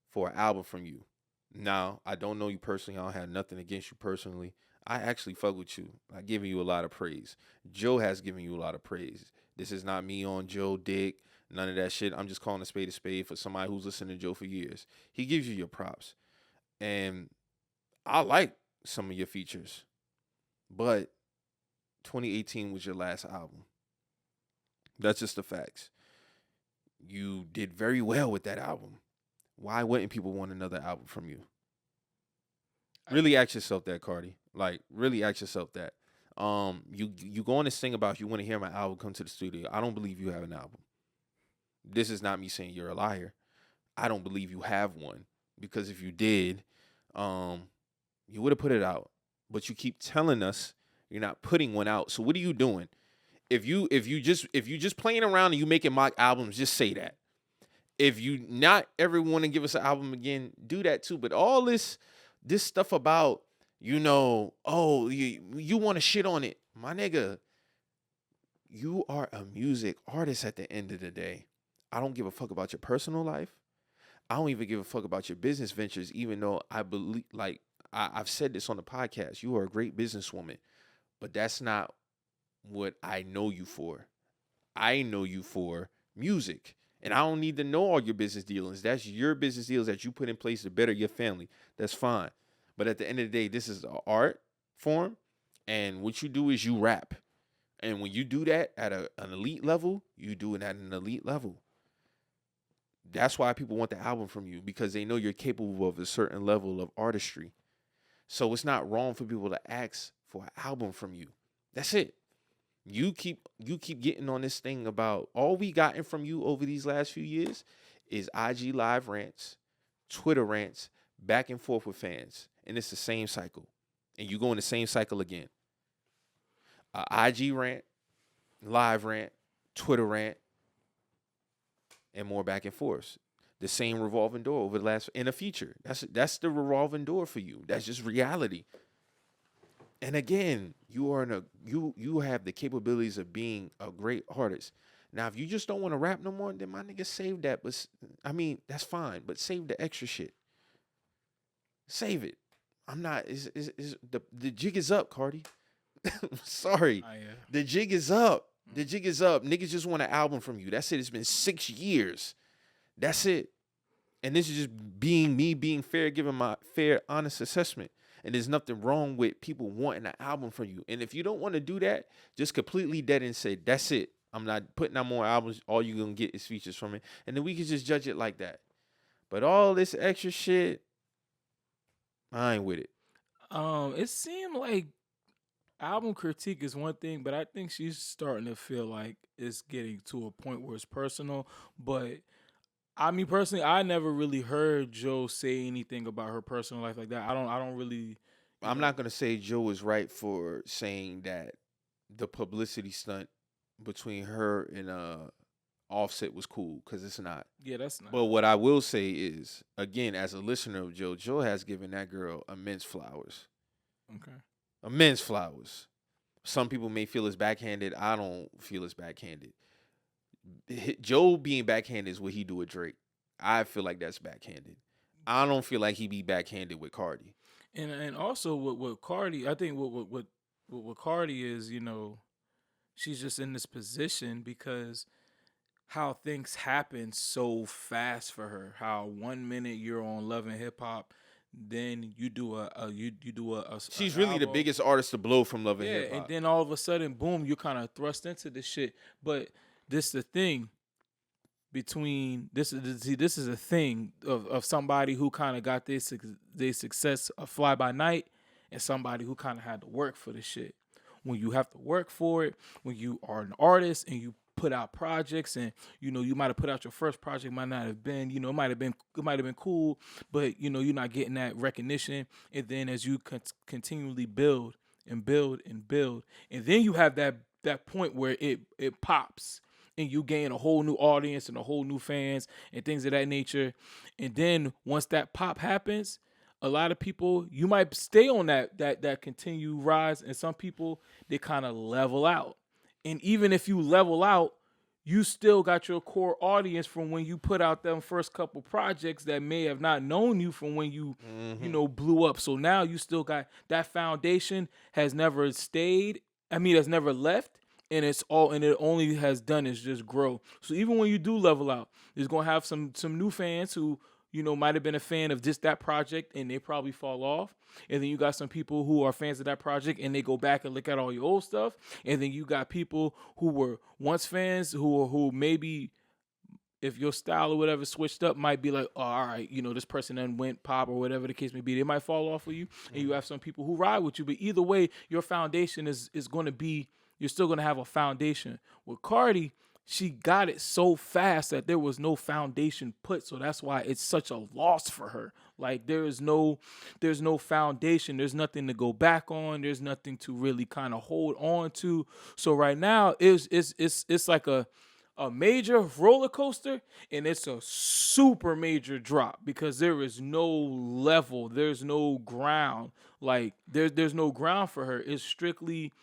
for an album from you. Now, I don't know you personally. I don't have nothing against you personally. I actually fuck with you. I give you a lot of praise. Joe has given you a lot of praise. This is not me on Joe Dick, none of that shit. I'm just calling a spade for somebody who's listened to Joe for years. He gives you your props. And I like some of your features. But 2018 was your last album. That's just the facts. You did very well with that album. Why wouldn't people want another album from you? Really ask yourself that, Cardi. Like, really ask yourself that. You go on this thing about you want to hear my album, come to the studio. I don't believe you have an album. This is not me saying you're a liar. I don't believe you have one. Because if you did, you would have put it out. But you keep telling us you're not putting one out. So what are you doing? If you just playing around and you making mock albums, just say that. If you not ever want to give us an album again, do that too. But all this stuff about, you want to shit on it. My nigga, you are a music artist at the end of the day. I don't give a fuck about your personal life. I don't even give a fuck about your business ventures, even though I believe, like, I've said this on the podcast. You are a great businesswoman, but that's not what I know you for. I know you for music, and I don't need to know all your business dealings. That's your business deals that you put in place to better your family. That's fine. But at the end of the day, this is an art form, And what you do is you rap. And when you do that at an elite level, you do it at an elite level. That's why people want the album from you, because they know you're capable of a certain level of artistry. So it's not wrong for people to ask for an album from you. That's it. You keep getting on this thing about all we gotten from you over these last few years is IG live rants, Twitter rants, back and forth with fans. And it's the same cycle. And you go in the same cycle again. IG rant, live rant, Twitter rant, and more back and forth. The same revolving door over the last in a feature. That's the revolving door for you. That's just reality. And again, you have the capabilities of being a great artist. Now, if you just don't want to rap no more, then my nigga save that. But I mean, that's fine. But save the extra shit. Save it. I'm not. The jig is up, Cardi. Sorry. Oh, yeah. The jig is up. The jig is up. Niggas just want an album from you. That's it. It's been 6 years. That's it. And this is just being fair, giving my fair, honest assessment. And there's nothing wrong with people wanting an album from you. And if you don't want to do that, just completely dead and say, that's it. I'm not putting out more albums. All you're going to get is features from it. And then we can just judge it like that. But all this extra shit, I ain't with it. It seemed like album critique is one thing, but I think she's starting to feel like it's getting to a point where it's personal. But I mean, personally, I never really heard Joe say anything about her personal life like that. I don't really. I'm not gonna say Joe is right for saying that the publicity stunt between her and Offset was cool, because it's not. Yeah, that's not. But what I will say is, again, as a listener of Joe has given that girl immense flowers. Okay. Immense flowers. Some people may feel it's backhanded. I don't feel it's backhanded. Joe being backhanded is what he do with Drake. I feel like that's backhanded. I don't feel like he be backhanded with Cardi. And also with Cardi, I think what Cardi is, she's just in this position because how things happen so fast for her. How 1 minute you're on Love and Hip Hop, then you do a She's really the biggest artist to blow from Love and Hip Hop. And then all of a sudden, boom, you're kind of thrust into this shit. But this is the thing between this is a thing of somebody who kind of got their success a fly by night, and somebody who kind of had to work for the shit. When you have to work for it, when you are an artist and you put out projects, and you might have put out your first project, might not have been, it might have been cool, but you're not getting that recognition. And then as you continually build and build and build, and then you have that point where it pops. And you gain a whole new audience and a whole new fans and things of that nature. And then once that pop happens, a lot of people, you might stay on that continue rise. And some people, they kind of level out. And even if you level out, you still got your core audience from when you put out them first couple projects that may have not known you from when you, blew up. So now you still got that foundation has never stayed. Has never left. And it only has done is just grow. So even when you do level out, there's gonna have some new fans who might have been a fan of just that project, and they probably fall off. And then you got some people who are fans of that project, and they go back and look at all your old stuff. And then you got people who were once fans who maybe, if your style or whatever switched up, might be like, oh, all right, this person then went pop or whatever the case may be. They might fall off with you, and you have some people who ride with you. But either way, your foundation is going to be. You're still going to have a foundation. With Cardi, she got it so fast that there was no foundation put. So that's why it's such a loss for her. Like there's no foundation. There's nothing to go back on. There's nothing to really kind of hold on to. So right now it's like a major roller coaster, and it's a super major drop because there is no level. There's no ground. Like there's no ground for her. It's strictly,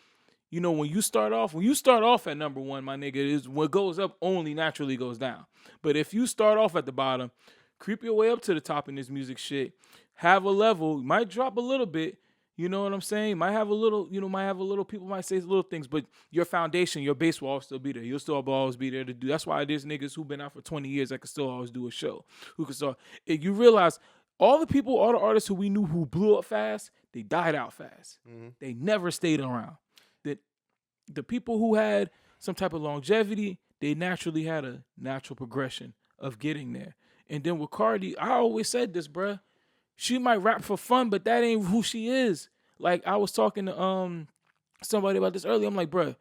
when you start off at number one, my nigga, is what goes up only naturally goes down. But if you start off at the bottom, creep your way up to the top in this music shit, have a level, might drop a little bit, you know what I'm saying? Might have a little, people might say little things, but your foundation, your base will always still be there. You'll still always be there to do. That's why there's niggas who've been out for 20 years that can still always do a show. Who can start. If you realize all the artists who we knew who blew up fast, they died out fast. Mhm. They never stayed around. The people who had some type of longevity, they naturally had a natural progression of getting there. And then with Cardi, I always said this, bruh. She might rap for fun, but that ain't who she is. Like, I was talking to somebody about this earlier. I'm like, bruh,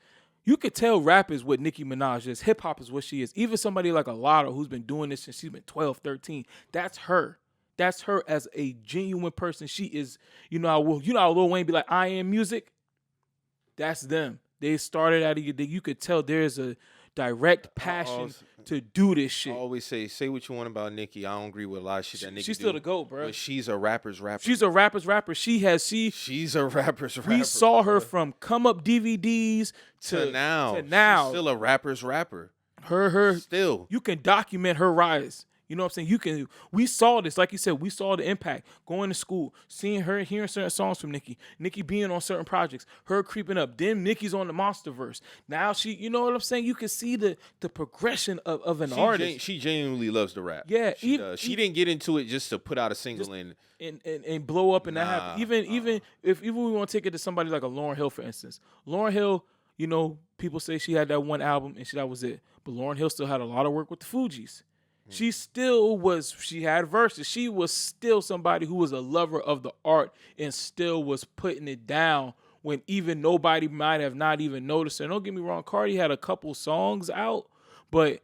you could tell rap is what Nicki Minaj is. Hip hop is what she is. Even somebody like a Lotto who's been doing this since she's been 12, 13. That's her. That's her as a genuine person. She is, how Lil Wayne be like, I am music. That's them. They started out of you could tell there's a direct passion to do this shit. I always say what you want about Nicki. I don't agree with a lot of shit that Nicki She's still the GOAT, bro. But she's a rapper's rapper. She's a rapper's rapper. She's a rapper's rapper. We saw her from Come Up DVDs to now. She's still a rapper's rapper. Her still. You can document her rise. You know what I'm saying? We saw this, like you said, we saw the impact. Going to school, seeing her, hearing certain songs from Nicki being on certain projects, her creeping up. Then Nicki's on the Monsterverse. Now she, you know what I'm saying? You can see the progression of an artist. She genuinely loves to rap. Yeah. She didn't get into it just to put out a single and blow up and that happen. Even if we want to take it to somebody like a Lauryn Hill, for instance. Lauryn Hill, people say she had that one album and that was it. But Lauryn Hill still had a lot of work with the Fugees. She had verses. She was still somebody who was a lover of the art and still was putting it down when even nobody might have not even noticed her. Don't get me wrong, Cardi had a couple songs out, but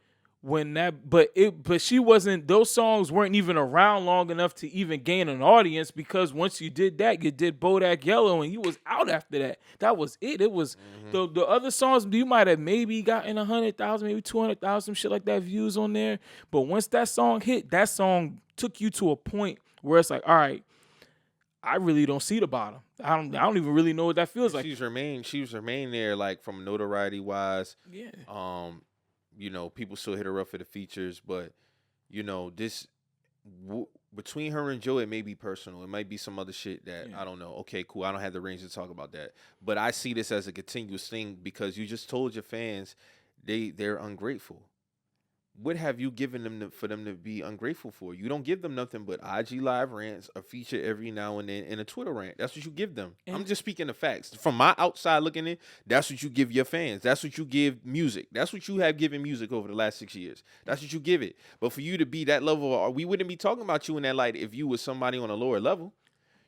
she wasn't, those songs weren't even around long enough to even gain an audience, because once you did that, you did Bodak Yellow and you was out after that. That was it. It was the other songs, you might have maybe gotten 100,000, maybe 200,000, shit like that views on there. But once that song hit, that song took you to a point where it's like, all right, I really don't see the bottom. I don't even really know what that feels like. She's remained there, like, from notoriety wise. Yeah. People still hit her up for the features, but between her and Joe, it may be personal. It might be some other shit that I don't know. Okay, cool. I don't have the range to talk about that, but I see this as a continuous thing, because you just told your fans they're ungrateful. What have you given them for them to be ungrateful for? You don't give them nothing but IG live rants, a feature every now and then, and a Twitter rant. That's what you give them. I'm just speaking the facts. From my outside looking in, that's what you give your fans. That's what you give music. That's what you have given music over the last 6 years. That's what you give it. But for you to be that level, we wouldn't be talking about you in that light if you was somebody on a lower level.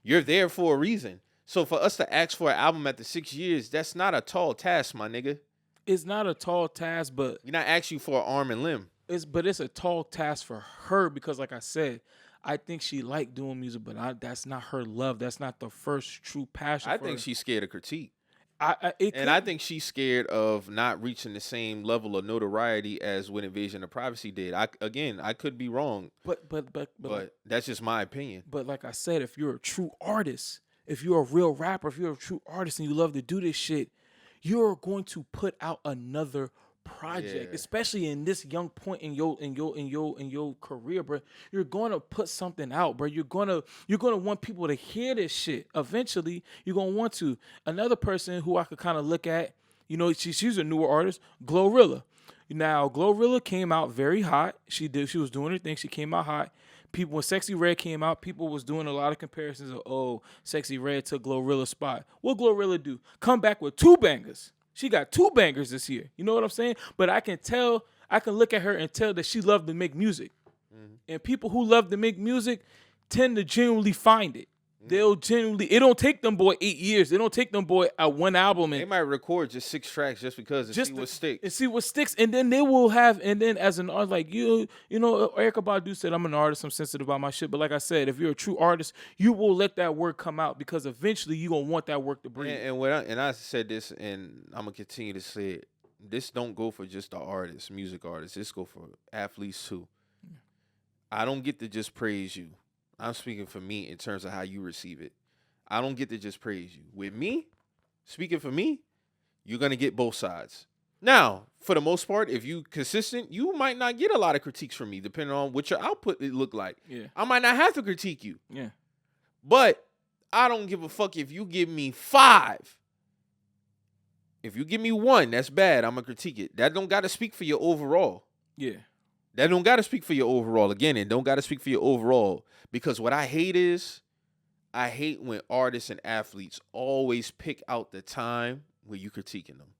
You're there for a reason. So for us to ask for an album after 6 years, that's not a tall task, my nigga. It's not a tall task, but we're not asking you for an arm and limb. It's a tall task for her, because, like I said, I think she liked doing music, but that's not her love. That's not the first true passion. I think she's scared of critique. I think she's scared of not reaching the same level of notoriety as what Invasion of Privacy did. I could be wrong, but that's just my opinion. But like I said, if you're a true artist, if you're a real rapper, if you're a true artist and you love to do this shit, you're going to put out another project, especially in this young point in your career, bro. You're gonna put something out, bro. You're gonna want people to hear this shit. Eventually, you're gonna want to. Another person who I could kind of look at, she's a newer artist, Glorilla. Now, Glorilla came out very hot. She was doing her thing. She came out hot. When Sexy Red came out, people was doing a lot of comparisons of, Sexy Red took Glorilla's spot. What Glorilla do? Come back with 2 bangers. She got 2 bangers this year. You know what I'm saying? But I can look at her and tell that she loved to make music. Mm-hmm. And people who love to make music tend to genuinely find it. Mm-hmm. It don't take them boy 8 years. It don't take them boy one album. And they might record just 6 tracks just because see what sticks. And see what sticks. And then they will have, and then as an artist, like Erykah Badu said, I'm an artist, I'm sensitive about my shit. But like I said, if you're a true artist, you will let that work come out, because eventually you're going to want that work to breathe. And I said this, and I'm going to continue to say it. This don't go for just the artists, music artists. This go for athletes too. Yeah. I don't get to just praise you. I'm speaking for me in terms of how you receive it. I don't get to just praise you. With me, speaking for me, you're going to get both sides. Now, for the most part, if you consistent, you might not get a lot of critiques from me, depending on what your output it look like. Yeah. I might not have to critique you. Yeah. But I don't give a fuck if you give me 5. If you give me 1, that's bad. I'm going to critique it. That don't got to speak for your overall. Yeah. That don't got to speak for your overall. Again, it don't got to speak for your overall. Because what I hate is I hate when artists and athletes always pick out the time where you critiquing them.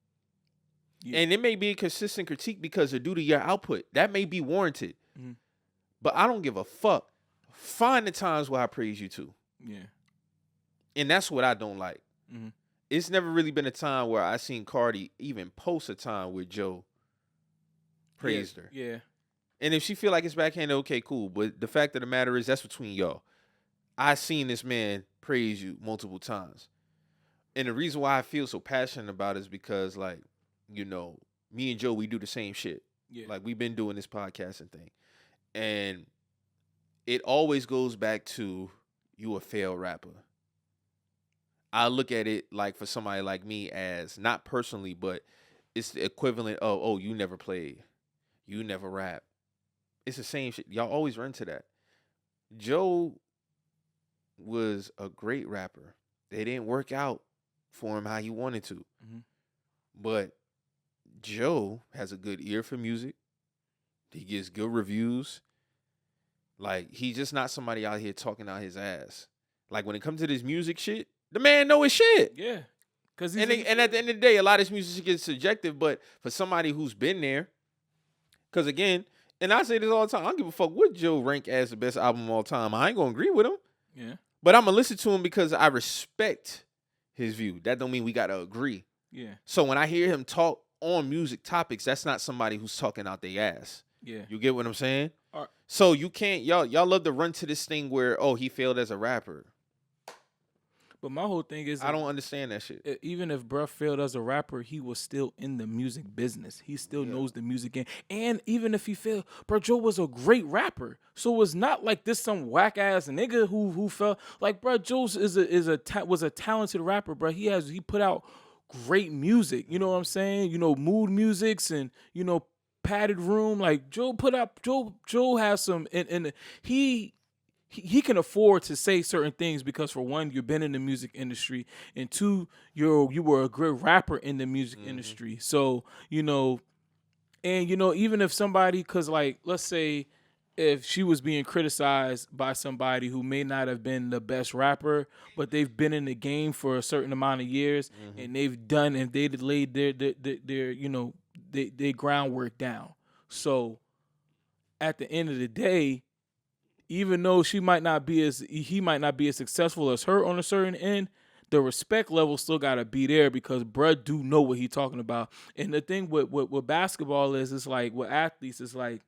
Yeah. And it may be a consistent critique because they're due to your output. That may be warranted. Mm-hmm. But I don't give a fuck. Find the times where I praise you too. Yeah. And that's what I don't like. Mm-hmm. It's never really been a time where I seen Cardi even post a time where Joe praised her. Yeah. And if she feel like it's backhanded, okay, cool. But the fact of the matter is that's between y'all. I seen this man praise you multiple times. And the reason why I feel so passionate about it is because, like, you know, me and Joe, we do the same shit. Yeah. Like, we've been doing this podcasting thing. And it always goes back to you a failed rapper. I look at it like for somebody like me as, not personally, but it's the equivalent of, oh, you never played. You never rap. It's the same shit. Y'all always run to that. Joe was a great rapper. They didn't work out for him how he wanted to. Mm-hmm. But Joe has a good ear for music. He gets good reviews. Like, he's just not somebody out here talking out his ass. Like, when it comes to this music shit, the man know his shit. Yeah. And at the end of the day, a lot of this music gets subjective, but for somebody who's been there, because again, and I say this all the time, I don't give a fuck what Joe rank as the best album of all time. I ain't going to agree with him. Yeah. But I'm going to listen to him because I respect his view. That don't mean we got to agree. Yeah. So when I hear him talk on music topics, that's not somebody who's talking out their ass. Yeah. You get what I'm saying? So you can't, y'all love to run to this thing where, oh, he failed as a rapper. But my whole thing is, I don't understand that shit. Even if bruh failed as a rapper, he was still in the music business. He still knows the music game. And even if he failed, bro, Joe was a great rapper. So it's not like this some whack ass nigga who fell. Like, bro, Joe was a talented rapper, bro. He put out great music. You know what I'm saying? You know, mood musics and, you know, padded room. Like, Joe has some, and he can afford to say certain things because, for one, you've been in the music industry, and two, you were a good rapper in the music industry. So, you know, and, you know, even if somebody, because, like, let's say if she was being criticized by somebody who may not have been the best rapper, but they've been in the game for a certain amount of years, and they've laid their you know, their groundwork down. So at the end of the day, even though he might not be as successful as her on a certain end, the respect level still gotta be there because bruh do know what he talking about. And the thing with basketball is, it's like with athletes, it's like,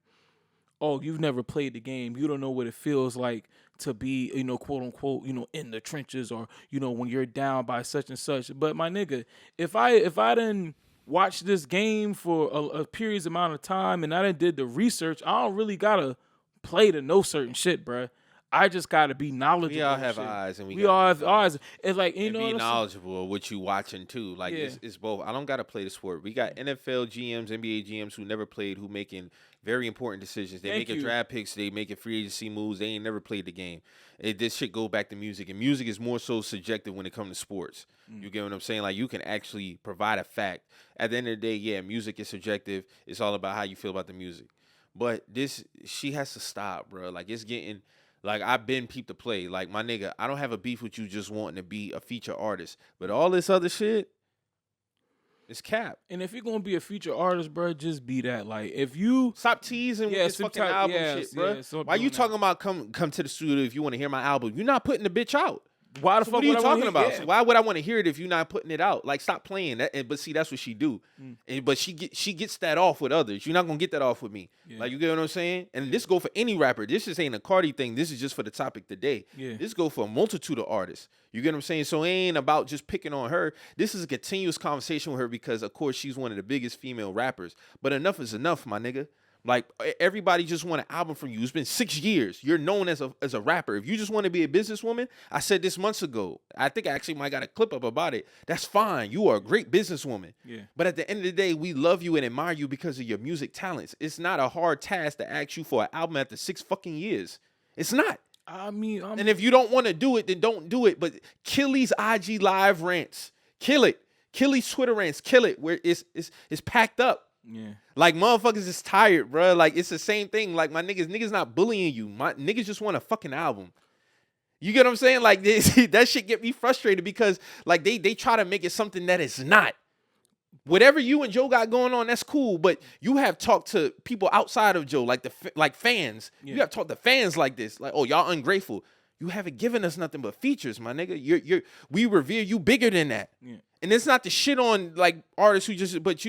oh, you've never played the game. You don't know what it feels like to be, you know, quote unquote, you know, in the trenches, or, you know, when you're down by such and such. But my nigga, if I didn't watch this game for a period amount of time and I didn't did the research, I don't really gotta play to know certain shit, bruh. I just gotta be knowledgeable. We all have eyes, and we all have eyes. It's like, you know, be knowledgeable of what you watching too. Like, it's both. I don't gotta play the sport. We got NFL GMs, NBA GMs who never played, who making very important decisions. They making draft picks. They making free agency moves. They ain't never played the game. This shit go back to music, and music is more so subjective when it comes to sports. You get what I'm saying? Like, you can actually provide a fact. At the end of the day, yeah, music is subjective. It's all about how you feel about the music. But she has to stop, bro. Like, it's getting, like, I've been peeped to play. Like, my nigga, I don't have a beef with you just wanting to be a feature artist. But all this other shit, it's cap. And if you're going to be a feature artist, bro, just be that. Like, if you... Stop teasing with this fucking album shit, bro. Why you talking about come to the studio if you want to hear my album? You're not putting the bitch out. Why the fuck what are you talking about? Yeah. So why would I want to hear it if you're not putting it out? Like, stop playing that. But see, that's what she do. But she gets that off with others. You're not gonna get that off with me. Yeah. Like, you get what I'm saying? And this go for any rapper. This just ain't a Cardi thing. This is just for the topic today. Yeah. This go for a multitude of artists. You get what I'm saying? So it ain't about just picking on her. This is a continuous conversation with her because, of course, she's one of the biggest female rappers. But enough is enough, my nigga. Like, everybody just want an album from you. It's been 6 years. You're known as a rapper. If you just want to be a businesswoman, I said this months ago. I think I actually might got a clip up about it. That's fine. You are a great businesswoman. Yeah. But at the end of the day, we love you and admire you because of your music talents. It's not a hard task to ask you for an album after 6 fucking years. It's not. I mean, and if you don't want to do it, then don't do it. But kill these IG live rants. Kill it. Kill these Twitter rants. Kill it. Where it's packed up. Yeah. Like, motherfuckers is tired, bro. Like, it's the same thing. Like, my niggas not bullying you. My niggas just want a fucking album. You get what I'm saying? Like that shit get me frustrated because like they try to make it something that it's not. Whatever you and Joe got going on, that's cool. But you have talked to people outside of Joe, like like fans. Yeah. You have talked to fans like this, like, oh, y'all ungrateful. You haven't given us nothing but features, my nigga. We revere you bigger than that. Yeah. And it's not the shit on like artists who just, but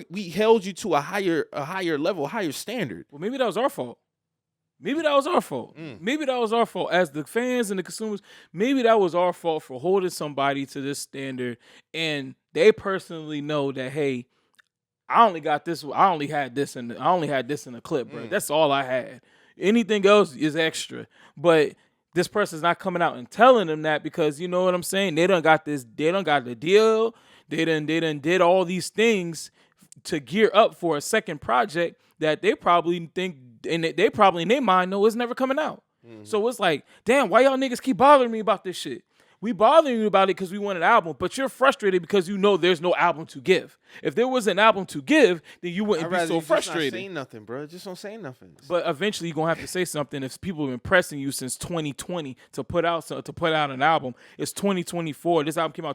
we held you to a higher level, higher standard. Well, maybe that was our fault. Maybe that was our fault. Maybe that was our fault as the fans and the consumers. Maybe that was our fault for holding somebody to this standard, and they personally know that, hey, I only got this. I only had this in the clip, bro. That's all I had. Anything else is extra. But this person's not coming out and telling them that because you know what I'm saying. They done got this. They done got the deal. They done did all these things to gear up for a second project that they probably think. And they probably in their mind know it's never coming out. So it's like, damn, why y'all niggas keep bothering me about this shit? We bothering you about it because we want an album, but you're frustrated because you know there's no album to give. If there was an album to give, then you wouldn't be so frustrated. Just not say nothing, bro. Just don't say nothing. But eventually you're gonna have to say something if people have been pressing you since 2020 to put out an album. It's 2024. This album came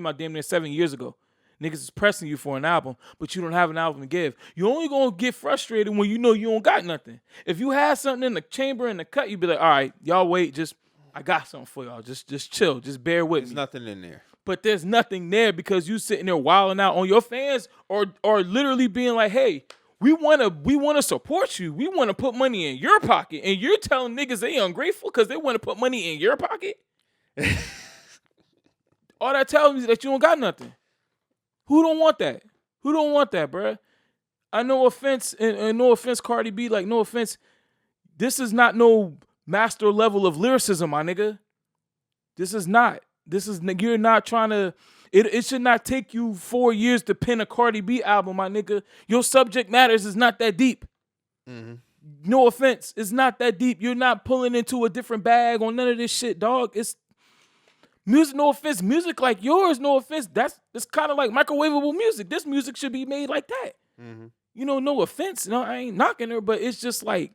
out damn near 7 years ago. Niggas is pressing you for an album, but you don't have an album to give. You only gonna get frustrated when you know you don't got nothing. If you had something in the chamber in the cut, you'd be like, all right, y'all wait, I got something for y'all. Just chill, just bear with me. There's nothing in there. But there's nothing there because you sitting there wilding out on your fans or literally being like, hey, we wanna support you. We wanna put money in your pocket. And you're telling niggas they ungrateful because they wanna put money in your pocket? All that tells me is that you don't got nothing. Who don't want that? Who don't want that, bruh? I no offense, and no offense, Cardi B, like no offense. This is not no master level of lyricism, my nigga. This is not. You're not trying to, it should not take you 4 years to pen a Cardi B album, my nigga. Your subject matters is not that deep. No offense, it's not that deep. You're not pulling into a different bag on none of this shit, dog. It's music, no offense. Music like yours, no offense. It's kind of like microwavable music. This music should be made like that. You know, no offense. No, I ain't knocking her, but it's just like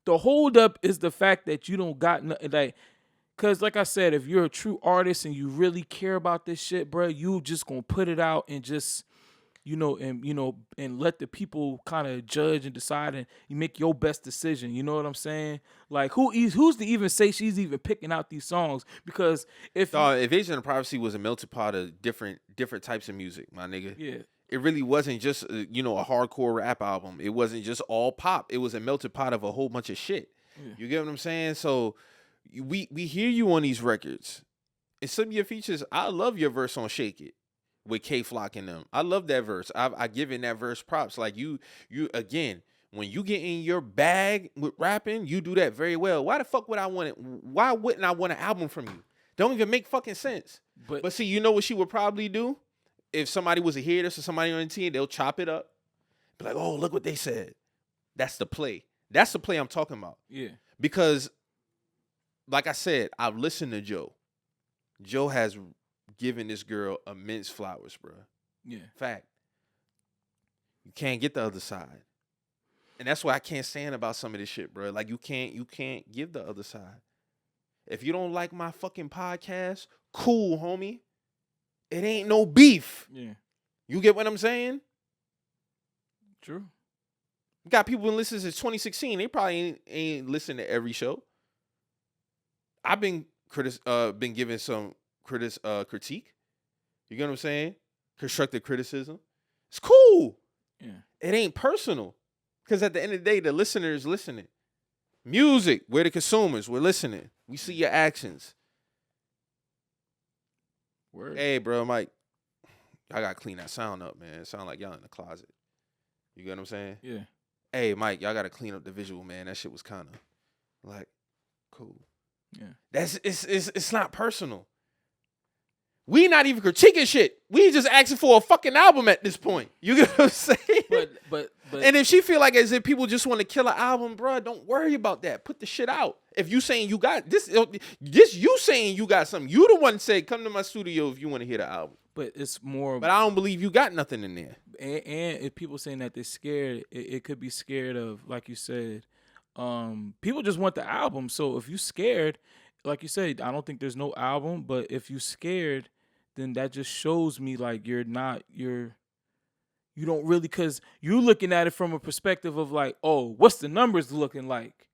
the holdup is the fact that you don't got nothing. Like, cause like I said, if you're a true artist and you really care about this shit, bro, you just gonna put it out and just, and let the people kind of judge and decide, and you make your best decision. You know what I'm saying? Like, who's to even say she's even picking out these songs? Because if Invasion of Privacy was a melting pot of different types of music, my nigga. Yeah. It really wasn't just a hardcore rap album. It wasn't just all pop. It was a melting pot of a whole bunch of shit. Yeah. You get what I'm saying? So we hear you on these records. And some of your features, I love your verse on Shake It with K Flock and them. I love that verse. I give in that verse props. Like you again, when you get in your bag with rapping, you do that very well. Why the fuck would I want it? Why wouldn't I want an album from you? Don't even make fucking sense. But see, you know what she would probably do? If somebody was a hitter or somebody on the team, they'll chop it up. Be like, oh, look what they said. That's the play. That's the play I'm talking about. Yeah. Because, like I said, I've listened to Joe. Joe has given this girl immense flowers, bro. Yeah. Fact. You can't get the other side. And that's why I can't stand about some of this shit, bro. Like, you can't give the other side. If you don't like my fucking podcast, cool, homie. It ain't no beef. Yeah. You get what I'm saying? True. We got people who listen since 2016. They probably ain't listened to every show. I've been given some critique. You get what I'm saying? Constructive criticism. It's cool. Yeah. It ain't personal. Because at the end of the day, the listener is listening. Music, we're the consumers. We're listening. We see your actions. Word. Hey, bro, Mike, I got to clean that sound up, man. It sound like y'all in the closet. You get what I'm saying? Yeah. Hey, Mike, y'all got to clean up the visual, man. That shit was kind of like cool. Yeah. It's not personal. We not even critiquing shit. We just asking for a fucking album at this point. You get what I'm saying? But and if she feel like as if people just want to kill an album, bro, don't worry about that. Put the shit out. If you saying you got this you saying you got something. You the one said come to my studio if you want to hear the album. But it's more. But I don't believe you got nothing in there. And if people saying that they're scared, it could be scared of, like you said, people just want the album. So if you scared, like you said, I don't think there's no album. But if you scared, then that just shows me like you don't really, because you looking at it from a perspective of like, oh, what's the numbers looking like?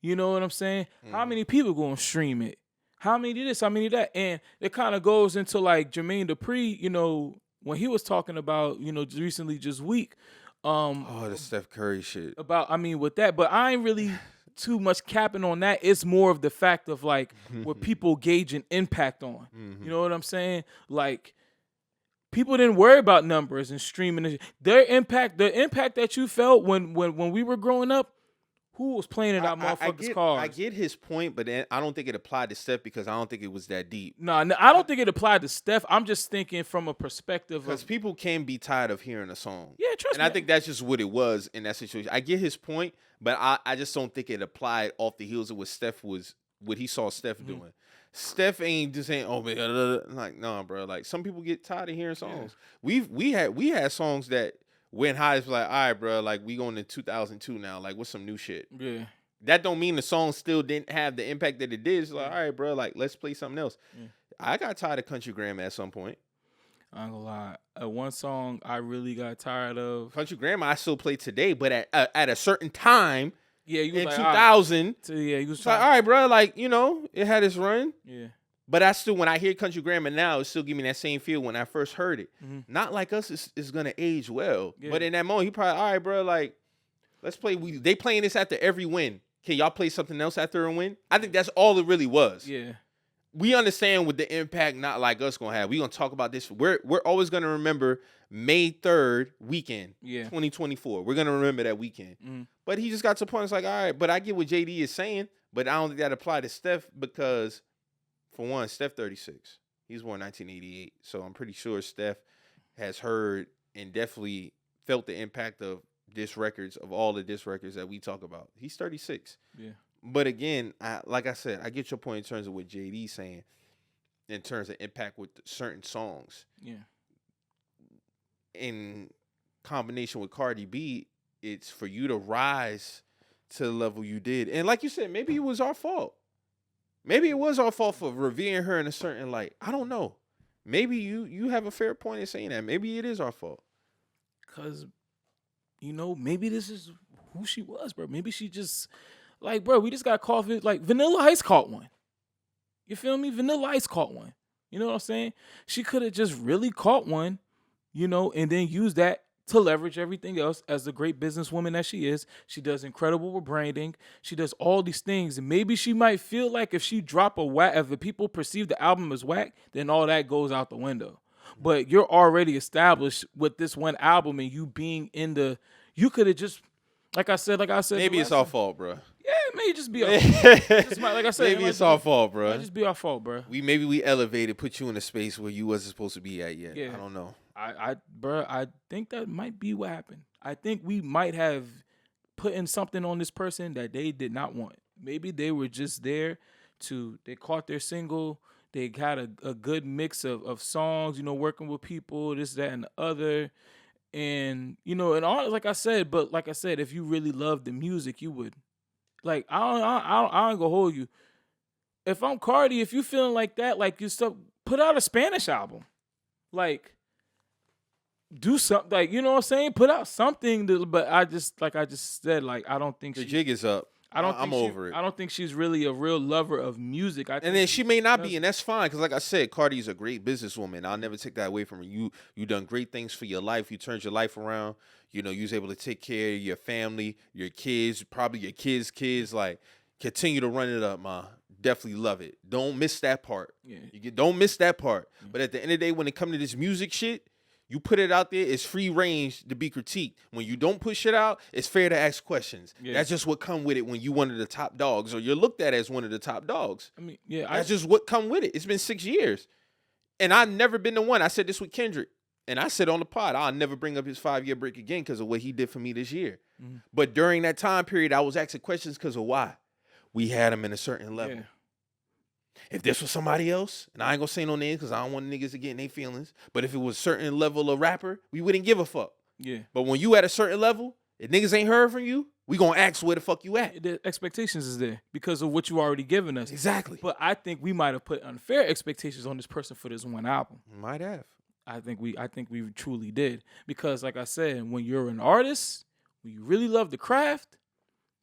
You know what I'm saying? How many people gonna stream it? How many this? How many that? And it kind of goes into like Jermaine Dupri, when he was talking about, recently just week, Oh, the Steph Curry shit. about, with that, but I ain't really too much capping on that. It's more of the fact of like what people gauge an impact on. You know what I'm saying? Like, people didn't worry about numbers and streaming. The impact that you felt when we were growing up, who was playing it out motherfuckers' cars? I get his point, but then I don't think it applied to Steph because I don't think it was that deep. No, I don't think it applied to Steph. I'm just thinking from a perspective Because of people can be tired of hearing a song. Yeah, trust and me. I think that's just what it was in that situation. I get his point, but I just don't think it applied off the heels of what he saw Steph doing. Steph ain't just saying, "Oh man," like, no, bro. Like, some people get tired of hearing songs. We had songs that went high. It's like, all right, bro. Like, we going to 2002 now. Like, what's some new shit? Yeah. That don't mean the song still didn't have the impact that it did. It's like, all right, bro. Like, let's play something else. I got tired of Country Grandma at some point. I ain't gonna lie. One song I really got tired of. Country Grandma I still play today, but at a certain time. Yeah, you was in like, 2000. You was It's like, all right, bro. Like, it had its run. Yeah. But I still, when I hear Country Grandma now, it still give me that same feel when I first heard it. Not like us is gonna age well. Yeah. But in that moment, he probably, all right, bro. Like, let's play. They playing this after every win. Can y'all play something else after a win? I think that's all it really was. Yeah. We understand what the impact not like us gonna have. We gonna talk about this. We're always gonna remember May 3rd weekend, 2024. We're gonna remember that weekend. But he just got to the point. It's like, all right, but I get what JD is saying, but I don't think that applied to Steph because, for one, Steph 36. He was born 1988, so I'm pretty sure Steph has heard and definitely felt the impact of all the disc records that we talk about. He's 36. Yeah. But again, like I said, I get your point in terms of what JD's saying, in terms of impact with certain songs. Yeah. In combination with Cardi B, it's for you to rise to the level you did. And like you said, maybe it was our fault. Maybe it was our fault for revering her in a certain light. I don't know. Maybe you have a fair point in saying that. Maybe it is our fault. Because, maybe this is who she was, bro. Maybe she just, like, bro, we just got caught. Like, Vanilla Ice caught one. You feel me? Vanilla Ice caught one. You know what I'm saying? She could have just really caught one, and then used that to leverage everything else as the great businesswoman that she is. She does incredible with branding. She does all these things. And maybe she might feel like if she drop a whack, if the people perceive the album as whack, then all that goes out the window. But you're already established with this one album and you being you could have just, like I said. Maybe it's our fault, bro. Yeah, it may just be our fault. Like I said, maybe it's our fault, bro. It might just be our fault, bro. Maybe we elevated, put you in a space where you wasn't supposed to be at yet. Yeah. I don't know. I think that might be what happened. I think we might have put in something on this person that they did not want. Maybe they were just there they caught their single. They had a good mix of songs, working with people, this, that, and the other. And, and all, like I said, if you really love the music, you would. Like, I ain't gonna hold you. If I'm Cardi, if you feeling like that, like, you put out a Spanish album. Like, do something, like, you know what I'm saying? Put out something, but I just said, like, I don't think the jig is up. I'm over it. I don't think she's really a real lover of music. And then she may not be, and that's fine. Because like I said, Cardi's a great businesswoman. I'll never take that away from her. You done great things for your life. You turned your life around. You was able to take care of your family, your kids, probably your kids' kids. Like, continue to run it up, ma. Definitely love it. Don't miss that part. Yeah. Don't miss that part. Yeah. But at the end of the day, when it comes to this music shit, you put it out there, it's free range to be critiqued. When you don't put shit out, it's fair to ask questions. Yeah. That's just what come with it when you one of the top dogs or you're looked at as one of the top dogs. That's just what come with it. It's been 6 years. And I've never been the one. I said this with Kendrick. And I said on the pod, I'll never bring up his 5-year break again because of what he did for me this year. Mm-hmm. But during that time period, I was asking questions because of why. We had him in a certain level. Yeah. If this was somebody else, and I ain't gonna say no names because I don't want niggas to get in their feelings, but if it was a certain level of rapper, we wouldn't give a fuck. Yeah. But when you at a certain level, If niggas ain't heard from you, we gonna ask where the fuck you at. The expectations is there because of what you already given us. Exactly. But I think we might have put unfair expectations on this person for this one album. Might have. I think we truly did. Because like I said, when you're an artist, when you really love the craft,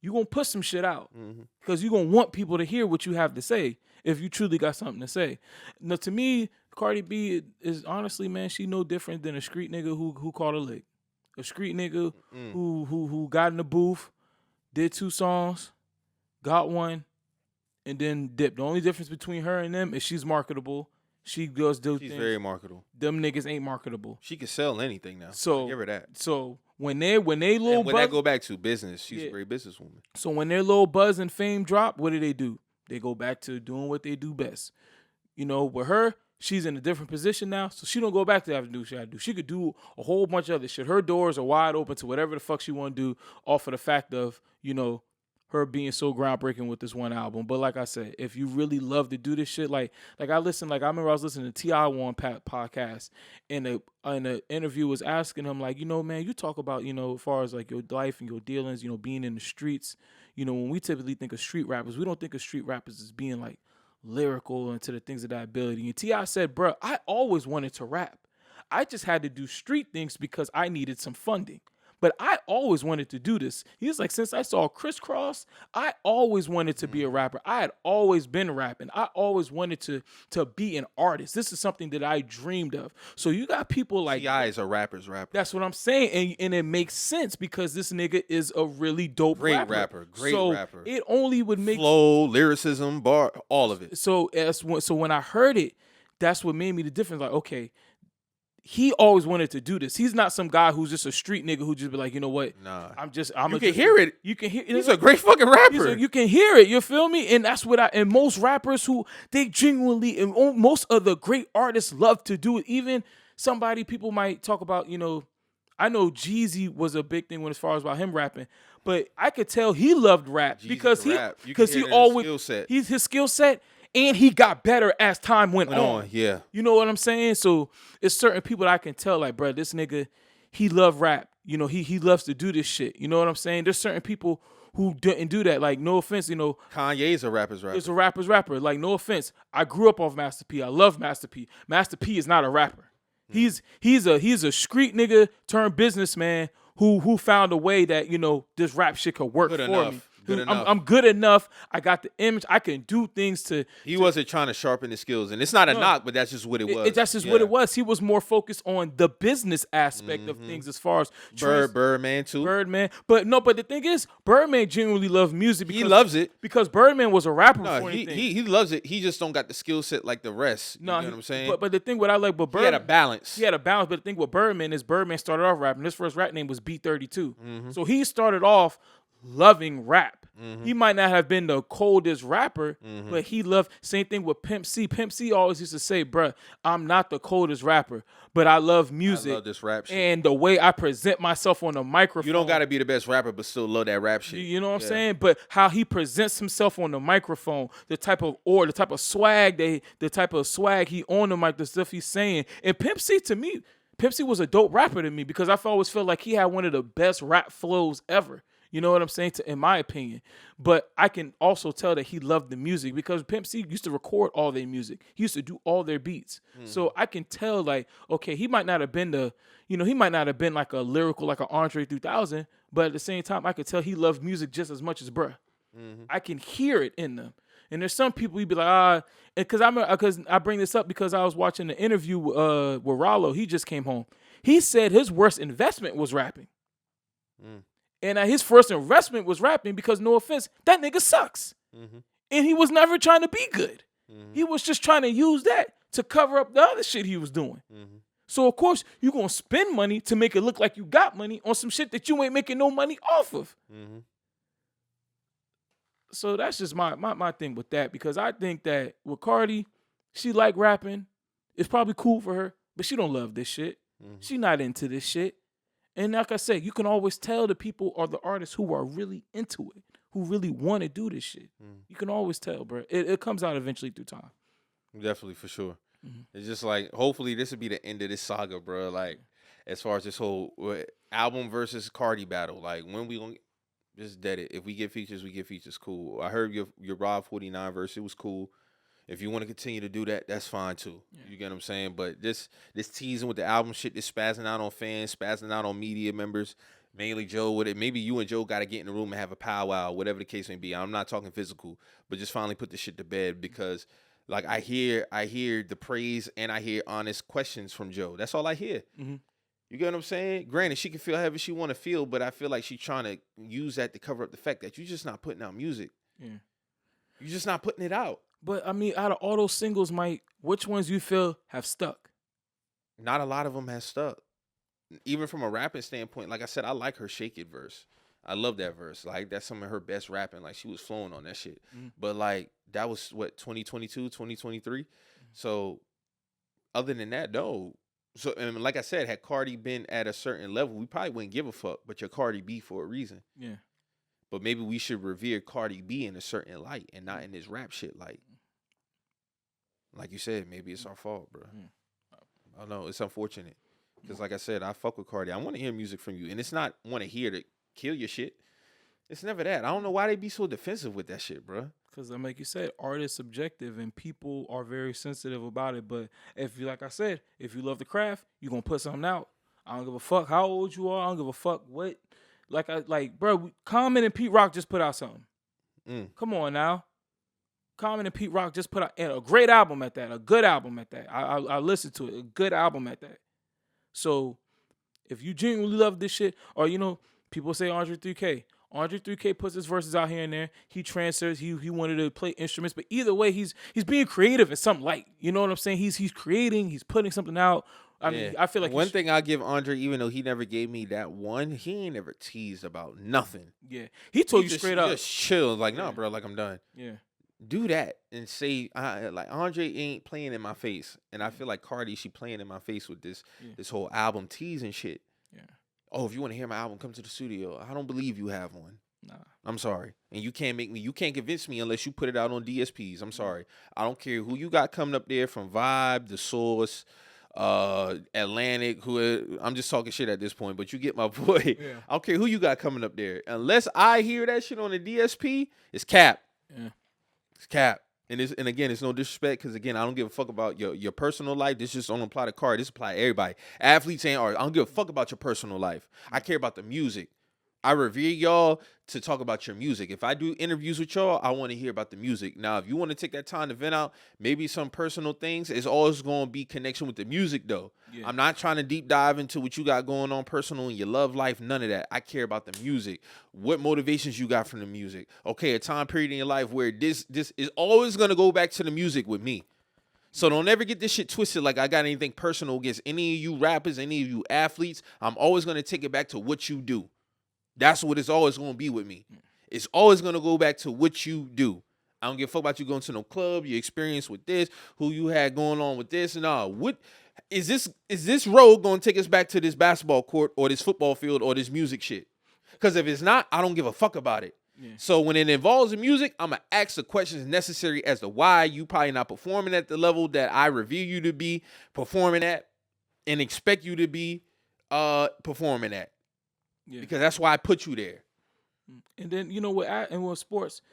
you're gonna put some shit out. Because you're gonna want people to hear what you have to say if you truly got something to say. Now to me, Cardi B is honestly, man, she no different than a street nigga who caught a lick. A street nigga who got in the booth, did 2 songs, got one, and then dipped. The only difference between her and them is she's marketable. She does do things. She's very marketable. Them niggas ain't marketable. She can sell anything now. So give her that. So when they little and when buzz, that go back to business, she's a great businesswoman. So when their little buzz and fame drop, what do? They go back to doing what they do best. You know, with her, she's in a different position now, so she don't go back to having to do what she had to do. She could do a whole bunch of other shit. Her doors are wide open to whatever the fuck she want to do off of the fact of, you know, her being so groundbreaking with this one album. But like I said, if you really love to do this shit, like I remember I was listening to T.I. One podcast, and the interview was asking him, like, you know, man, you talk about, you know, as far as like your life and your dealings, you know, being in the streets, you know, when we typically think of street rappers, we don't think of street rappers as being like lyrical and to the things of that ability. And T.I. said, bro, I always wanted to rap. I just had to do street things because I needed some funding. But I always wanted to do this. He was like, since I saw Crisscross, I always wanted to be a rapper. I had always been rapping. I always wanted to be an artist. This is something that I dreamed of. So you got people like T.I. is a rapper's rapper. That's what I'm saying. And it makes sense because this nigga is a really dope Great rapper. Great rapper. It only would make flow, lyricism, bar, all of it. So when I heard it, that's what made me the difference. Like, okay, he always wanted to do this. He's not some guy who's just a street nigga who just be like, you know what? Nah. You can hear it. You can hear it. He's a great fucking rapper. You can hear it. You feel me? And that's what and most rappers who they genuinely, and most of the great artists love to do it. Even people might talk about, you know, I know Jeezy was a big thing as far as about him rapping, but I could tell he loved rap because he always, his skill set. And he got better as time went on. Yeah. You know what I'm saying? So it's certain people that I can tell, like, bro, this nigga, he love rap. You know, he loves to do this shit. You know what I'm saying? There's certain people who didn't do that. Like, no offense, you know. Kanye's a rapper's rapper. It's a rapper's rapper. Like, no offense. I grew up off Master P. I love Master P. Master P is not a rapper. He's a street nigga turned businessman who found a way that, you know, this rap shit could work for me. I'm good enough. I got the image. I can do things to. He wasn't trying to sharpen his skills, and it's not a knock, but that's just what it was. That's just what it was. He was more focused on the business aspect of things, as far as Birdman too. Birdman, but the thing is, Birdman genuinely loves music. Because, he loves it because Birdman was a rapper. No, he loves it. He just don't got the skill set like the rest. You know what I'm saying? But the thing what I like, but Birdman, he had a balance. But the thing with Birdman is Birdman started off rapping. His first rap name was B32. So he started off loving rap. He might not have been the coldest rapper, but he loved. Same thing with Pimp C. Pimp C always used to say, bruh, I'm not the coldest rapper, but I love music. I love this rap shit. And the way I present myself on the microphone. You don't got to be the best rapper, but still love that rap shit. You know what I'm saying? But how he presents himself on the microphone, the type of swag he on the mic, the stuff he's saying. And Pimp C, to me, Pimp C was a dope rapper to me because I always felt like he had one of the best rap flows ever. You know what I'm saying? In my opinion. But I can also tell that he loved the music because Pimp C used to record all their music. He used to do all their beats. So I can tell, like, okay, he might not have been like a lyrical, like an Andre 3000, but at the same time, I could tell he loved music just as much as bruh. I can hear it in them. And there's some people you'd be like, because I bring this up because I was watching the interview with Rollo. He just came home. He said his worst investment was rapping. And his first investment was rapping because, no offense, that nigga sucks. And he was never trying to be good. He was just trying to use that to cover up the other shit he was doing. So, of course, you're going to spend money to make it look like you got money on some shit that you ain't making no money off of. So that's just my thing with that, because I think that with Cardi, she like rapping. It's probably cool for her, but she don't love this shit. She not into this shit. And like I said, you can always tell the people or the artists who are really into it, who really want to do this shit. You can always tell, bro. It comes out eventually through time. Definitely, for sure. It's just like, hopefully this will be the end of this saga, bro. Like, as far as this whole album versus Cardi battle. Like, when we gonna just dead it. If we get features, we get features. Cool. I heard your Rob 49 verse. It was cool. If you want to continue to do that, that's fine too. Yeah. You get what I'm saying? But this teasing with the album shit, this spazzing out on fans, spazzing out on media members, mainly Joe with it. Maybe you and Joe got to get in the room and have a powwow, whatever the case may be. I'm not talking physical, but just finally put this shit to bed, because like I hear the praise and I hear honest questions from Joe. That's all I hear. Mm-hmm. You get what I'm saying? Granted, she can feel however she want to feel, but I feel like she's trying to use that to cover up the fact that you're just not putting out music. Yeah. You're just not putting it out. But, I mean, out of all those singles, Mike, which ones you feel have stuck? Not a lot of them have stuck. Even from a rapping standpoint, like I said, I like her Shake It verse. I love that verse. Like, that's some of her best rapping. Like, she was flowing on that shit. Mm-hmm. But, like, that was, 2022, 2023? Mm-hmm. So, other than that, no. So, and like I said, had Cardi been at a certain level, we probably wouldn't give a fuck. But you're Cardi B for a reason. Yeah. But maybe we should revere Cardi B in a certain light and not in this rap shit light. Like you said, maybe it's our fault, bro. I don't know. It's unfortunate. Because like I said, I fuck with Cardi. I want to hear music from you. And it's not want to hear to kill your shit. It's never that. I don't know why they be so defensive with that shit, bro. Because like you said, art is subjective and people are very sensitive about it. But if you, like I said, if you love the craft, you're going to put something out. I don't give a fuck how old you are. I don't give a fuck what. Bro, Common and Pete Rock just put out something. Come on now. Common and Pete Rock just put out a great album at that, a good album at that. I listened to it, a good album at that. So if you genuinely love this shit, or people say Andre 3K. Andre 3K puts his verses out here and there. He transfers. He wanted to play instruments, but either way, he's being creative in some light. You know what I'm saying? He's creating. He's putting something out. I mean, I feel like one thing I give Andre, even though he never gave me that one, he ain't never teased about nothing. Yeah, he told you straight up, just chill. Like, nah, bro, like I'm done. Yeah. Do that and say like Andre ain't playing in my face, and I feel like Cardi, she playing in my face with this whole album teasing shit. Yeah. Oh, if you want to hear my album, come to the studio. I don't believe you have one. Nah. I'm sorry, and you can't convince me unless you put it out on DSPs. I'm sorry. I don't care who you got coming up there from Vibe, The Source, Atlantic. Who I'm just talking shit at this point, but you get my point. Yeah. I don't care who you got coming up there, unless I hear that shit on the DSP. It's cap. Yeah. It's cap. And again, it's no disrespect, because again, I don't give a fuck about your personal life. This just don't apply to Cardi. This apply to everybody. Athletes and art. I don't give a fuck about your personal life. I care about the music. I revere y'all to talk about your music. If I do interviews with y'all, I want to hear about the music. Now, if you want to take that time to vent out, maybe some personal things, it's always going to be connection with the music, though. Yeah. I'm not trying to deep dive into what you got going on personal in your love life. None of that. I care about the music. What motivations you got from the music. Okay, a time period in your life where this is always going to go back to the music with me. So don't ever get this shit twisted like I got anything personal against any of you rappers, any of you athletes. I'm always going to take it back to what you do. That's what it's always going to be with me. It's always going to go back to what you do. I don't give a fuck about you going to no club, your experience with this, who you had going on with this, and all. What is this road going to take us back to this basketball court or this football field or this music shit? Because if it's not, I don't give a fuck about it. Yeah. So when it involves the music, I'm going to ask the questions necessary as to why you probably not performing at the level that I review you to be performing at and expect you to be performing at. Yeah. Because that's why I put you there. And then with sports,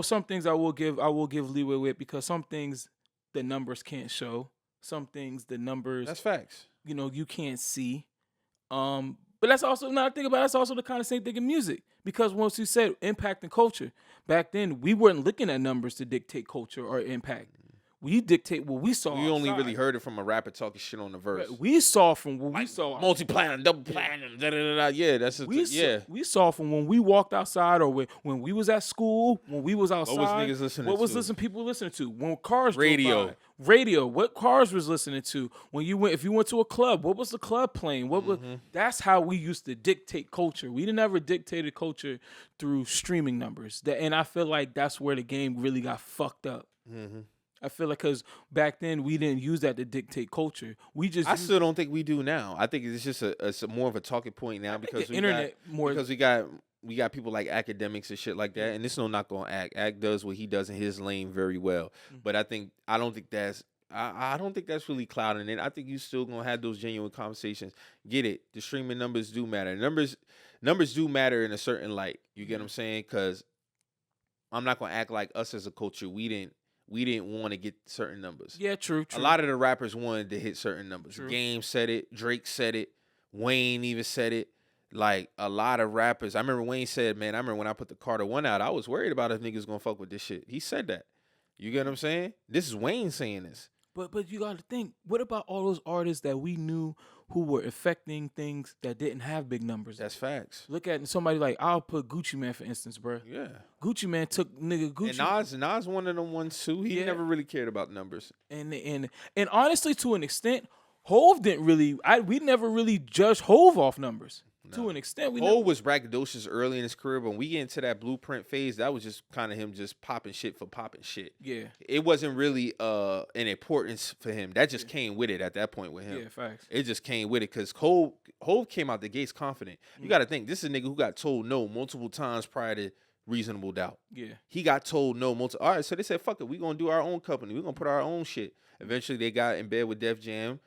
some things I will give leeway with, because some things the numbers can't show. Some things the numbers, that's facts. You can't see. But that's also, now I think about it, that's also the kind of same thing in music. Because once you said impact and culture, back then we weren't looking at numbers to dictate culture or impact. We dictate what we saw. We only really heard it from a rapper talking shit on the verse. We saw from what we saw. Multi-platinum, double platinum, da-da-da-da. Yeah, that's it. We saw from when we walked outside, or when we was at school, when we was outside. What was niggas listening to? What was people listening to? When cars radio. Drove by. Radio. What cars was listening to? If you went to a club, what was the club playing? That's how we used to dictate culture. We never dictated culture through streaming numbers. And I feel like that's where the game really got fucked up. Mm-hmm. I feel like because back then we didn't use that to dictate culture. I still don't think we do now. I think it's just a more of a talking point now because we got people like academics and shit like that. And this no knock on Act. Act does what he does in his lane very well. Mm-hmm. But I don't think that's I don't think that's really clouding it. I think you still gonna have those genuine conversations. Get it? The streaming numbers do matter. Numbers do matter in a certain light. You get what I'm saying? Because I'm not gonna act like us as a culture. We didn't want to get certain numbers. Yeah, true. A lot of the rappers wanted to hit certain numbers. True. Game said it. Drake said it. Wayne even said it. Like, a lot of rappers. I remember Wayne said, man, I remember when I put the Carter 1 out, I was worried about if niggas gonna fuck with this shit. He said that. You get what I'm saying? This is Wayne saying this. But you got to think, what about all those artists that we knew who were affecting things that didn't have big numbers? That's facts. Look at somebody like, I'll put Gucci Man, for instance, bro. Yeah. Gucci Man took Gucci. And Nas one of them ones too. He never really cared about numbers. And honestly, to an extent, Hove didn't really. We never really judged Hove off numbers. No. To an extent, Hove was braggadocious early in his career, but when we get into that Blueprint phase, that was just kind of him just popping shit for popping shit. Yeah, it wasn't really an importance for him. That just came with it at that point with him. Yeah, facts. It just came with it because Hove came out the gates confident. You got to think, this is a nigga who got told no multiple times prior to Reasonable Doubt. Yeah, he got told no multiple. All right, so they said, fuck it, we gonna do our own company. We gonna put our own shit. Eventually, they got in bed with Def Jam.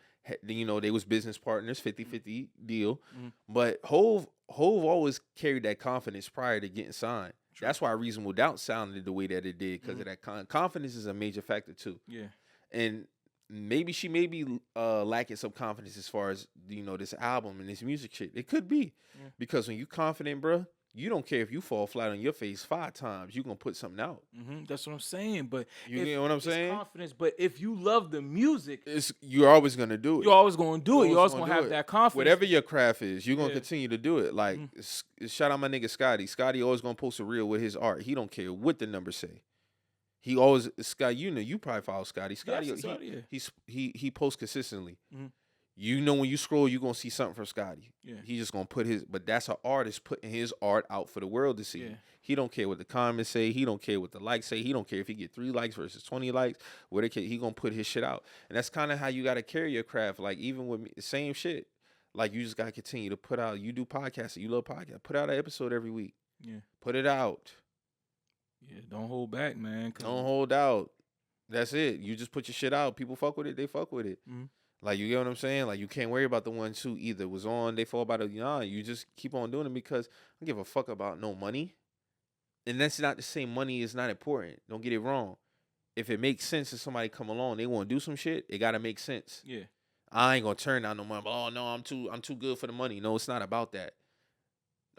You know, they was business partners, 50-50 deal. Mm-hmm. But Hove always carried that confidence prior to getting signed. True. That's why Reasonable Doubt sounded the way that it did, because of that confidence is a major factor too. Yeah. And maybe she may be lacking some confidence as far as, you know, this album and this music shit. It could be. Yeah. Because when you confident, bro, you don't care if you fall flat on your face 5 times. You're going to put something out. Mm-hmm. That's what I'm saying. But you know what I'm saying? Confidence. But if you love the music, you're always going to do it. You're always going to do it. You're always going to have that confidence. Whatever your craft is, you're going to continue to do it. Like, shout out my nigga Scotty. Scotty always going to post a reel with his art. He don't care what the numbers say. He always, Scott, you know, you probably follow Scotty. Scotty, he posts consistently. Mm-hmm. You know, when you scroll, you're going to see something from Scotty. Yeah. He's just going to put but that's an artist putting his art out for the world to see. Yeah. He don't care what the comments say. He don't care what the likes say. He don't care if he get 3 likes versus 20 likes. He going to put his shit out. And that's kind of how you got to carry your craft. Like, even with me, same shit. Like, you just got to continue to put out. You do podcasts. You love podcasts. Put out an episode every week. Yeah. Put it out. Yeah, don't hold back, man. Don't hold out. That's it. You just put your shit out. People fuck with it. They fuck with it. Mm-hmm. Like, you get what I'm saying? Like, you can't worry about the ones who either was on, they fall by the, you just keep on doing it because I don't give a fuck about no money. And that's not to say money is not important. Don't get it wrong. If it makes sense if somebody come along, they want to do some shit, it got to make sense. Yeah. I ain't going to turn down no money. Oh, no, I'm too good for the money. No, it's not about that.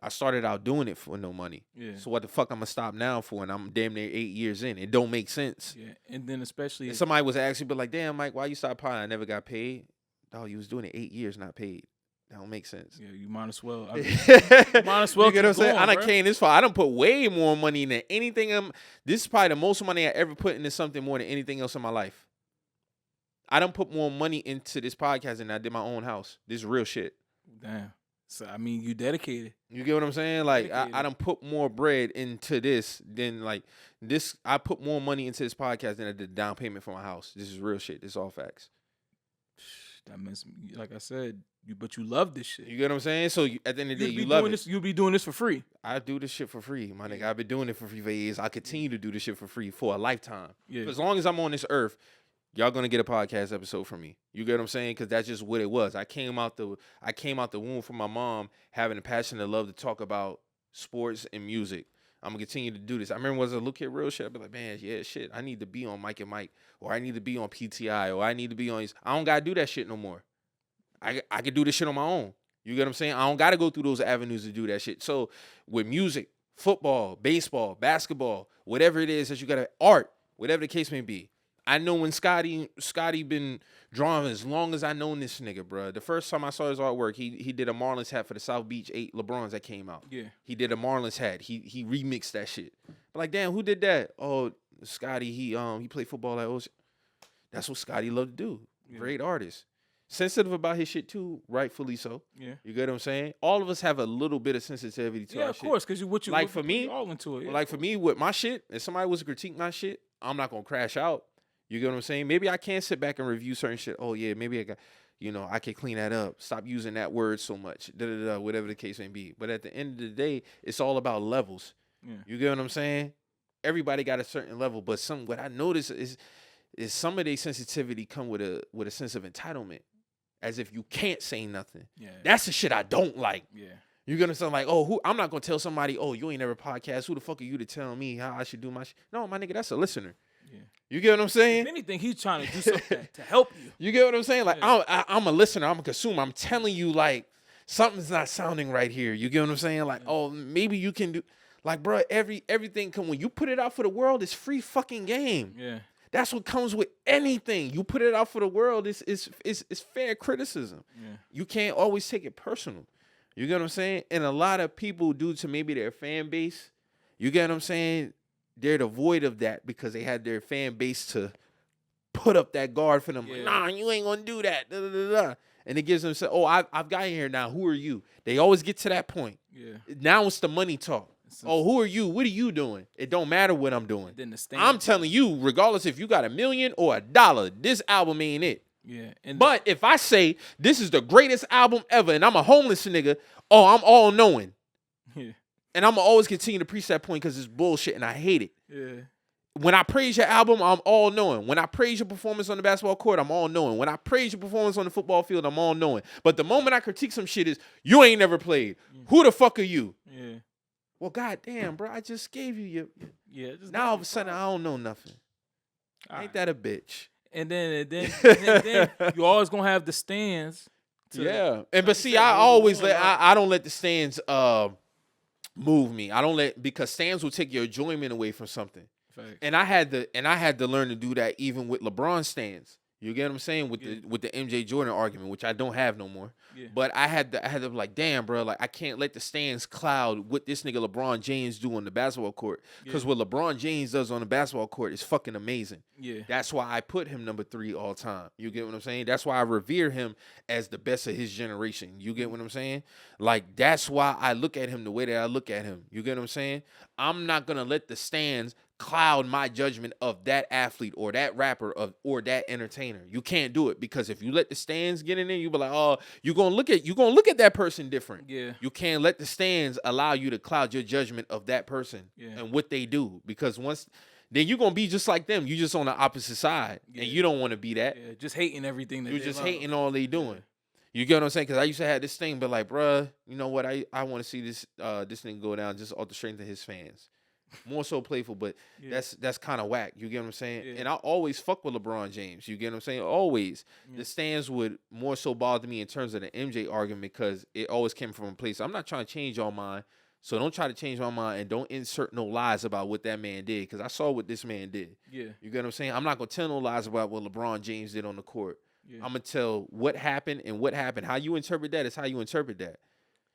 I started out doing it for no money. Yeah. So what the fuck I'm going to stop now for? And I'm damn near 8 years in. It don't make sense. Yeah. And then especially if somebody was actually but like, damn, Mike, why you stop potting? I never got paid. Dog, you was doing it 8 years, not paid. That don't make sense. Yeah, you might as well. You might as well. You get what I'm saying? I done came this far. I done put way more money than anything. This is probably the most money I ever put into something more than anything else in my life. I done put more money into this podcast than I did my own house. This is real shit. Damn. So, I mean, you dedicated. You get what I'm saying? Like, I done put more bread into this than, like, this. I put more money into this podcast than I did down payment for my house. This is real shit. This is all facts. That means, like I said, but you love this shit. You get what I'm saying? So, at the end of the day, you love it. You'll be doing this for free. I do this shit for free, my nigga. I've been doing it for free for years. I continue to do this shit for free for a lifetime. Yeah. As long as I'm on this earth, y'all gonna get a podcast episode from me. You get what I'm saying? Because that's just what it was. I came out the womb from my mom having a passion and love to talk about sports and music. I'm gonna continue to do this. I remember when I was a little kid, real shit. I'd be like, man, yeah, shit. I need to be on Mike and Mike, or I need to be on PTI, or I need to be on. I don't gotta do that shit no more. I can do this shit on my own. You get what I'm saying? I don't gotta go through those avenues to do that shit. So with music, football, baseball, basketball, whatever it is that you gotta art, whatever the case may be. I know when Scotty been drawing as long as I known this nigga, bro. The first time I saw his artwork, he did a Marlins hat for the South Beach 8 LeBrons that came out. Yeah. He did a Marlins hat. He remixed that shit. But like, damn, who did that? Oh, Scotty, he played football at Ocean. That's what Scotty loved to do. Yeah. Great artist. Sensitive about his shit too, rightfully so. Yeah. You get what I'm saying? All of us have a little bit of sensitivity to our shit. Yeah, of course, because what you like for me, all into it. Yeah. Like for me with my shit, if somebody was to critique my shit, I'm not gonna crash out. You get what I'm saying? Maybe I can sit back and review certain shit. Oh, yeah, maybe I got, I can clean that up. Stop using that word so much. Whatever the case may be. But at the end of the day, it's all about levels. Yeah. You get what I'm saying? Everybody got a certain level. But what I notice is is some of their sensitivity come with a sense of entitlement, as if you can't say nothing. Yeah. That's the shit I don't like. Yeah. You're gonna sound like, oh, I'm not gonna tell somebody, oh, you ain't never podcast. Who the fuck are you to tell me how I should do my shit? No, my nigga, that's a listener. Yeah. You get what I'm saying? If anything, he's trying to do something to help you. You get what I'm saying? Like, Yeah. I'm a listener. I'm a consumer. I'm telling you, like, something's not sounding right here. You get what I'm saying? Like, oh, maybe you can do, like, bro, everything when you put it out for the world, it's free fucking game. Yeah. That's what comes with anything. You put it out for the world, it's fair criticism. Yeah. You can't always take it personal. You get what I'm saying? And a lot of people, due to maybe their fan base, you get what I'm saying? They're devoid of that because they had their fan base to put up that guard for them. Yeah. Like, nah, you ain't gonna do that. Da, da, da, da. And it gives them, oh, I've got here now. Who are you? They always get to that point. Yeah. Now it's the money talk. Oh, who are you? What are you doing? It don't matter what I'm doing. Then the I'm telling you, regardless if you got $1 million or $1, this album ain't it. Yeah. But if I say this is the greatest album ever and I'm a homeless nigga, oh, I'm all knowing. Yeah. And I'm going to always continue to preach that point because it's bullshit and I hate it. Yeah. When I praise your album, I'm all knowing. When I praise your performance on the basketball court, I'm all knowing. When I praise your performance on the football field, I'm all knowing. But the moment I critique some shit is, you ain't never played. Who the fuck are you? Yeah. Well, goddamn, bro, I just gave you your. Yeah. Now all of a sudden, I don't know nothing. Ain't that a bitch? And then you always gonna have the stands. Yeah, but see, I always I don't let the stands move me. I don't because stands will take your enjoyment away from something. Fact. And I had to learn to do that even with LeBron stands. You get what I'm saying with the MJ Jordan argument, which I don't have no more. Yeah. But I had to be like, damn, bro, like I can't let the stands cloud what this nigga LeBron James do on the basketball court. Because what LeBron James does on the basketball court is fucking amazing. Yeah. That's why I put him number 3 all time. You get what I'm saying? That's why I revere him as the best of his generation. You get what I'm saying? Like, that's why I look at him the way that I look at him. You get what I'm saying? I'm not going to let the stands cloud my judgment of that athlete or that rapper or that entertainer. You can't do it because if you let the stands get in there, you be like, oh, you're gonna look at that person different. Yeah. You can't let the stands allow you to cloud your judgment of that person and what they do. Because then you're gonna be just like them. You just on the opposite side. Yeah. And you don't want to be that. Yeah, just hating everything that You're they just love. hating all they doing. You get what I'm saying? Because I used to have this thing, but like, bruh, you know what? I want to see this thing go down just off the strength of his fans. More so playful, but that's kind of whack. You get what I'm saying? Yeah. And I always fuck with LeBron James. You get what I'm saying? Always. The stands would more so bother me in terms of the MJ argument because it always came from a place. I'm not trying to change your mind, so don't try to change my mind and don't insert no lies about what that man did because I saw what this man did. Yeah. You get what I'm saying? I'm not going to tell no lies about what LeBron James did on the court. Yeah. I'm going to tell what happened and what happened. How you interpret that is how you interpret that.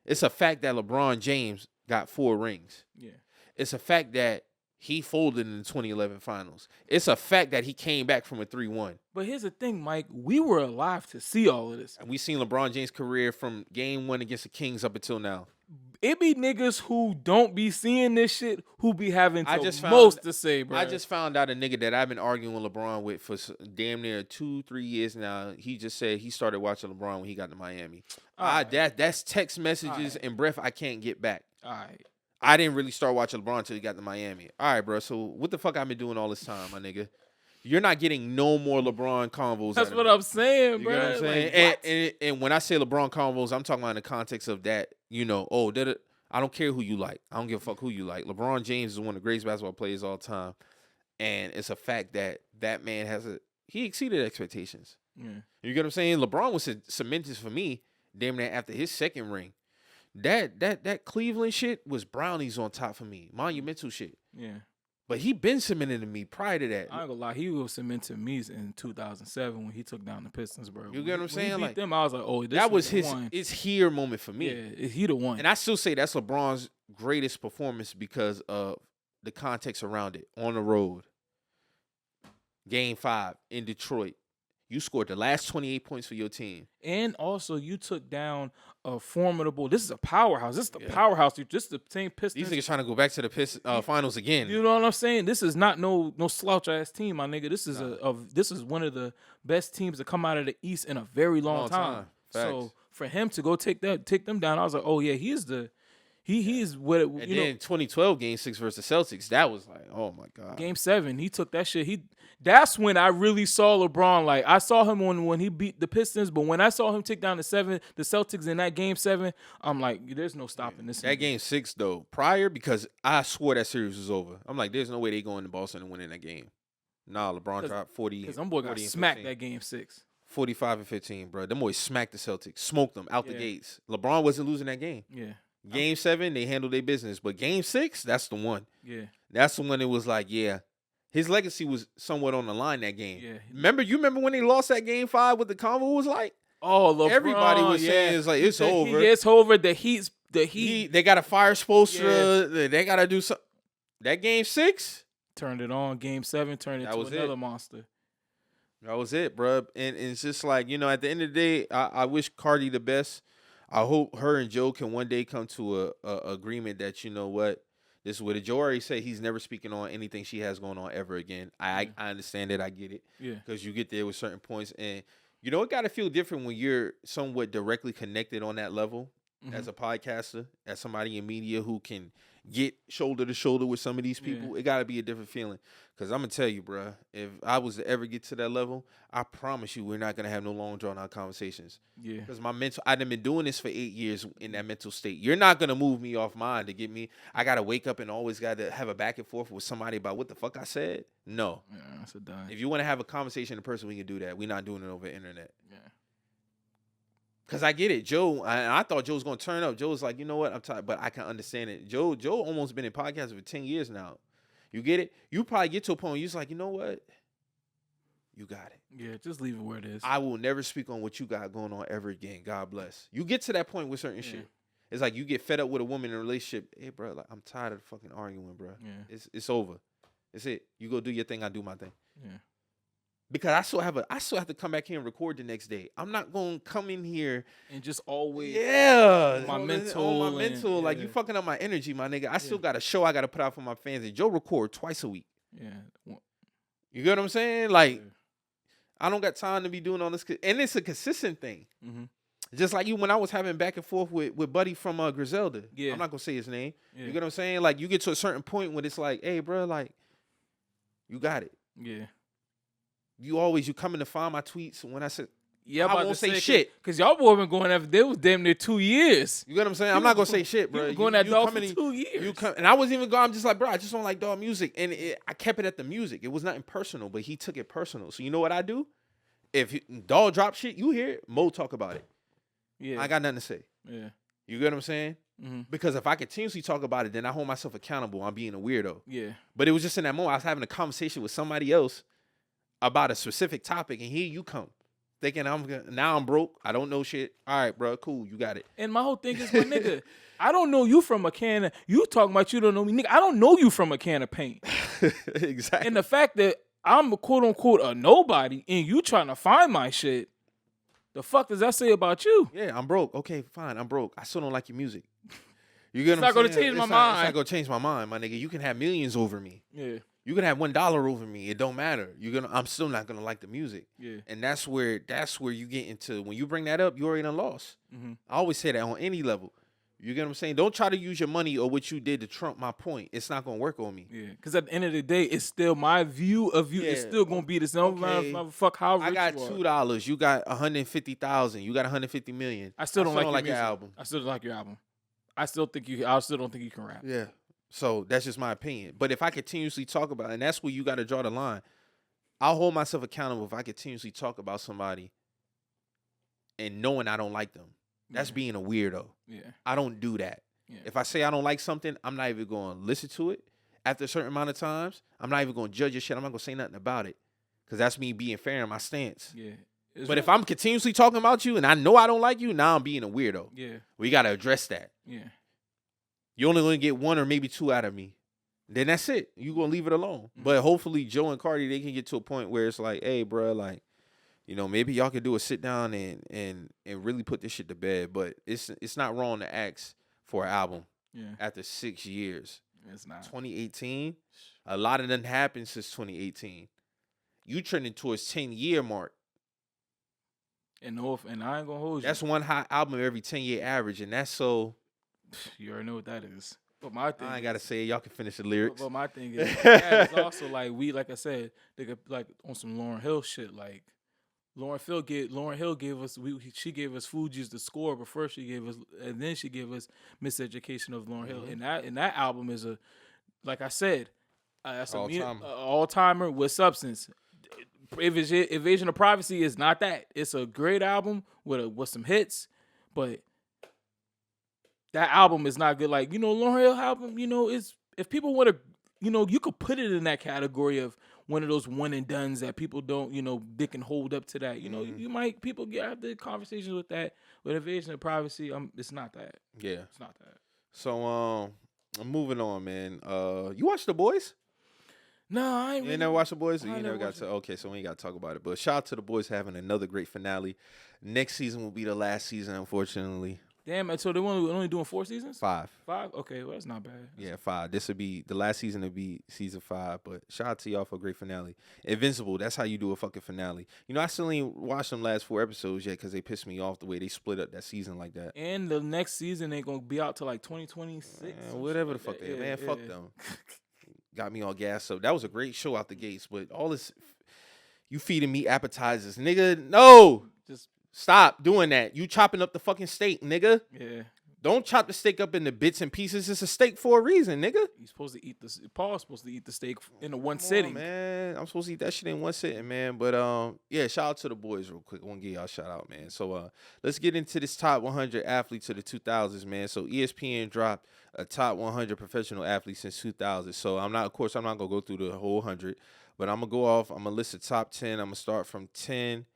It's a fact that LeBron James got 4 rings. Yeah. It's a fact that he folded in the 2011 finals. It's a fact that he came back from a 3-1. But here's the thing, Mike. We were alive to see all of this. And we seen LeBron James' career from game 1 against the Kings up until now. It be niggas who don't be seeing this shit who be having to say, bro. I just found out a nigga that I've been arguing with LeBron with for damn near 2-3 years now. He just said he started watching LeBron when he got to Miami. That's text messages and breath I can't get back. All right. I didn't really start watching LeBron until he got to Miami. All right, bro. So what the fuck I been doing all this time, my nigga? You're not getting no more LeBron convos. That's what I'm saying, bro. You know what I'm saying? Like, and when I say LeBron convos, I'm talking about in the context of that, I don't care who you like. I don't give a fuck who you like. LeBron James is one of the greatest basketball players of all time. And it's a fact that man he exceeded expectations. Yeah. You get what I'm saying? LeBron was cemented for me damn near after his second ring. That Cleveland shit was brownies on top for me. Monumental shit. Yeah. But he been cemented to me prior to that. I ain't gonna lie, he was cemented to me in 2007 when he took down the Pistons, bro. You get what I'm saying? When he beat like them, I was like, oh, this that was his one. it's here moment for me. Yeah, he the one. And I still say that's LeBron's greatest performance because of the context around it. On the road. Game 5 in Detroit. You scored the last 28 points for your team. And also, you took down a formidable. This is a powerhouse. This is the powerhouse. This is the same Pistons. These niggas trying to go back to the finals again. You know what I'm saying? This is not no slouch ass team, my nigga. This is this is one of the best teams to come out of the East in a very long time. So for him to go take them down, I was like, oh yeah, He is what And then 2012 Game 6 versus Celtics, that was like, oh my god. Game 7, he took that shit. That's when I really saw LeBron. Like I saw him when he beat the Pistons, but when I saw him take down the Celtics in that Game 7, I'm like, there's no stopping this. That Game 6 though, prior, because I swore that series was over. I'm like, there's no way they going to Boston and winning that game. Nah, LeBron dropped 40. Because them boy got smacked that Game 6. 45 and 15, bro. Them boys smacked the Celtics, smoked them out the gates. LeBron wasn't losing that game. Yeah. Game 7, they handled their business, but Game 6, that's the one. Yeah. That's the one. It was like, yeah, his legacy was somewhat on the line that game. Yeah. You remember when they lost that Game 5? What the convo was like? Oh, LeBron, everybody was saying it's like it's over. It's over. The Heat. They got to fire Spoelstra. Yeah. They got to do something. That Game 6 turned it on. Game 7 turned into another monster. That was it, bro. And it's just like, at the end of the day, I wish Cardi the best. I hope her and Joe can one day come to a agreement that, this is what Joe already said. He's never speaking on anything she has going on ever again. I understand it. I get it. Yeah. Because you get there with certain points. And, it got to feel different when you're somewhat directly connected on that level as a podcaster, as somebody in media who can get shoulder to shoulder with some of these people. It got to be a different feeling. Because I'm going to tell you, bro, if I was to ever get to that level, I promise you we're not going to have no long drawn out conversations. Yeah. Because I've been doing this for 8 years in that mental state. You're not going to move me off mine to get me. I got to wake up and always got to have a back and forth with somebody about what the fuck I said. No. Yeah, that's a dime. If you want to have a conversation in person, we can do that. We're not doing it over the internet. Yeah. Because I get it. Joe, I thought Joe was going to turn up. Joe was like, you know what? I'm tired, but I can understand it. Joe almost been in podcasts for 10 years now. You get it? You probably get to a point where you're just like, you know what? You got it. Yeah, just leave it where it is. I will never speak on what you got going on ever again. God bless. You get to that point with certain shit. It's like you get fed up with a woman in a relationship. Hey, bro, like, I'm tired of fucking arguing, bro. Yeah. It's over. It's it. You go do your thing, I do my thing. Yeah. Because I still have to come back here and record the next day. I'm not gonna come in here and just always my mental. Like you fucking up my energy, my nigga. I still got a show I gotta put out for my fans. And Joe record twice a week. Yeah. You get what I'm saying? Like, I don't got time to be doing all this, and it's a consistent thing. Mm-hmm. Just like you when I was having back and forth with Buddy from Griselda. Yeah. I'm not gonna say his name. Yeah. You get what I'm saying? Like you get to a certain point when it's like, hey, bro, like you got it. Yeah. You coming to find my tweets when I said, I won't say shit. Because y'all boy been going after, they was damn near 2 years. You get what I'm saying? I'm not going to say shit, bro. You going at dog for 2 years. And I wasn't even going, I'm just like, bro, I just don't like dog music. And I kept it at the music. It was nothing personal, but he took it personal. So you know what I do? If dog drop shit, you hear it, Mo talk about it. Yeah. I got nothing to say. Yeah. You get what I'm saying? Mm-hmm. Because if I continuously talk about it, then I hold myself accountable. I'm being a weirdo. Yeah. But it was just in that moment, I was having a conversation with somebody else about a specific topic, and here you come, thinking I'm broke. I don't know shit. All right, bro, cool, you got it. And my whole thing is, my nigga, I don't know you from a can of, you talking about you don't know me, nigga. I don't know you from a can of paint. Exactly. And the fact that I'm a quote unquote a nobody, and you trying to find my shit, the fuck does that say about you? Yeah, I'm broke. Okay, fine, I'm broke. I still don't like your music. You get it's what not I'm gonna saying? change my mind. It's not gonna change my mind, my nigga. You can have millions over me. Yeah. You can have $1 over me. It don't matter. I'm still not gonna like the music. Yeah. And that's where you get into, when you bring that up, you already done lost. Mm-hmm. I always say that on any level. You get what I'm saying? Don't try to use your money or what you did to trump my point. It's not gonna work on me. Yeah. Because at the end of the day, it's still my view of you. Yeah. It's still gonna be the same. Okay. Motherfucker, how rich I got you are. $2. You got 150,000. You got 150 million. I still don't like your album. I still don't like your album. I still don't think you can rap. Yeah. So that's just my opinion. But if I continuously talk about it, and that's where you got to draw the line, I'll hold myself accountable if I continuously talk about somebody and knowing I don't like them. That's being a weirdo. Yeah. I don't do that. Yeah. If I say I don't like something, I'm not even going to listen to it. After a certain amount of times, I'm not even going to judge your shit. I'm not going to say nothing about it because that's me being fair in my stance. Yeah. But if I'm continuously talking about you and I know I don't like you, now I'm being a weirdo. Yeah. We got to address that. Yeah. You're only going to get 1 or maybe 2 out of me. Then that's it. You're going to leave it alone. Mm-hmm. But hopefully Joe and Cardi, they can get to a point where it's like, hey, bro, like, maybe y'all could do a sit down and really put this shit to bed. But it's not wrong to ask for an album after 6 years. It's not. 2018, a lot of them happened since 2018. You trending towards 10-year mark. And I ain't gonna hold you. That's one hot album every 10-year average, and that's so You already know what that is. But my thing I ain't is, gotta say it. Y'all can finish the lyrics. But my thing is, that is also like I said, they could like on some Lauryn Hill shit. Like Lauryn Hill gave us she gave us Fuji's The Score, but first she gave us and then she gave us Miseducation of Lauryn Hill. And that album is a like I said, that's All-timer. all timer with substance. Invasion of Privacy is not that. It's a great album with some hits, but that album is not good. Like, Lauryn Hill album, is if people want to, you could put it in that category of one of those one and dones that people don't, they can hold up to that. You might people have the conversations with that. With Invasion of Privacy, it's not that. Yeah. It's not that. So I'm moving on, man. You watch The Boys? No, I ain't. You ain't never watched The Boys? You I never never got watched to. Okay, so we ain't got to talk about it. But shout out to The Boys having another great finale. Next season will be the last season, unfortunately. Damn, so they only doing 4 seasons? 5. 5? Okay, well, that's not bad. Yeah, 5. This would be the last season. Would be season 5. But shout out to y'all for a great finale. Invincible. That's how you do a fucking finale. I still ain't watched them last 4 episodes yet because they pissed me off the way they split up that season like that. And the next season ain't gonna be out till like 2026. Whatever the fuck they man. Fuck them. Got me all gassed up. That was a great show out the gates, but all this, you feeding me appetizers, nigga. No, Just stop doing that. You chopping up the fucking steak, nigga. yeah. Don't chop the steak up into bits and pieces. It's a steak for a reason, nigga. You're supposed to eat this. Paul's supposed to eat the steak in one Come sitting. on, man. I'm supposed to eat that shit in one sitting, man. But yeah, shout out to The Boys real quick. I want to give y'all a shout out, man. So let's get into this top 100 athletes of the 2000s, man. So ESPN dropped a top 100 professional athletes since 2000. So I'm not gonna go through the whole 100, but I'm gonna go off. I'm gonna list the top 10. I'm gonna start from 10.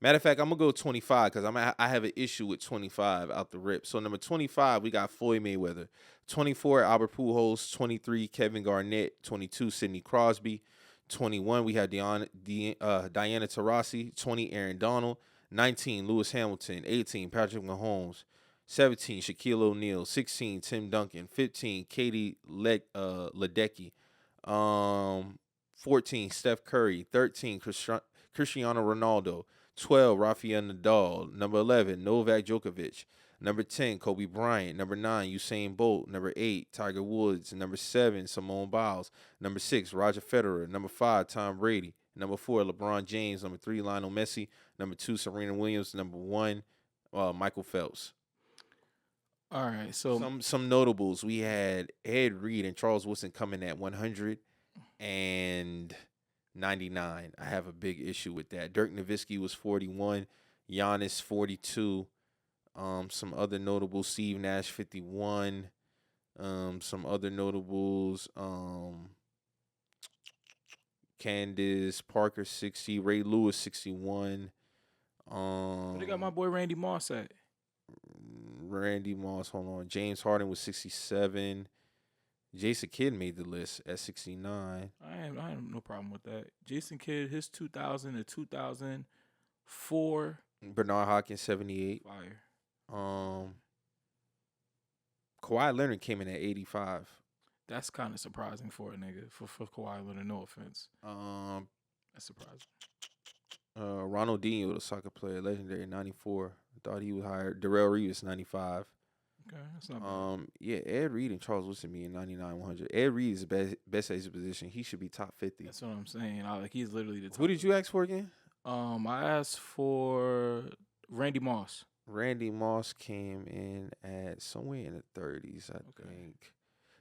Matter of fact, I'm gonna go 25 because I have an issue with 25 out the rip. So number 25, we got Floyd Mayweather. 24, Albert Pujols. 23, Kevin Garnett. 22, Sidney Crosby. 21, we had Diana Taurasi. 20, Aaron Donald. 19, Lewis Hamilton. 18, Patrick Mahomes. 17, Shaquille O'Neal. 16, Tim Duncan. 15, Katie Ledecky. 14, Steph Curry. 13, Cristiano Ronaldo. 12, Rafael Nadal. Number 11, Novak Djokovic. Number 10, Kobe Bryant. Number 9, Usain Bolt. Number 8, Tiger Woods. Number 7, Simone Biles. Number 6, Roger Federer. Number 5, Tom Brady. Number 4, LeBron James. Number 3, Lionel Messi. Number 2, Serena Williams. Number 1, Michael Phelps. All right, so Some notables. We had Ed Reed and Charles Woodson coming at 100 and 99. I have a big issue with that. Dirk Nowitzki was 41. Giannis 42. Some other notables. Steve Nash 51. Some other notables. Candace Parker 60. Ray Lewis 61. they got my boy Randy Moss at. Randy Moss. Hold on. James Harden was 67. Jason Kidd made the list at 69. I have no problem with that. Jason Kidd, his 2000 to 2004. Bernard Hopkins 78. Fire. Kawhi Leonard came in at 85. That's kind of surprising for a nigga. For Kawhi Leonard, no offense. That's surprising. Ronaldinho, the soccer player, legendary, 94. I thought he was higher. Darrell Reeves, 95. Okay, that's not bad. Yeah, Ed Reed and Charles Woodson be in 99, 100. Ed Reed is best at his position. He should be top 50. That's what I'm saying. He's literally the top. Who did you ask for again? I asked for Randy Moss. Randy Moss came in at somewhere in the 30s, I think.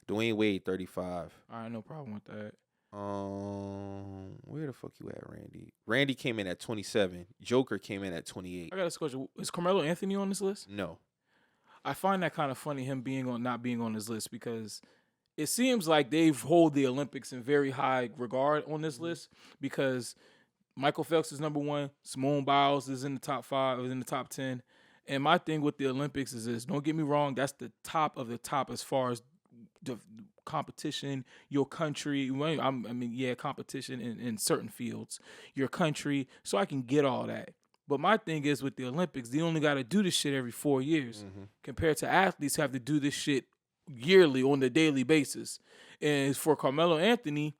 Dwayne Wade, 35. All right, no problem with that. Where the fuck you at, Randy? Randy came in at 27. Joker came in at 28. I got a question. Is Carmelo Anthony on this list? No. I find that kind of funny, him not being on this list, because it seems like they hold the Olympics in very high regard on this list, because Michael Phelps is number 1, Simone Biles is in the top 5, is in the top 10. And my thing with the Olympics is this: don't get me wrong, that's the top of the top as far as the competition, your country. Competition in certain fields, your country. So I can get all that. But my thing is with the Olympics, they only got to do this shit every 4 years, compared to athletes who have to do this shit yearly on a daily basis. And for Carmelo Anthony,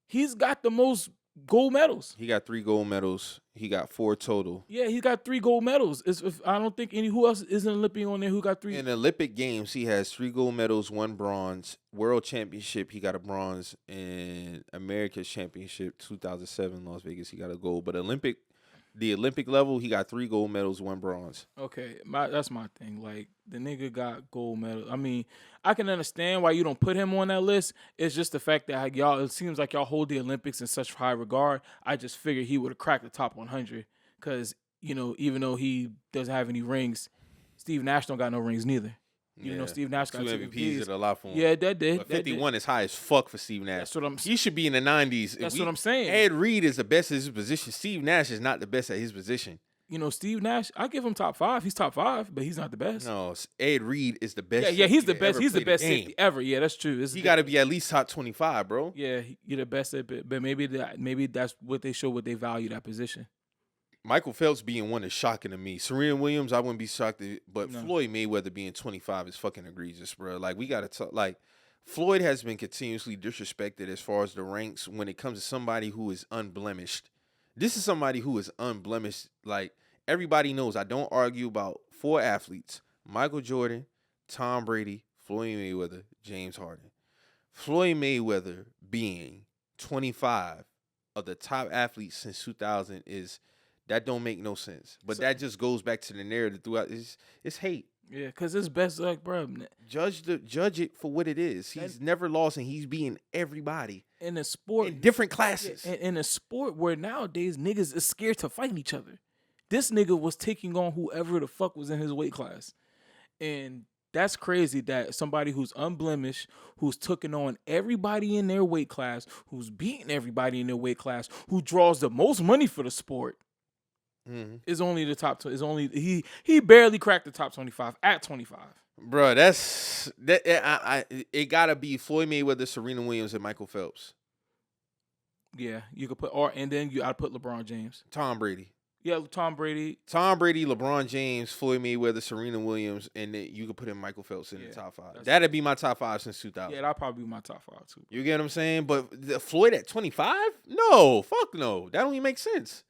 he's got the most gold medals. He got 3 gold medals. He got 4 total. Yeah, he got 3 gold medals. I don't think who else is an Olympian on there who got 3. In the Olympic Games, he has 3 gold medals, 1 bronze. World Championship, he got a bronze. And America's Championship, 2007, Las Vegas, he got a gold. But the Olympic level, he got 3 gold medals, 1 bronze. Okay, that's my thing. Like, the nigga got gold medal. I mean, I can understand why you don't put him on that list. It's just the fact that it seems like y'all hold the Olympics in such high regard. I just figured he would have cracked the top 100 because, even though he doesn't have any rings, Steve Nash don't got no rings neither. Steve Nash got 2 MVPs did a lot for him. Yeah, that did. But 51 is high as fuck for Steve Nash. That's what I'm. He should be in the 90s. That's what I'm saying. Ed Reed is the best at his position. Steve Nash is not the best at his position. Steve Nash, I give him top 5. He's top 5, but he's not the best. No, Ed Reed is the best. Yeah, he's the best. He's the best safety ever. Yeah, that's true. He got to be at least top 25, bro. Yeah, you're the best at it, but maybe that's what they show, what they value that position. Michael Phelps being 1 is shocking to me. Serena Williams, I wouldn't be shocked, but No. Floyd Mayweather being 25 is fucking egregious, bro. Like, we got to talk. Like, Floyd has been continuously disrespected as far as the ranks when it comes to somebody who is unblemished. This is somebody who is unblemished. Like, everybody knows I don't argue about 4 athletes: Michael Jordan, Tom Brady, Floyd Mayweather, James Harden. Floyd Mayweather being 25 of the top athletes since 2000 that don't make no sense. But that just goes back to the narrative throughout. It's hate. Yeah, because it's best, like, bro. Judge it for what it is. He's never lost, and he's beating everybody In a sport. in different classes. In a sport where nowadays niggas is scared to fight each other. This nigga was taking on whoever the fuck was in his weight class. And that's crazy that somebody who's unblemished, who's taking on everybody in their weight class, who's beating everybody in their weight class, who draws the most money for the sport, is only the top. Is only he barely cracked the top 25 at 25. Bro, it gotta be Floyd Mayweather, Serena Williams, and Michael Phelps. Yeah, you could put and then you I'd put LeBron James. Tom Brady. Yeah, Tom Brady, LeBron James, Floyd Mayweather, Serena Williams, and then you could put in Michael Phelps in the top 5. That'd be my top 5 since 2000. Yeah, that'd probably be my top 5 too. You get what I'm saying? But Floyd at 25? No, fuck no. That don't even make sense.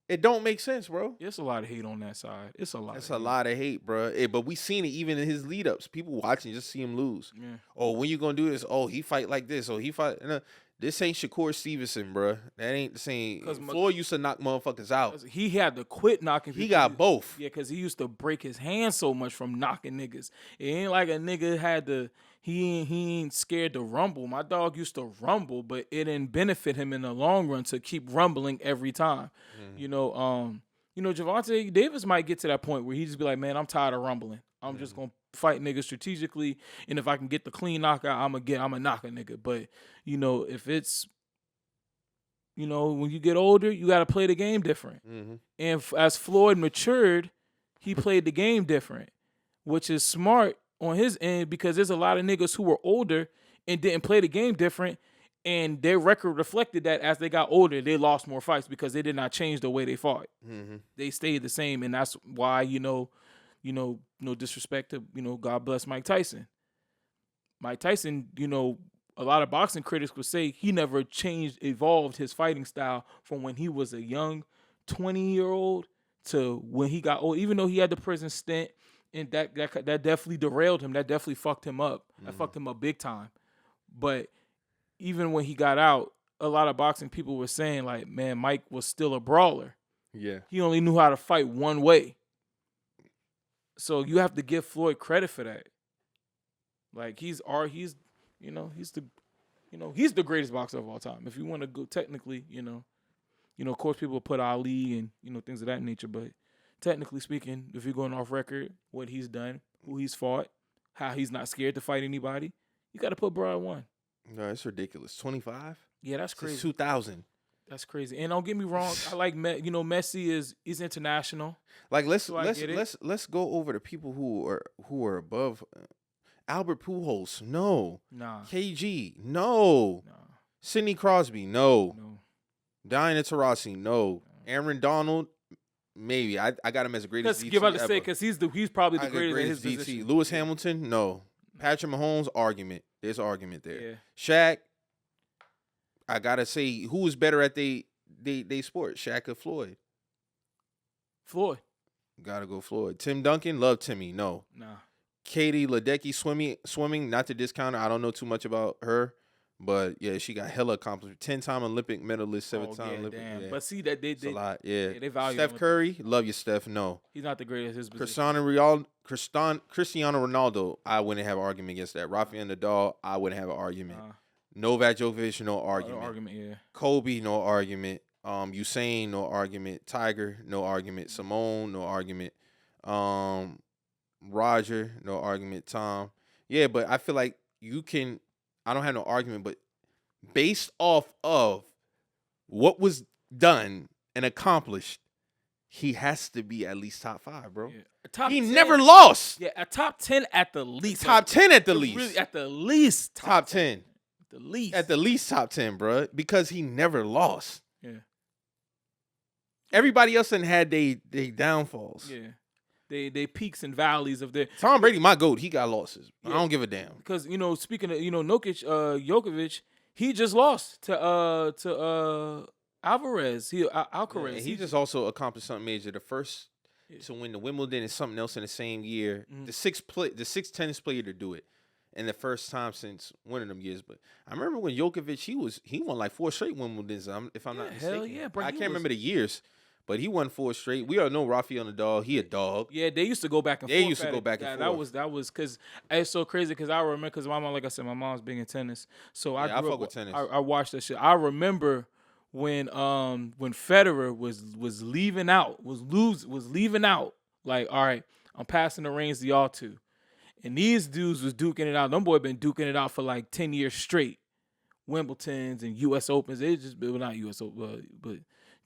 It don't make sense, bro. It's a lot of hate on that side. It's a lot. That's a lot of hate, bro. But we seen it even in his lead ups. People watching just see him lose. Yeah. Oh, when you gonna do this? Oh, he fight like this. Oh, he fight. No, this ain't Shakur Stevenson, bro. That ain't the same. Floyd used to knock motherfuckers out. He had to quit knocking people. He got both. Yeah, because he used to break his hand so much from knocking niggas. It ain't like a nigga had to. He ain't scared to rumble. My dog used to rumble, but it didn't benefit him in the long run to keep rumbling every time. Gervonta Davis might get to that point where he just be like, man, I'm tired of rumbling. I'm just gonna fight niggas strategically, and if I can get the clean knockout, I'm gonna knock a nigga. But if it's when you get older, you got to play the game different. And as Floyd matured, he played the game different, which is smart on his end because there's a lot of niggas who were older and didn't play the game different, and their record reflected that as they got older, they lost more fights because they did not change the way they fought. They stayed the same, and that's why no disrespect to God bless Mike Tyson. Mike Tyson, a lot of boxing critics would say he never evolved his fighting style from when he was a young 20-year-old to when he got old. Even though he had the prison stint. And that definitely derailed him. That definitely fucked him up. That fucked him up big time. But even when he got out, a lot of boxing people were saying, like, man, Mike was still a brawler. Yeah. He only knew how to fight one way. So you have to give Floyd credit for that. Like, he's the greatest boxer of all time. If you want to go technically, of course people put Ali and things of that nature, but technically speaking, if you're going off record, what he's done, who he's fought, how he's not scared to fight anybody, you got to put bro at 1. No, it's ridiculous. 25? Yeah, that's crazy. Since 2000. That's crazy. And don't get me wrong, I like Messi is international. Like let's go over the people who are above. Albert Pujols, no. Nah. KG, no. Nah. Sidney Crosby, no. No. Diana Taurasi, no. Aaron Donald. Maybe I got him as the greatest DT ever. About to ever. say because he's probably the greatest in his DT. position. Lewis Hamilton, no. Patrick Mahomes, argument. There's argument there. Yeah. Shaq, I gotta say, who is better at they sport, Shaq or Floyd? Floyd. Gotta go Floyd. Tim Duncan, love Timmy. No. Nah. Katie Ledecky swimming. Not to discount her. I don't know too much about her, but yeah, she got hella accomplishment. 10-time Olympic medalist, 7-time Olympic. Damn. Yeah. But see that It's a lot. Yeah. they value Steph him. Curry, love you, Steph. No. He's not the greatest. His position. Cristiano Ronaldo, I wouldn't have an argument against that. Rafael Nadal, I wouldn't have an argument. Novak Djokovic, no argument. No argument, yeah. Kobe, no argument. Usain, no argument. Tiger, no argument. Simone, no argument. Roger, no argument. Tom, yeah, but I feel like you can. I don't have no argument, but based off of what was done and accomplished, he has to be at least top 5, bro. Yeah. He 10, never lost. Yeah, a top 10 at the least. Top 10 at the least. Really, at the least. Top 10. The least. At the least top 10, bro, because he never lost. Yeah. Everybody else done had they downfalls. Yeah. They peaks and valleys of their. Tom Brady, my GOAT, he got losses. Yeah. I don't give a damn. Because speaking of Jokovic, he just lost to Alvarez. Alcaraz. Yeah, he just also accomplished something major. The first to win the Wimbledon and something else in the same year. Mm-hmm. The sixth tennis player to do it, and the first time since one of them years. But I remember when Jokovic, he won like 4 straight Wimbledons. If I'm not mistaken. Hell yeah, bro. I can't remember the years. But he won 4 straight. We all know Rafael Nadal. He a dog. Yeah, they used to go back and forth. They used to go back and forth. That was because it's so crazy because I remember because my mom, like I said, my mom's big in tennis. So I grew fuck up with tennis. I watched that shit. I remember when Federer was leaving out, was leaving out. Like, all right, I'm passing the reins to y'all two. And these dudes was duking it out. Them boy been duking it out for like 10 years straight. Wimbledons and U.S. Opens. They just not U.S. Open, but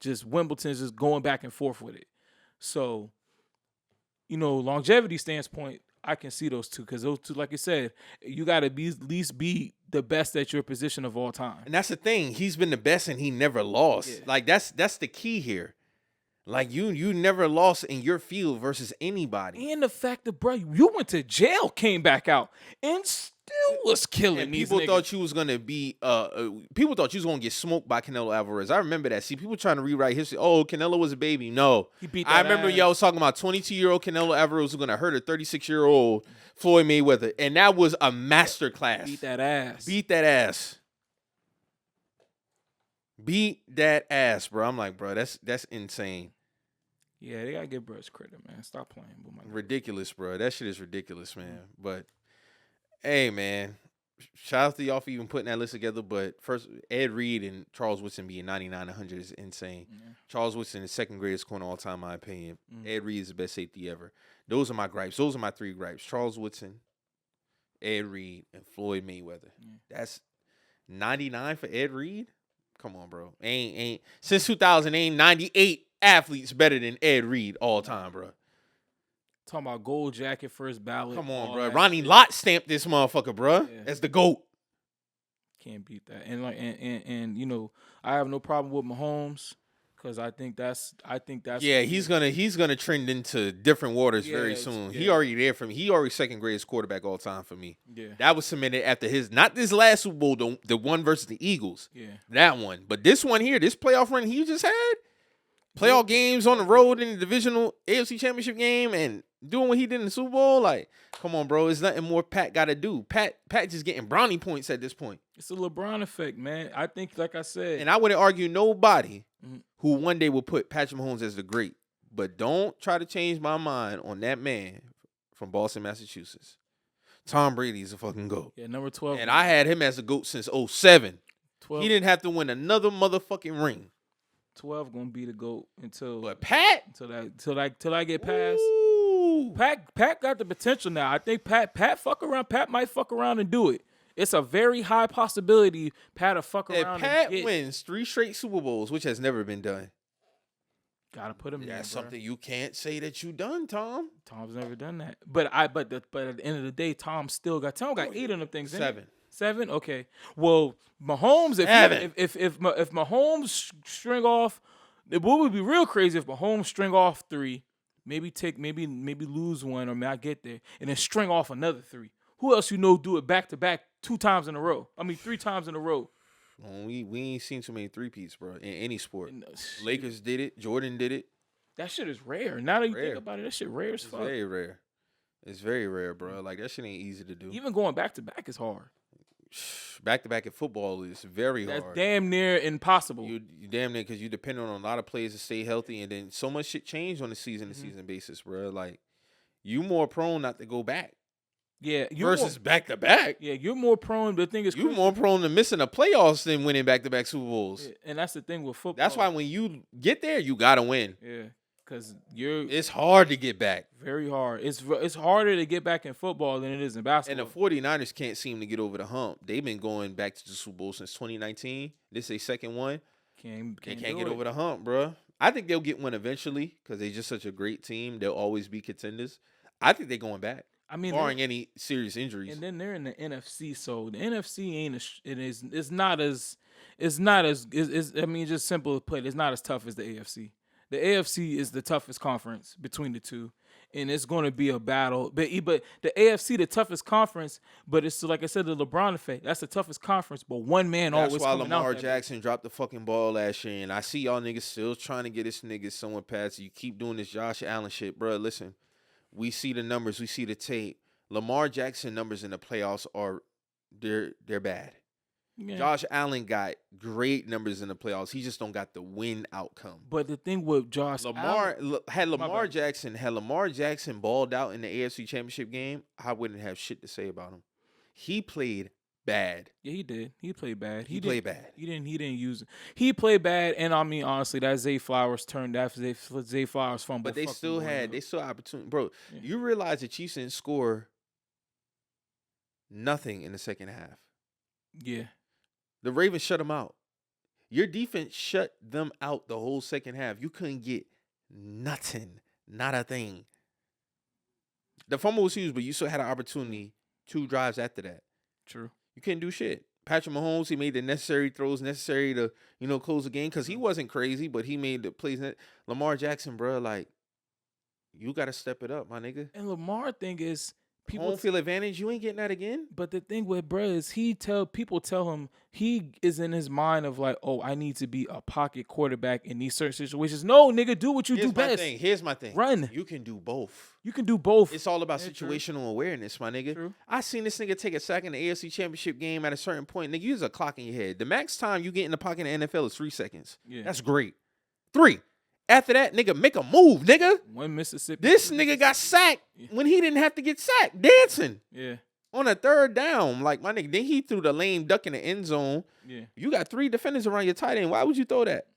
just Wimbledon's just going back and forth with it. So, longevity standpoint, I can see those two because those two, like you said, you got to at least be the best at your position of all time. And that's the thing. He's been the best and he never lost. Yeah. Like that's the key here. Like you never lost in your field versus anybody. And the fact that, bro, you went to jail, came back out, and still was killing and these people niggas. thought you was gonna be people thought you was gonna get smoked by Canelo Alvarez. I remember that. See, people trying to rewrite history. Oh, Canelo was a baby. No. He beat I that remember ass. y'all was talking about 22-year-old Canelo Alvarez was gonna hurt a 36-year-old Floyd Mayweather. And that was a masterclass. Beat that ass. Beat that ass. Beat that ass, bro. I'm like, bro, that's insane. Yeah, they gotta give Bruce credit, man. Stop playing with my ridiculous, bro. That shit is ridiculous, man. But hey, man, shout out to y'all for even putting that list together. But first, Ed Reed and Charles Woodson being 99, 100 is insane. Yeah. Charles Woodson is second greatest corner all time, in my opinion. Ed Reed is the best safety ever. Those are my gripes. Those are my 3 gripes. Charles Woodson, Ed Reed, and Floyd Mayweather. That's 99 for Ed Reed. Come on, bro. Ain't since 2000, ain't 98 athletes better than Ed Reed all time, bro. Talking about gold jacket, first ballot. Come on, bro. Ronnie Lott stamped this motherfucker, bro. Yeah. As the GOAT. Can't beat that. And and I have no problem with Mahomes because I think that's yeah, he's gonna trend into different waters very soon. Yeah. He already second greatest quarterback all time for me. Yeah. That was submitted after not this last Super Bowl, the one versus the Eagles. Yeah. That one. But this one here, this playoff run he just had. Playoff games on the road in the divisional AFC Championship game and doing what he did in the Super Bowl, like, come on, bro. There's nothing more Pat got to do. Pat just getting brownie points at this point. It's a LeBron effect, man. I think, like I said. And I wouldn't argue nobody who one day will put Patrick Mahomes as the GREAT. But don't try to change my mind on that man from Boston, Massachusetts. Tom Brady is a fucking GOAT. Yeah, number 12. And I had him as a GOAT since 2007. 12. He didn't have to win another motherfucking ring. 12 gonna be the GOAT until. But Pat, until I get past. Ooh. Pat got the potential now. I think Pat fuck around. Pat might fuck around and do it. It's a very high possibility Pat'll fuck around. If Pat wins 3 straight Super Bowls, which has never been done. Gotta put him in. That's something you can't say that you done, Tom. Tom's never done that. But at the end of the day, Tom got 8 of them things. 7? Okay. Well, Mahomes, if Mahomes string off, what would be real crazy if Mahomes string off 3, maybe lose 1 or not get there, and then string off another 3. Who else do it back to back 2 times in a row? I mean 3 times in a row. We ain't seen too many three-peats, bro, in any sport. And, Lakers did it. Jordan did it. that shit is rare. Now that you Rare. think about it, that shit rare as It's fuck. very rare. It's very rare, bro. Like, that shit ain't easy to do. Even going back to back is hard. Back-to-back in football is very That's hard. damn near impossible. You damn near, because you depend on a lot of players to stay healthy, and then so much shit changed on a season-to-season basis, bro. Like, you more prone not to go back Yeah, versus back-to-back. Yeah, you're more prone. The thing is, You more prone to missing the playoffs than winning back-to-back Super Bowls. and that's the thing with football. That's why when you get there, you gotta win. Yeah, because you're It's hard to get back. very hard. It's harder to get back in football than it is in And basketball. the 49ers can't seem to get over the hump. They've been going back to the Super Bowl since 2019. This is their second one. They can't get over the hump, bro. I think they'll get one eventually because they're just such a great team. They'll always be contenders. I think they're going back, I mean, barring any serious injuries. and then they're in the NFC, so the NFC ain't it's not as I mean, just simple put, it's not as tough as the AFC. The AFC is the toughest conference between the two, and it's going to be a battle. But the AFC, the toughest conference, but it's like I said, the LeBron effect. That's the toughest conference, but one man That's always why coming out Lamar that Jackson dropped the fucking ball last year, and I see y'all niggas still trying to get this nigga someone past. You keep doing this Josh Allen shit, bro. Listen, we see the numbers, we see the tape. Lamar Jackson numbers in the playoffs they're bad. Yeah. Josh Allen got great numbers in the playoffs. He just don't got the win outcome. But the thing with Josh Allen, Had Lamar bad. Jackson balled out in the AFC Championship game, I wouldn't have shit to say about him. He played bad. yeah, he did. He played bad. He played bad. He didn't use it. He played bad, and I mean honestly, that Zay Flowers turned after Zay Flowers fumble. But they still had opportunity, bro. Yeah. You realize the Chiefs didn't score nothing in the second half. Yeah. The Ravens shut them out. Your defense shut them out the whole second half. You couldn't get nothing, not a thing. The fumble was huge, but you still had an opportunity 2 drives after that. True. You couldn't do shit. Patrick Mahomes, he made the necessary throws necessary to, close the game because he wasn't crazy, but he made the plays. Lamar Jackson, bro, like, you got to step it up, my nigga. And Lamar thing is Home field advantage, you ain't getting that again. But the thing with bro is people tell him he is in his mind of like, oh, I need to be a pocket quarterback in these certain situations. No, nigga, do what you do best. Here's my thing. Run. You can do both. You can do both. It's all about Yeah, situational awareness, my nigga. True. I seen this nigga take a sack in the AFC Championship game at a certain point. Nigga, use a clock in your head. The max time you get in the pocket in the NFL is 3 seconds. Yeah. That's great. 3. After that, nigga, make a move, nigga. One Mississippi. This nigga got sacked when he didn't have to get sacked, dancing Yeah. on a 3rd down. Like, my nigga, then he threw the lame duck in the end zone. Yeah. You got 3 defenders around your tight end. Why would you throw that?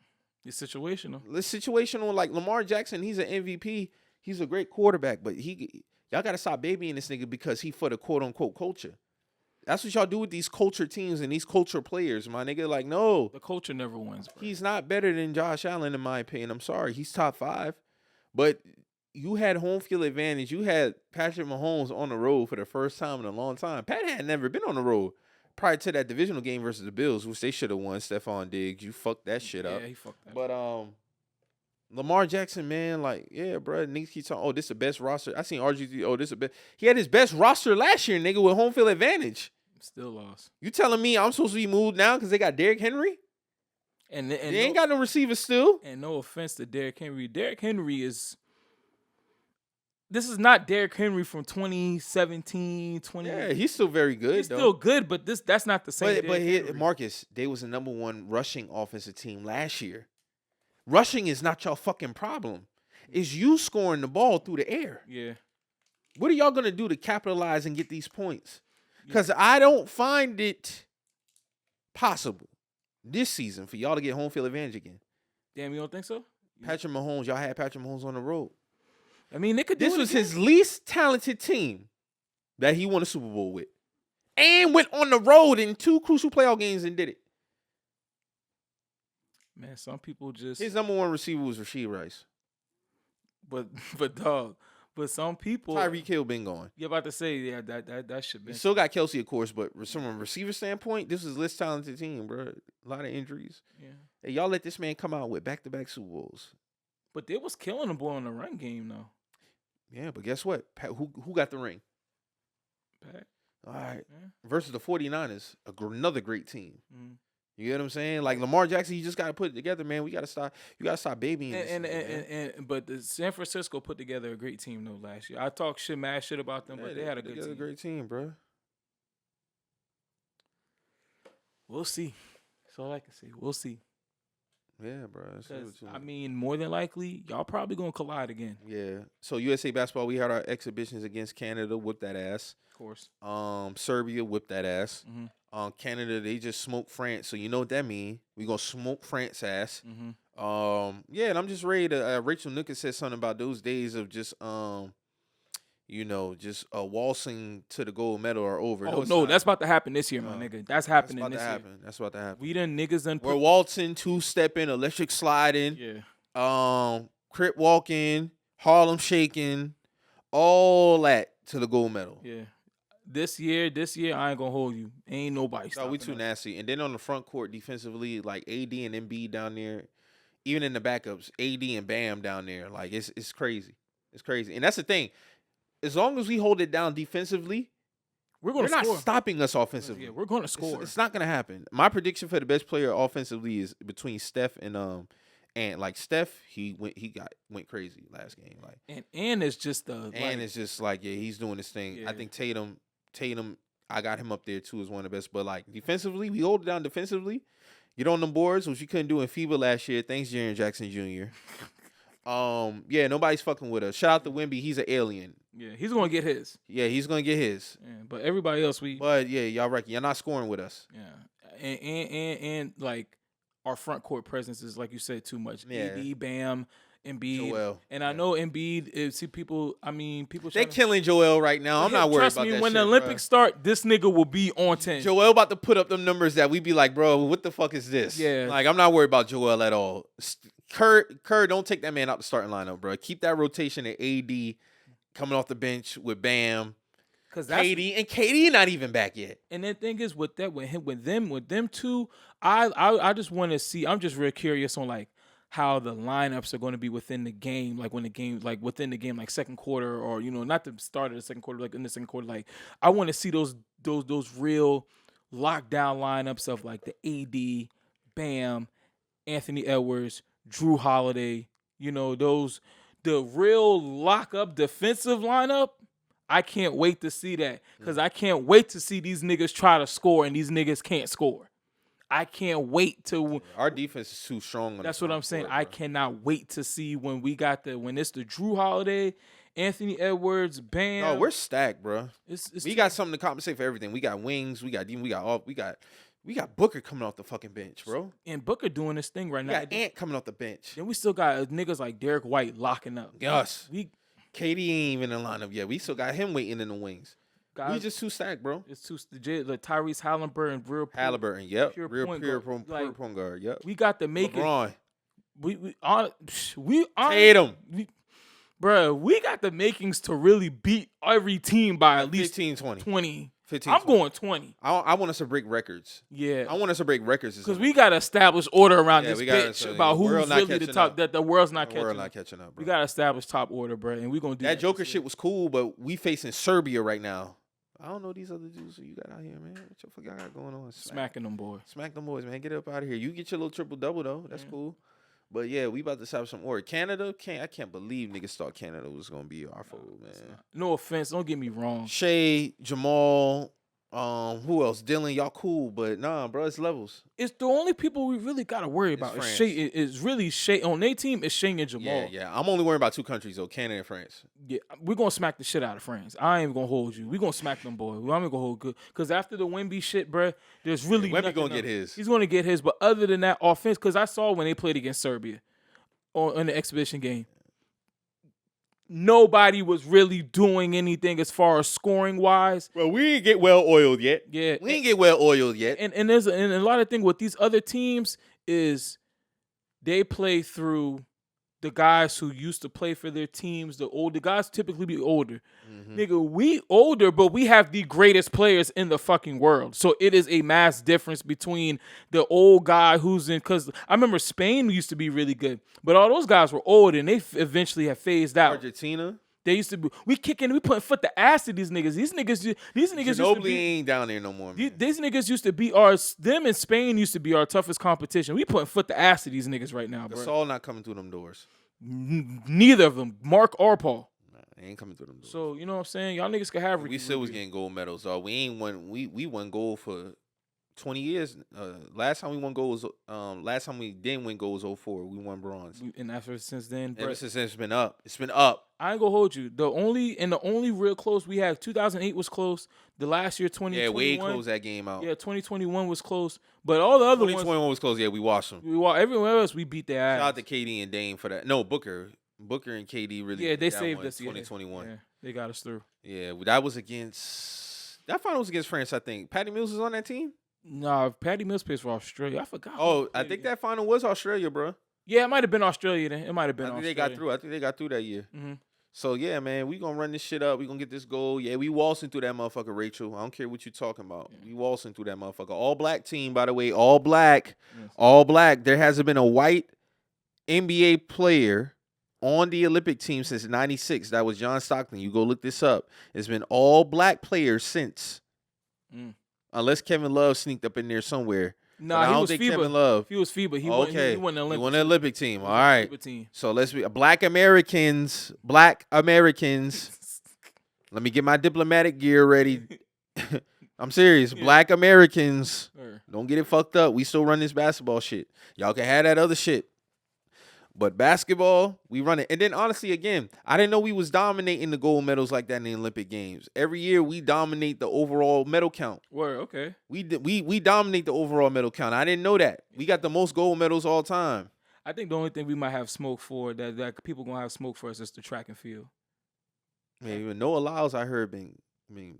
It's situational. This situational, like Lamar Jackson, he's an MVP. He's a great quarterback, but y'all got to stop babying this nigga because he for the quote-unquote culture. That's what y'all do with these culture teams and these culture players, my nigga. Like, no. The culture never wins, bro. He's not better than Josh Allen, in my opinion. I'm sorry. He's top 5. But you had home field advantage. You had Patrick Mahomes on the road for the first time in a long time. Pat had never been on the road prior to that divisional game versus the Bills, which they should have won. Stephon Diggs, you fucked that shit up. Yeah, he fucked that. But Lamar Jackson, man, like, yeah, bro. Niggas keep talking, oh, this is the best roster. I seen RG3, oh, this is the best. He had his best roster last year, nigga, with home field advantage. Still lost. You telling me I'm supposed to be moved now because they got Derrick Henry? And They ain't got no receivers still. And no offense to Derrick Henry. Derrick Henry is. This is not Derrick Henry from 2017, 20. Yeah, he's still very good. He's though. still good, but that's not the same. But Derrick Henry. Marcus, they was the number 1 rushing offensive team last year. Rushing is not your fucking problem. It's you scoring the ball through the air. Yeah. What are y'all gonna do to capitalize and get these points? Because I don't find it possible this season for y'all to get home field advantage again. Damn, you don't think so? Patrick Mahomes, y'all had Patrick Mahomes on the road. I mean, they could do This it was again. his least talented team that he won a Super Bowl with. And went on the road in 2 crucial playoff games and did it. Man, some people just. His number 1 receiver was Rasheed Rice. But dog. But some people. Tyreek Hill been gone. You're about to say, yeah, that should be. You still got Kelsey, of course, but from a receiver standpoint, this is least talented team, bro. A lot of injuries. Yeah. Hey, y'all let this man come out with back-to-back Super Bowls. But they was killing the boy in the run game, though. Yeah, but guess what? Who got the ring? Pat. All right. Yeah. Versus the 49ers, another great team. Mm. You get what I'm saying? Like Lamar Jackson, you just gotta put it together, man. You gotta stop babying this shit, man. But the San Francisco put together a great team though last year. I talk mad shit about them, but they had a good team. A great team, bro. We'll see. That's all I can say. We'll see. Yeah, bro. I mean, more than likely, y'all probably gonna collide again. Yeah. So USA basketball, we had our exhibitions against Canada. Whipped that ass. Of course. Serbia whipped that ass. Canada, they just smoked France. So you know what that mean? We gonna smoke France ass. Yeah, and I'm just ready to. Rachel Nooker said something about those days of just waltzing to the gold medal are over. Oh no, that's about to happen this year, my nigga. That's happening this year. That's about to happen. We done niggas done. We're waltzing, two-stepping, electric sliding. Yeah. Crip walking, Harlem shaking, all that to the gold medal. Yeah. This year, I ain't gonna hold you. Ain't nobody. No, we too nasty. And then on the front court defensively, like AD and Embiid down there, even in the backups, AD and Bam down there, like it's crazy. It's crazy. And that's the thing. As long as we hold it down defensively, they're not stopping us offensively. Yeah, we're going to score. It's not going to happen. My prediction for the best player offensively is between Steph and like Steph, he went crazy last game. Like and it's just it's just like he's doing this thing. Yeah. I think Tatum, I got him up there too as one of the best. But like defensively, we hold it down defensively. Get on them boards, which you couldn't do in FIBA last year. Thanks, Jaren Jackson Jr. Yeah, nobody's fucking with us. Shout out to Wemby. He's an alien. Yeah, he's gonna get his. Yeah, he's gonna get his. Yeah, but everybody else, But yeah, y'all reckon y'all not scoring with us. Yeah, and like our front court presence is like you said too much. Yeah. AD, Bam, Embiid, Joel. And I know Embiid. See people. I mean, people. They killing Joel right now. I'm not worried about that. Trust me, when shit, the Olympics start, this nigga will be on 10. Joel about to put up them numbers that we be like, bro, what the fuck is this? Yeah, like I'm not worried about Joel at all. Kerr, don't take that man out the starting lineup, bro. Keep that rotation at AD coming off the bench with Bam, because KD not even back yet. And the thing is with them two, I just want to see. I'm just real curious on like how the lineups are going to be within the game, like within the game, like second quarter, or not the start of the second quarter, like in the second quarter. Like I want to see those real lockdown lineups of like the AD, Bam, Anthony Edwards, Drew Holiday, the real lock-up defensive lineup. I can't wait to see that because I can't wait to see these niggas try to score and these niggas can't score. I can't wait to. Our defense is too strong. That's what I'm saying. I cannot wait to see when it's the Drew Holiday, Anthony Edwards, Bam. Oh, we're stacked, bro. We got something to compensate for everything. We got wings. We got Dean. We got Booker coming off the fucking bench, bro. And Booker doing this thing right now. We got Ant coming off the bench. Then we still got niggas like Derek White locking up. Yes. KD ain't even in the lineup yet. We still got him waiting in the wings. Guys, we just too stacked, bro. It's too like Tyrese Halliburton, Halliburton, yep. Pure point guard, yep. We got the makings. LeBron. We Tatum. Bro, we got the makings to really beat every team by at least 15, 20. 15, I'm going 20. I want us to break records. Yeah. I want us to break records. Because we got to establish order around this bitch about who's really the top. That the world's not catching up. Not catching up, bro. We got to establish top order, bro. And we're going to do that. Joker shit was cool, but we facing Serbia right now. I don't know these other dudes who you got out here, man. What your fuck y'all got going on? Smacking them boys. Smack them boys, man. Get up out of here. You get your little triple-double, though. That's cool. But, yeah, we about to have some order. Canada, I can't believe niggas thought Canada was going to be our foe, man. No offense. Don't get me wrong. Shea, Jamal, who else? Dylan, y'all cool, but nah, bro, it's levels. It's the only people we really got to worry about. It's really Shea. On their team, it's Shea and Jamal. Yeah. I'm only worried about two countries, though, Canada and France. Yeah, we're going to smack the shit out of France. I ain't going to hold you. We're going to smack them, boy. I'm going to hold good. Because after the Wemby shit, bro, there's really Wemby going to get his. He's going to get his. But other than that, offense, because I saw when they played against Serbia in the exhibition game, nobody was really doing anything as far as scoring wise. Well, we ain't get well oiled yet. Yeah, we ain't get well oiled yet. And there's a lot of things with these other teams is they play through the guys who used to play for their teams. The older guys typically be older. Nigga, we older, but we have the greatest players in the fucking world. So it is a mass difference between the old guy who's in. Because I remember Spain used to be really good, but all those guys were old and they eventually have phased out. Argentina. They used to be. We putting foot to ass to these niggas. These niggas used to Ginobili be. ain't down there no more, man. These niggas used to be them in Spain used to be our toughest competition. We putting foot to ass to these niggas right now, bro. Gasol not coming through them doors. Neither of them, Mark or Paul. Nah, they ain't coming through them doors. So you know what I'm saying? Y'all niggas can have. We still was getting gold medals. We ain't won. We won gold for 20 years. Last time we won gold was last time we didn't win gold was 04. We won bronze. And ever since then, Ever since then, it's been up. It's been up. I ain't gonna hold you. The only real close we had 2008 was close. The last year 2021. Yeah, Wade closed that game out. Yeah, 2021 was close. But all the other 2021 was close. Yeah, we watched them. Everywhere else we beat their ass. Shout out to KD and Dame for that. No, Booker and KD really. Yeah, they that saved one, us. 2021. Yeah, they got us through. Yeah, that was against. That final was against France, I think. Patty Mills was on that team. Nah, Patty Mills plays for Australia. I forgot. Oh, I think that final was Australia, bro. Yeah, it might have been Australia then. It might have been. I think Australia. they got through. I think they got through that year. Mm-hmm. So yeah, man, we gonna run this shit up. We gonna get this goal. Yeah, we waltzing through that motherfucker, Rachel. I don't care what you talking about. Yeah. We waltzing through that motherfucker. All black team, by the way. All black. Yes. All black. There hasn't been a white NBA player on the Olympic team since '96. That was John Stockton. You go look this up. It's been all black players since. Unless Kevin Love sneaked up in there somewhere. Nah, I he don't was think FIBA. Kevin Love. He was FIBA. He Okay. won the Olympic. He won the Olympic team. All right. FIBA team. So let's be Black Americans. Black Americans. Let me get my diplomatic gear ready. I'm serious. Yeah. Black Americans. Sure. Don't get it fucked up. We still run this basketball shit. Y'all can have that other shit. But basketball, we run it. And then honestly, again, I didn't know we was dominating the gold medals like that in the Olympic Games. Every year we dominate the overall medal count. Word, okay. We dominate the overall medal count. I didn't know that. We got the most gold medals all time. I think the only thing we might have smoke for that people gonna have smoke for us is the track and field. Man, even Noah Lyles, I heard been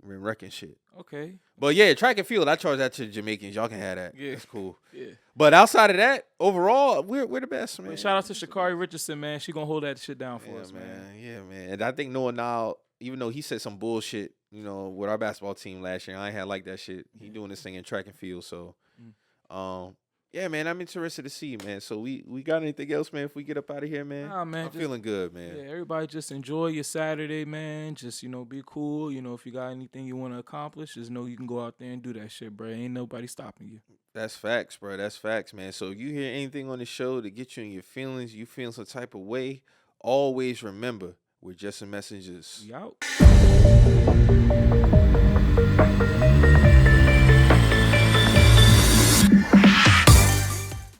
wrecking shit. Okay. But yeah, track and field, I charge that to the Jamaicans. Y'all can have that. Yeah. That's cool. Yeah. But outside of that, overall, we're the best, man. Shout out to Sha'Carri Richardson, man. She gonna hold that shit down for Yeah, us, man. Yeah, man. And I think Noah now, even though he said some bullshit, with our basketball team last year, I ain't had like that shit. He doing this thing in track and field. So, yeah, man, I'm interested to see, man. So we got anything else, man? If we get up out of here, man, Nah, man, I'm feeling good, man. Yeah, everybody just enjoy your Saturday, man. Just, be cool. If you got anything you want to accomplish, just know you can go out there and do that shit, bro. Ain't nobody stopping you. That's facts, bro. That's facts, man. So if you hear anything on the show to get you in your feelings, you feel some type of way, always remember, we're just messengers. We out.